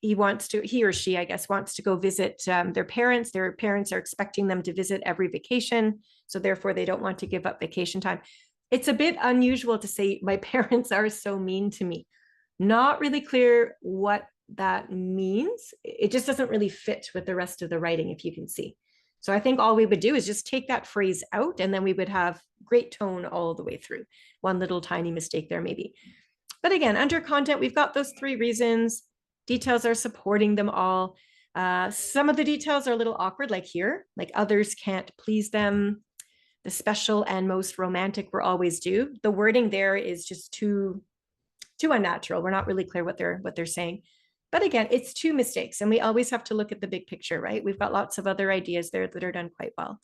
or she, I guess, wants to go visit their parents. Their parents are expecting them to visit every vacation. So therefore they don't want to give up vacation time. It's a bit unusual to say my parents are so mean to me. Not really clear what that means. It just doesn't really fit with the rest of the writing, if you can see. So I think all we would do is just take that phrase out, and then we would have great tone all the way through. One little tiny mistake there maybe. But again, under content, we've got those three reasons. Details are supporting them all. Some of the details are a little awkward, like here, like others can't please them. The special and most romantic were always due. The wording there is just too unnatural. We're not really clear what they're saying. But again, it's two mistakes, and we always have to look at the big picture, right? We've got lots of other ideas there that are done quite well.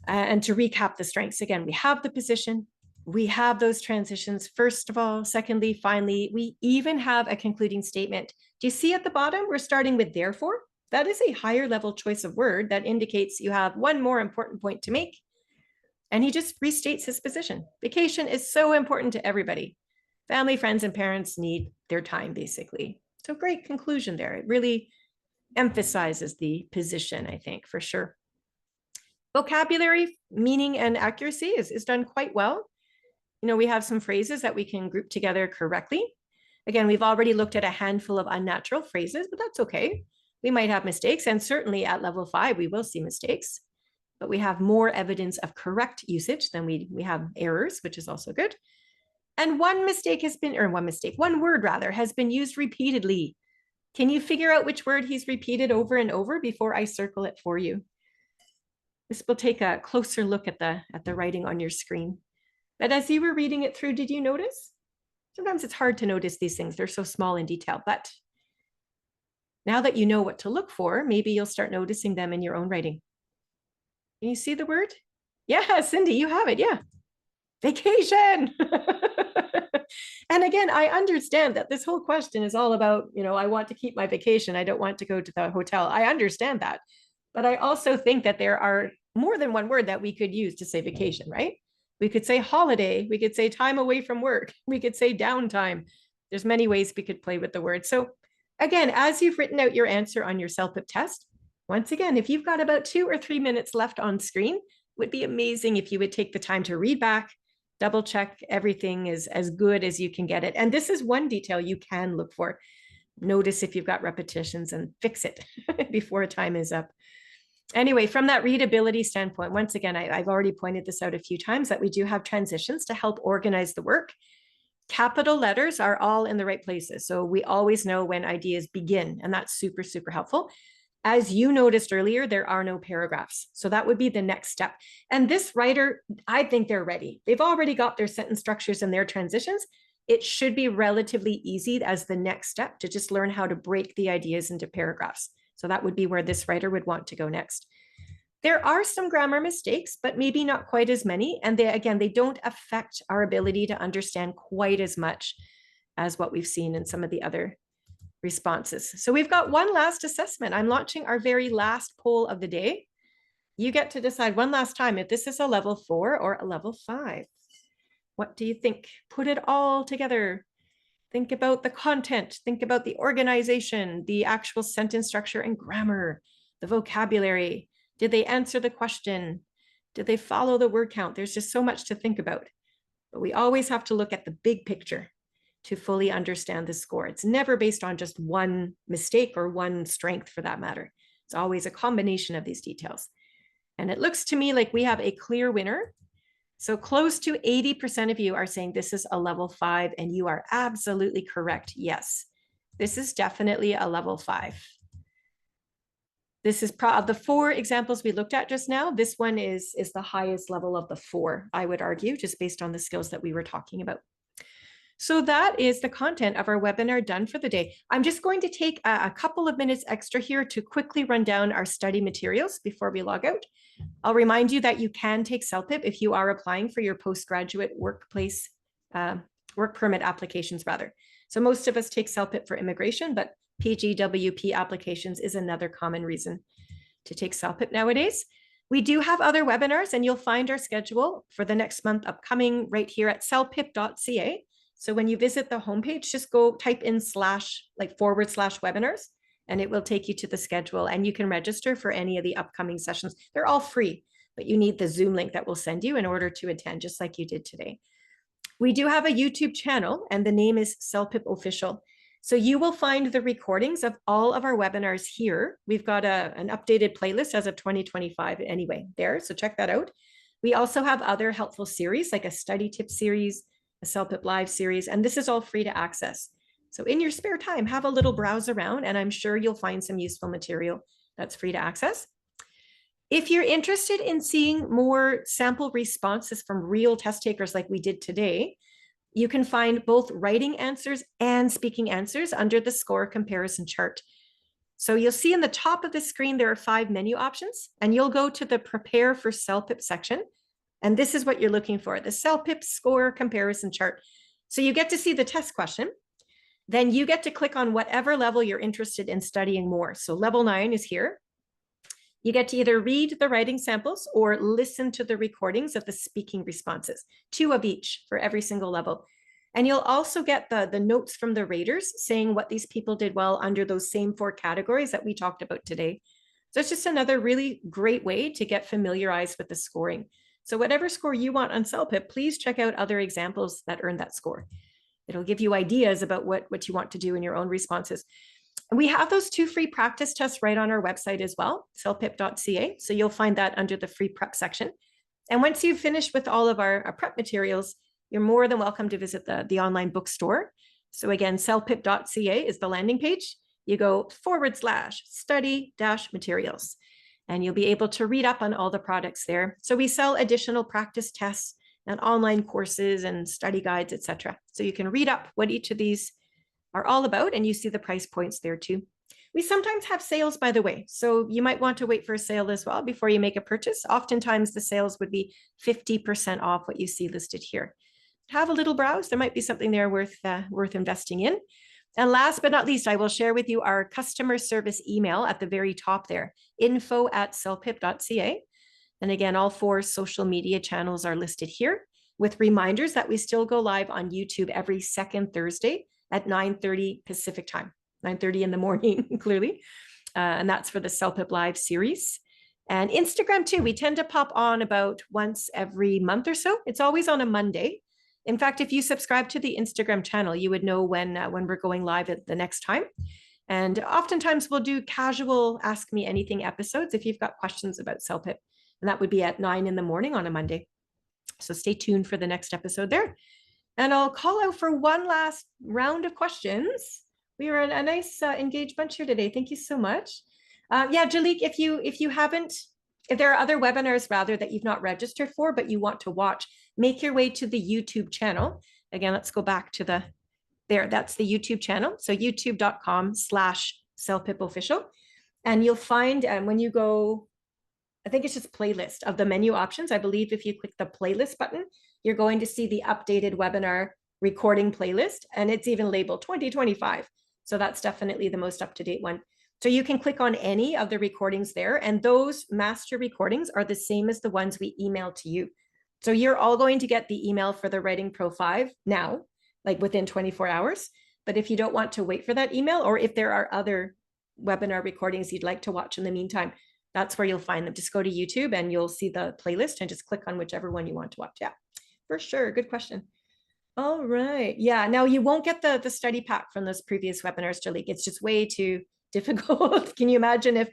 And to recap the strengths, again, we have the position, we have those transitions, first of all. Secondly, finally, we even have a concluding statement. Do you see at the bottom, we're starting with therefore? That is a higher level choice of word that indicates you have one more important point to make. And he just restates his position. Vacation is so important to everybody. Family, friends, and parents need their time, basically. So great conclusion there. It really emphasizes the position, I think, for sure. Vocabulary, meaning, and accuracy is done quite well. You know, we have some phrases that we can group together correctly. Again, we've already looked at a handful of unnatural phrases, but that's okay. We might have mistakes, and certainly at level 5, we will see mistakes, but we have more evidence of correct usage than we have errors, which is also good. And one word rather, has been used repeatedly. Can you figure out which word he's repeated over and over before I circle it for you? This will take a closer look at the writing on your screen. But as you were reading it through, did you notice? Sometimes it's hard to notice these things. They're so small in detail, but now that you know what to look for, maybe you'll start noticing them in your own writing. Can you see the word? Yeah, Cindy, you have it. Yeah. Vacation. And again, I understand that this whole question is all about, you know, I want to keep my vacation. I don't want to go to the hotel. I understand that. But I also think that there are more than one word that we could use to say vacation, right? We could say holiday. We could say time away from work. We could say downtime. There's many ways we could play with the word. So again, as you've written out your answer on your CELPIP test, once again, if you've got about 2 or 3 minutes left on screen, it would be amazing if you would take the time to read back, double check everything is as good as you can get it. And this is one detail you can look for. Notice if you've got repetitions and fix it before time is up. Anyway, from that readability standpoint, once again, I've already pointed this out a few times that we do have transitions to help organize the work. Capital letters are all in the right places. So we always know when ideas begin, and that's super, super helpful. As you noticed earlier, there are no paragraphs. So that would be the next step. And this writer, I think they're ready. They've already got their sentence structures and their transitions. It should be relatively easy as the next step to just learn how to break the ideas into paragraphs. So that would be where this writer would want to go next. There are some grammar mistakes, but maybe not quite as many. And they don't affect our ability to understand quite as much as what we've seen in some of the other responses. So we've got one last assessment. I'm launching our very last poll of the day. You get to decide one last time if this is a level 4 or a level 5. What do you think? Put it all together. Think about the content, think about the organization, the actual sentence structure and grammar, the vocabulary. Did they answer the question? Did they follow the word count? There's just so much to think about. But we always have to look at the big picture to fully understand the score. It's never based on just one mistake or one strength for that matter. It's always a combination of these details. And it looks to me like we have a clear winner. So close to 80% of you are saying this is a level 5, and you are absolutely correct. Yes, this is definitely a level 5. This is of the 4 examples we looked at just now, this one is the highest level of the 4, I would argue, just based on the skills that we were talking about. So that is the content of our webinar done for the day. I'm just going to take a couple of minutes extra here to quickly run down our study materials before we log out. I'll remind you that you can take CELPIP if you are applying for your postgraduate workplace, work permit applications rather. So most of us take CELPIP for immigration, but PGWP applications is another common reason to take CELPIP nowadays. We do have other webinars, and you'll find our schedule for the next month upcoming right here at celpip.ca. So when you visit the homepage, just go type in / webinars, and it will take you to the schedule, and you can register for any of the upcoming sessions. They're all free, but you need the Zoom link that we'll send you in order to attend, just like you did today. We do have a YouTube channel, and the name is CELPIP Official. So you will find the recordings of all of our webinars here. We've got an updated playlist as of 2025 anyway there, so check that out. We also have other helpful series like a study tip series, a CELPIP Live series, and this is all free to access. So in your spare time, have a little browse around, and I'm sure you'll find some useful material that's free to access. If you're interested in seeing more sample responses from real test takers like we did today, you can find both writing answers and speaking answers under the score comparison chart. So you'll see in the top of the screen, there are 5 menu options, and you'll go to the Prepare for CELPIP section. And this is what you're looking for, the CELPIP score comparison chart. So you get to see the test question. Then you get to click on whatever level you're interested in studying more. So level 9 is here. You get to either read the writing samples or listen to the recordings of the speaking responses, 2 of each for every single level. And you'll also get the notes from the raters saying what these people did well under those same 4 categories that we talked about today. So it's just another really great way to get familiarized with the scoring. So whatever score you want on CELPIP, please check out other examples that earn that score. It'll give you ideas about what you want to do in your own responses. And we have those 2 free practice tests right on our website as well, celpip.ca. So you'll find that under the free prep section. And once you've finished with all of our prep materials, you're more than welcome to visit the online bookstore. So again, celpip.ca is the landing page. You go /study-materials, and you'll be able to read up on all the products there. So we sell additional practice tests and online courses and study guides, etc. So you can read up what each of these are all about, and you see the price points there too. We sometimes have sales, by the way, so you might want to wait for a sale as well before you make a purchase. Oftentimes the sales would be 50% off what you see listed here. Have a little browse. There might be something there worth investing in. And last but not least, I will share with you our customer service email at the very top there, info@celpip.ca. And again, all 4 social media channels are listed here, with reminders that we still go live on YouTube every second Thursday at 9:30 Pacific time, 9:30 in the morning, clearly. And that's for the CELPIP Live series. And Instagram too, we tend to pop on about once every month or so. It's always on a Monday. In fact, if you subscribe to the Instagram channel, you would know when we're going live at the next time. And oftentimes we'll do casual Ask Me Anything episodes if you've got questions about CELPIP. And that would be at 9 in the morning on a Monday. So stay tuned for the next episode there. And I'll call out for one last round of questions. We were a nice engaged bunch here today. Thank you so much. Yeah, Jalik, if there are other webinars rather that you've not registered for, but you want to watch, make your way to the YouTube channel. Again, let's go back to that's the YouTube channel. So youtube.com/CELPIPofficial. And you'll find when you go, I think it's just playlist of the menu options. I believe if you click the playlist button, you're going to see the updated webinar recording playlist, and it's even labeled 2025. So that's definitely the most up-to-date one. So you can click on any of the recordings there, and those master recordings are the same as the ones we email to you. So you're all going to get the email for the Writing Pro 5 now, like within 24 hours. But if you don't want to wait for that email, or if there are other webinar recordings you'd like to watch in the meantime, that's where you'll find them. Just go to YouTube and you'll see the playlist and just click on whichever one you want to watch. Yeah, for sure. Good question. All right. Yeah. Now you won't get the study pack from those previous webinars, Jalik. It's just way too difficult. Can you imagine if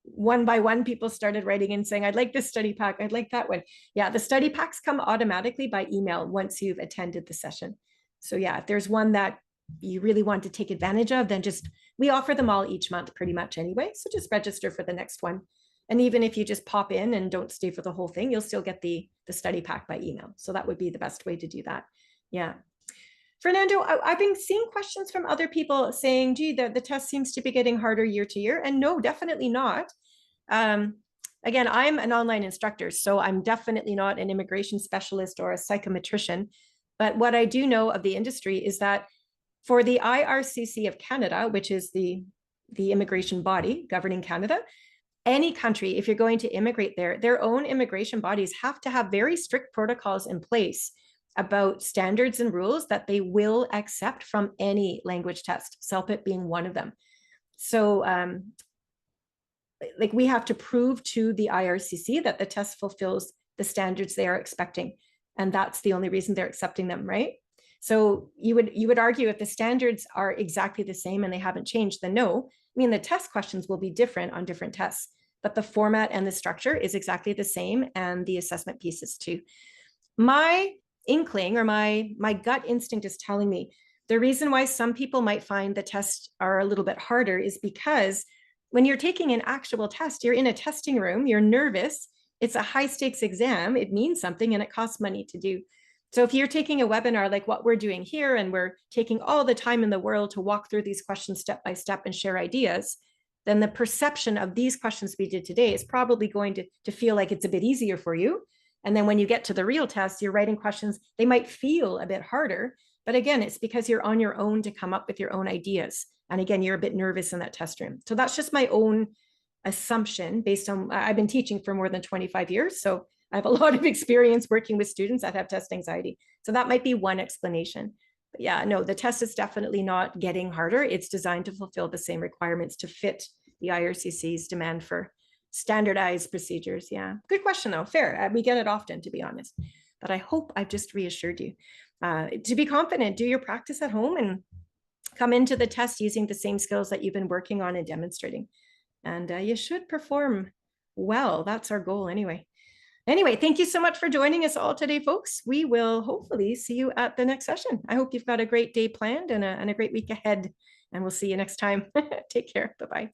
one by one people started writing and saying, I'd like this study pack, I'd like that one. Yeah, the study packs come automatically by email once you've attended the session. So yeah, if there's one that you really want to take advantage of, then we offer them all each month pretty much anyway. So just register for the next one. And even if you just pop in and don't stay for the whole thing, you'll still get the study pack by email. So that would be the best way to do that. Yeah. Fernando, I've been seeing questions from other people saying, gee, the test seems to be getting harder year to year. And no, definitely not. Again, I'm an online instructor, so I'm definitely not an immigration specialist or a psychometrician. But what I do know of the industry is that for the IRCC of Canada, which is the immigration body governing Canada, any country, if you're going to immigrate there, their own immigration bodies have to have very strict protocols in place about standards and rules that they will accept from any language test, CELPIP being one of them. So like we have to prove to the IRCC that the test fulfills the standards they are expecting. And that's the only reason they're accepting them, right? So you would argue if the standards are exactly the same and they haven't changed, then no. I mean, the test questions will be different on different tests, but the format and the structure is exactly the same, and the assessment pieces too. My inkling or my gut instinct is telling me the reason why some people might find the tests are a little bit harder is because when you're taking an actual test, you're in a testing room, you're nervous, it's a high stakes exam, it means something, and it costs money to do. So if you're taking a webinar like what we're doing here, and we're taking all the time in the world to walk through these questions step by step and share ideas, then the perception of these questions we did today is probably going to feel like it's a bit easier for you. And then when you get to the real test, you're writing questions, they might feel a bit harder. But again, it's because you're on your own to come up with your own ideas. And again, you're a bit nervous in that test room. So that's just my own assumption based on, I've been teaching for more than 25 years. So I have a lot of experience working with students that have test anxiety. So that might be one explanation. But yeah, no, the test is definitely not getting harder. It's designed to fulfill the same requirements to fit the IRCC's demand for Standardized procedures. Yeah. Good question, though. Fair. We get it often, to be honest. But I hope I've just reassured you. To be confident, do your practice at home and come into the test using the same skills that you've been working on and demonstrating. And you should perform well. That's our goal anyway. Anyway, thank you so much for joining us all today, folks. We will hopefully see you at the next session. I hope you've got a great day planned and a great week ahead. And we'll see you next time. Take care. Bye-bye.